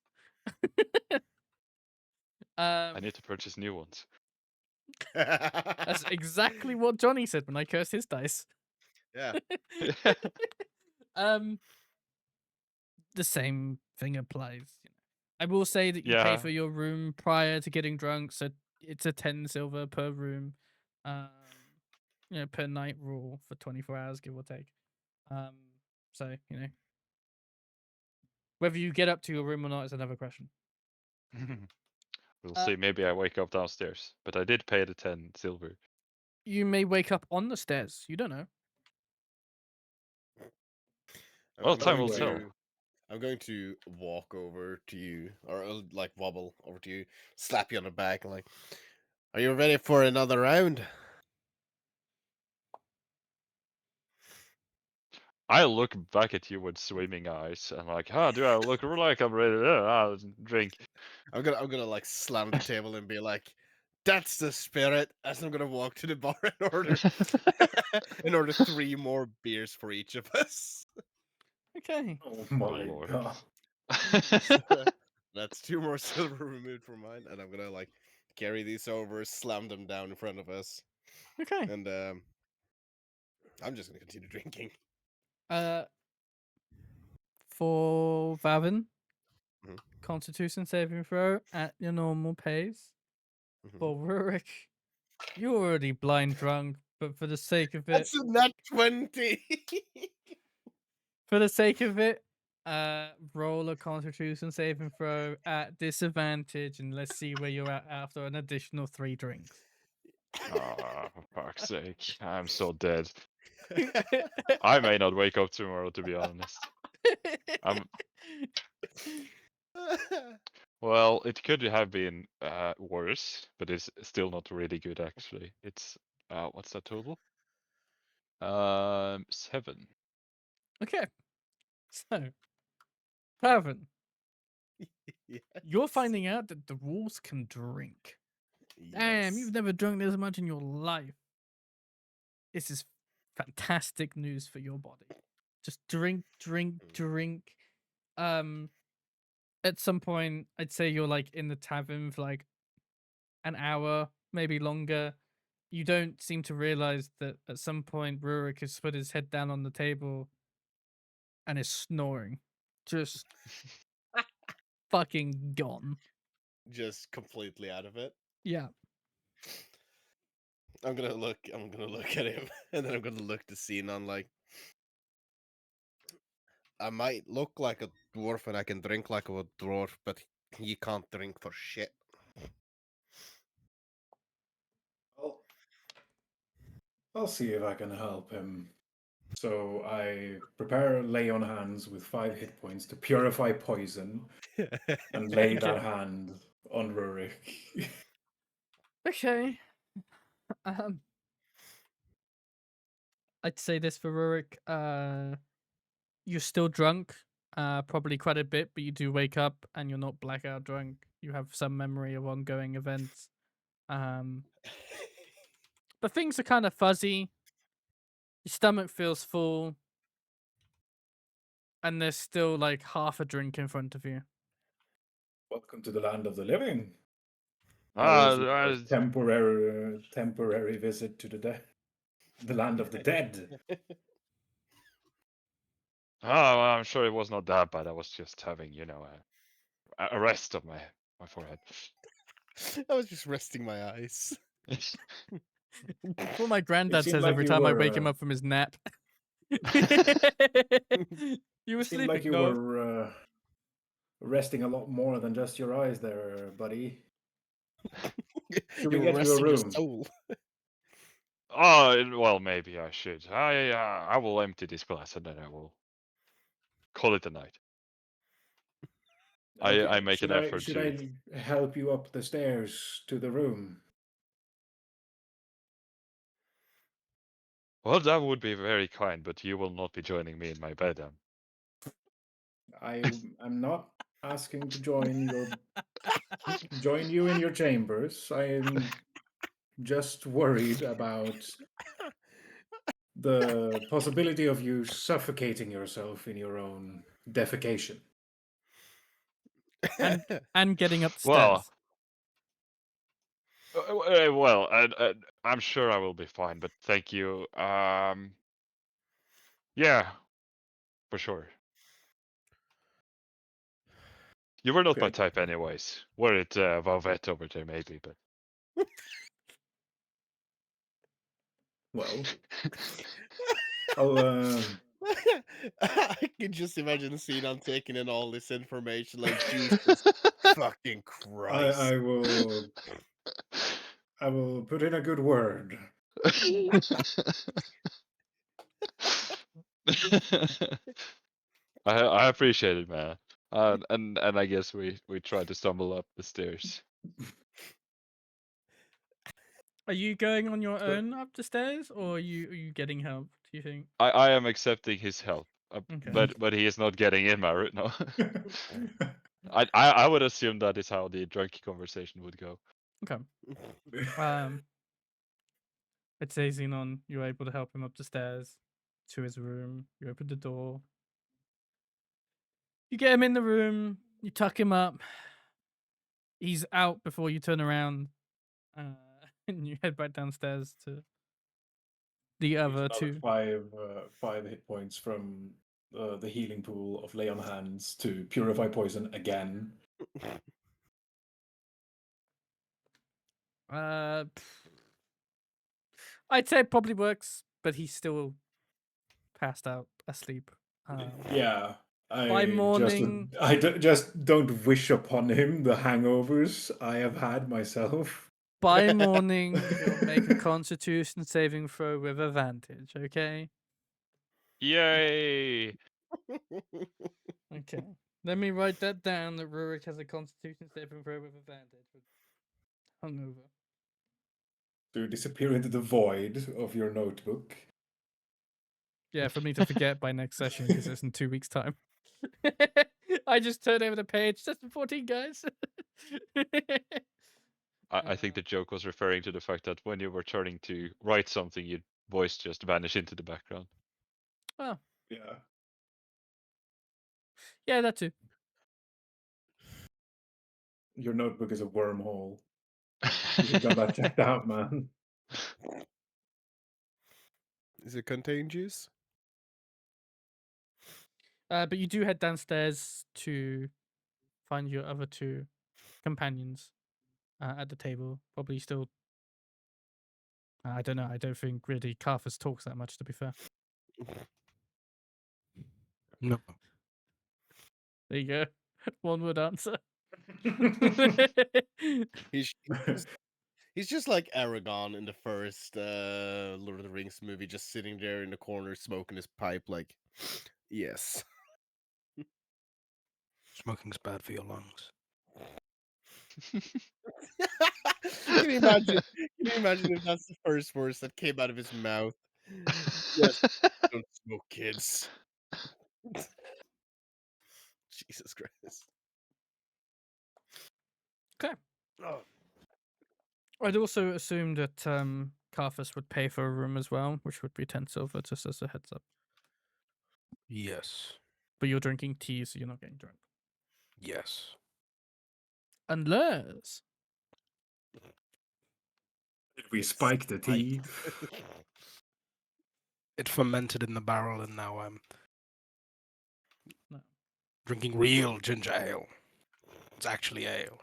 I need to purchase new ones. That's exactly what Johnny said when I cursed his dice. Yeah. The same thing applies. I will say that you pay Yeah. for your room prior to getting drunk, so it's a 10 silver per room, per night rule for 24 hours, give or take. So whether you get up to your room or not is another question. We'll Uh, see, maybe I wake up downstairs. But I did pay the 10 silver. You may wake up on the stairs. You don't know. Well, I'm time going will tell. to- I'm going to walk over to you, or like wobble over to you, slap you on the back, and like, "Are you ready for another round?" I look back at you with swimming eyes and like, do I look like I'm ready to drink? I'm gonna like slam the table and be like, "That's the spirit!" As I'm gonna walk to the bar and order 3 more beers for each of us. Okay. Oh my Lord. god. That's 2 more silver removed from mine, and I'm gonna like carry these over, slam them down in front of us, Okay. and I'm just gonna continue drinking. For Vavin, Mhm. Constitution saving throw at your normal pace. Mhm. For Rurik, you're already blind drunk, but for the sake of it, That's a nat 20. roll a Constitution saving throw at disadvantage, and let's see where you're at after an additional 3 drinks. For fuck's sake. I'm so dead. I may not wake up tomorrow, to be honest. Well, it could have been worse, but it's still not really good, actually. It's, what's that total? 7. Okay. So, Vavin, you're finding out that the wolves can drink. Damn, you've never drunk this much in your life. This is fantastic news for your body. Just drink, drink, drink. At some point, I'd say you're like in the tavern for like an hour, maybe longer. You don't seem to realize that at some point Rurik has put his head down on the table and is snoring. Just fucking gone. Just completely out of it. Yeah. I'm gonna look at him, and then I'm gonna look to Zinon like, I might look like a dwarf and I can drink like a dwarf, but he can't drink for shit. Well, I'll see if I can help him. So I prepare lay on hands with 5 hit points to purify poison and lay that hand on Rurik. Okay. I'd say this for Rurik. You're still drunk. probably quite a bit, but you do wake up and you're not blackout drunk. You have some memory of ongoing events. But things are kind of fuzzy. Your stomach feels full. And there's still like half a drink in front of you. Welcome to the land of the living. Ah, How was your temporary visit to the land of the dead? oh, I'm sure it was not that bad. I was just having, a rest of my forehead. I was just resting my eyes. That's what my granddad seemed says like every you time I were, wake him up from his nap. You were Seemed like sleeping, you no? were resting a lot more than just your eyes there, buddy. Should we You were get you a resting your room? soul. Oh, well, maybe I should. I will empty this glass and then I will call it a night. Okay. I make an effort Should to. I help you up the stairs to the room? Well, that would be very kind, but you will not be joining me in my bed. I'm not asking to join you in your chambers. I am just worried about the possibility of you suffocating yourself in your own defecation. And getting up the Well, stairs. well, I'm sure I will be fine, but thank you. Yeah, for sure. You were not my Okay. type, anyways. Were it Wauvin over there, maybe, but. Well, I'll I can just imagine Zinon taking in all this information like Jesus fucking Christ. I will put in a good word. I appreciate it, man. And I guess we tried to stumble up the stairs. Are you going on your So- own up the stairs, or are you getting help? Do you think? I am accepting his help, Okay. but he is not getting in my route. No. I would assume that is how the drunk conversation would go. Okay. It says Zinon, you're able to help him up the stairs to his room. You open the door. You get him in the room. You tuck him up. He's out before you turn around, and you head back downstairs to the Use other another two. 5 hit points from the healing pool of lay on hands to purify poison again. I'd say it probably works, but he's still passed out asleep. Yeah, By morning, just don't wish upon him the hangovers I have had myself. by morning, he'll make a Constitution saving throw with advantage. Okay. Yay! Okay. Let me write that down. That Rurik has a Constitution saving throw with advantage. Hungover. To disappear into the void of your notebook. Yeah, for me to forget by next session because it's in 2 weeks' time. I just turned over the page. Session 14, guys. I think the joke was referring to the fact that when you were turning to write something, your voice just vanished into the background. Oh, Yeah. yeah, that too. Your notebook is a wormhole. You should get that checked out, man. Is it contain juice? But you do head downstairs to find your other two companions at the table. Probably still. I don't know. I don't think really Carthus talks that much, to be fair. No. There you go. One word answer. He's just like Aragon in the first Lord of the Rings movie, just sitting there in the corner smoking his pipe like, yes. Smoking's bad for your lungs. Can you imagine? Can you imagine if that's the first words that came out of his mouth? Yes, don't smoke, kids. I'd also assume that Carthus would pay for a room as well, which would be 10 silver, just as a heads up. Yes. But you're drinking tea, so you're not getting drunk. Yes. Unless Did we spike the tea? It fermented in the barrel, and now I'm No. drinking real ginger ale. It's actually ale.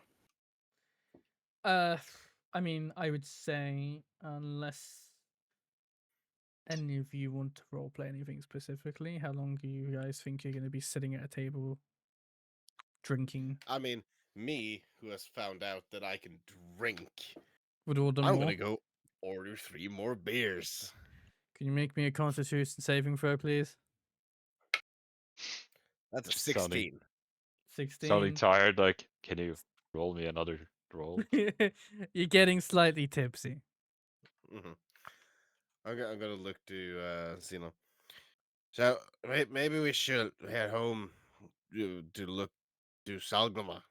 I mean, I would say unless any of you want to roleplay anything specifically, how long do you guys think you're going to be sitting at a table drinking? I mean, me, who has found out that I can drink, Would order I'm more? gonna go order 3 more beers. Can you make me a Constitution saving throw, please? That's a Sounding- 16. Sounding 16. tired, like, can you roll me another roll? You're getting slightly tipsy. Mm-hmm. I'm gonna look to Zinon. So maybe we should head home to look to Salgama.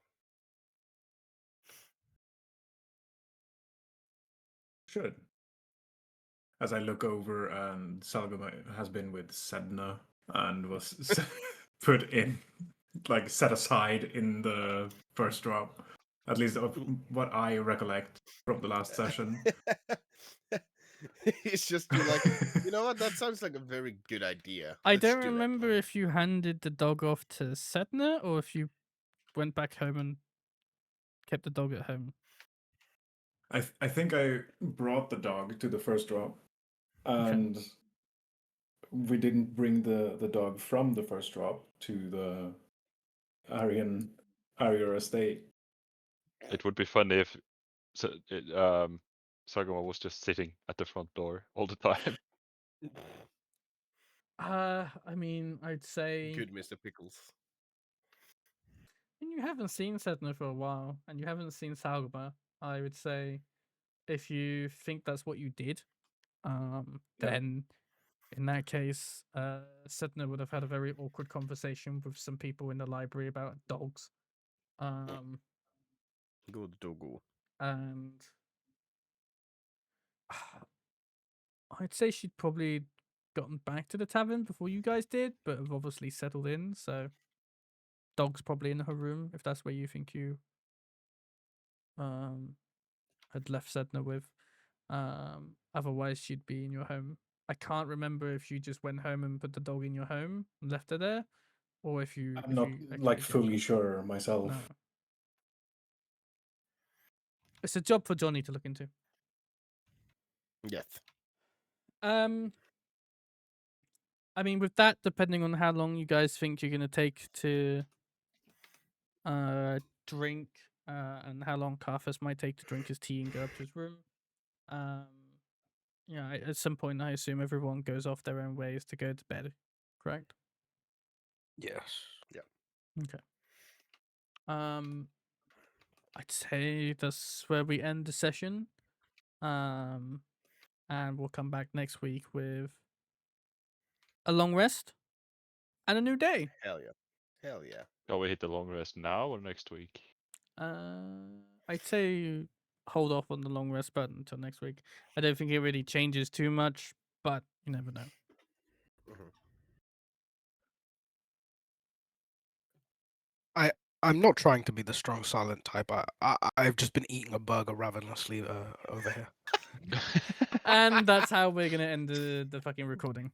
Should. As I look over, and Salgama has been with Sedna and was put in, like set aside in the first drop. At least of what I recollect from the last session. It's just you're like, you know what? That sounds like a very good idea. I Let's don't do that." remember if you handed the dog off to Sedna or if you went back home and kept the dog at home. I think I brought the dog to the first drop, and we didn't bring the dog from the first drop to the Arior estate. It would be funny if Sagoma was just sitting at the front door all the time. I mean, I'd say Good Mr. Pickles. you haven't seen Sedna for a while, and you haven't seen Salgaba. I would say if you think that's what you did, Yeah. then in that case, Sedna would have had a very awkward conversation with some people in the library about dogs. Good doggo. And I'd say she'd probably gotten back to the tavern before you guys did, but have obviously settled in. So, dog's probably in her room if that's where you think you had left Sedna with. Otherwise, she'd be in your home. I can't remember if you just went home and put the dog in your home and left her there, or if you. I'm not like fully sure myself. No. It's a job for Johnny to look into. Yes. I mean, with that, depending on how long you guys think you're gonna take to drink, and how long Carthus might take to drink his tea and go up to his room. Yeah, at some point, I assume everyone goes off their own ways to go to bed. Correct? Yes. Okay. I'd say that's where we end the session. And we'll come back next week with a long rest and a new day. Hell yeah. Hell yeah. Shall we hit the long rest now or next week? I'd say hold off on the long rest button until next week. I don't think it really changes too much, but you never know. Mhm. I'm not trying to be the strong silent type. I've just been eating a burger ravenously over here. And that's how we're gonna end the fucking recording.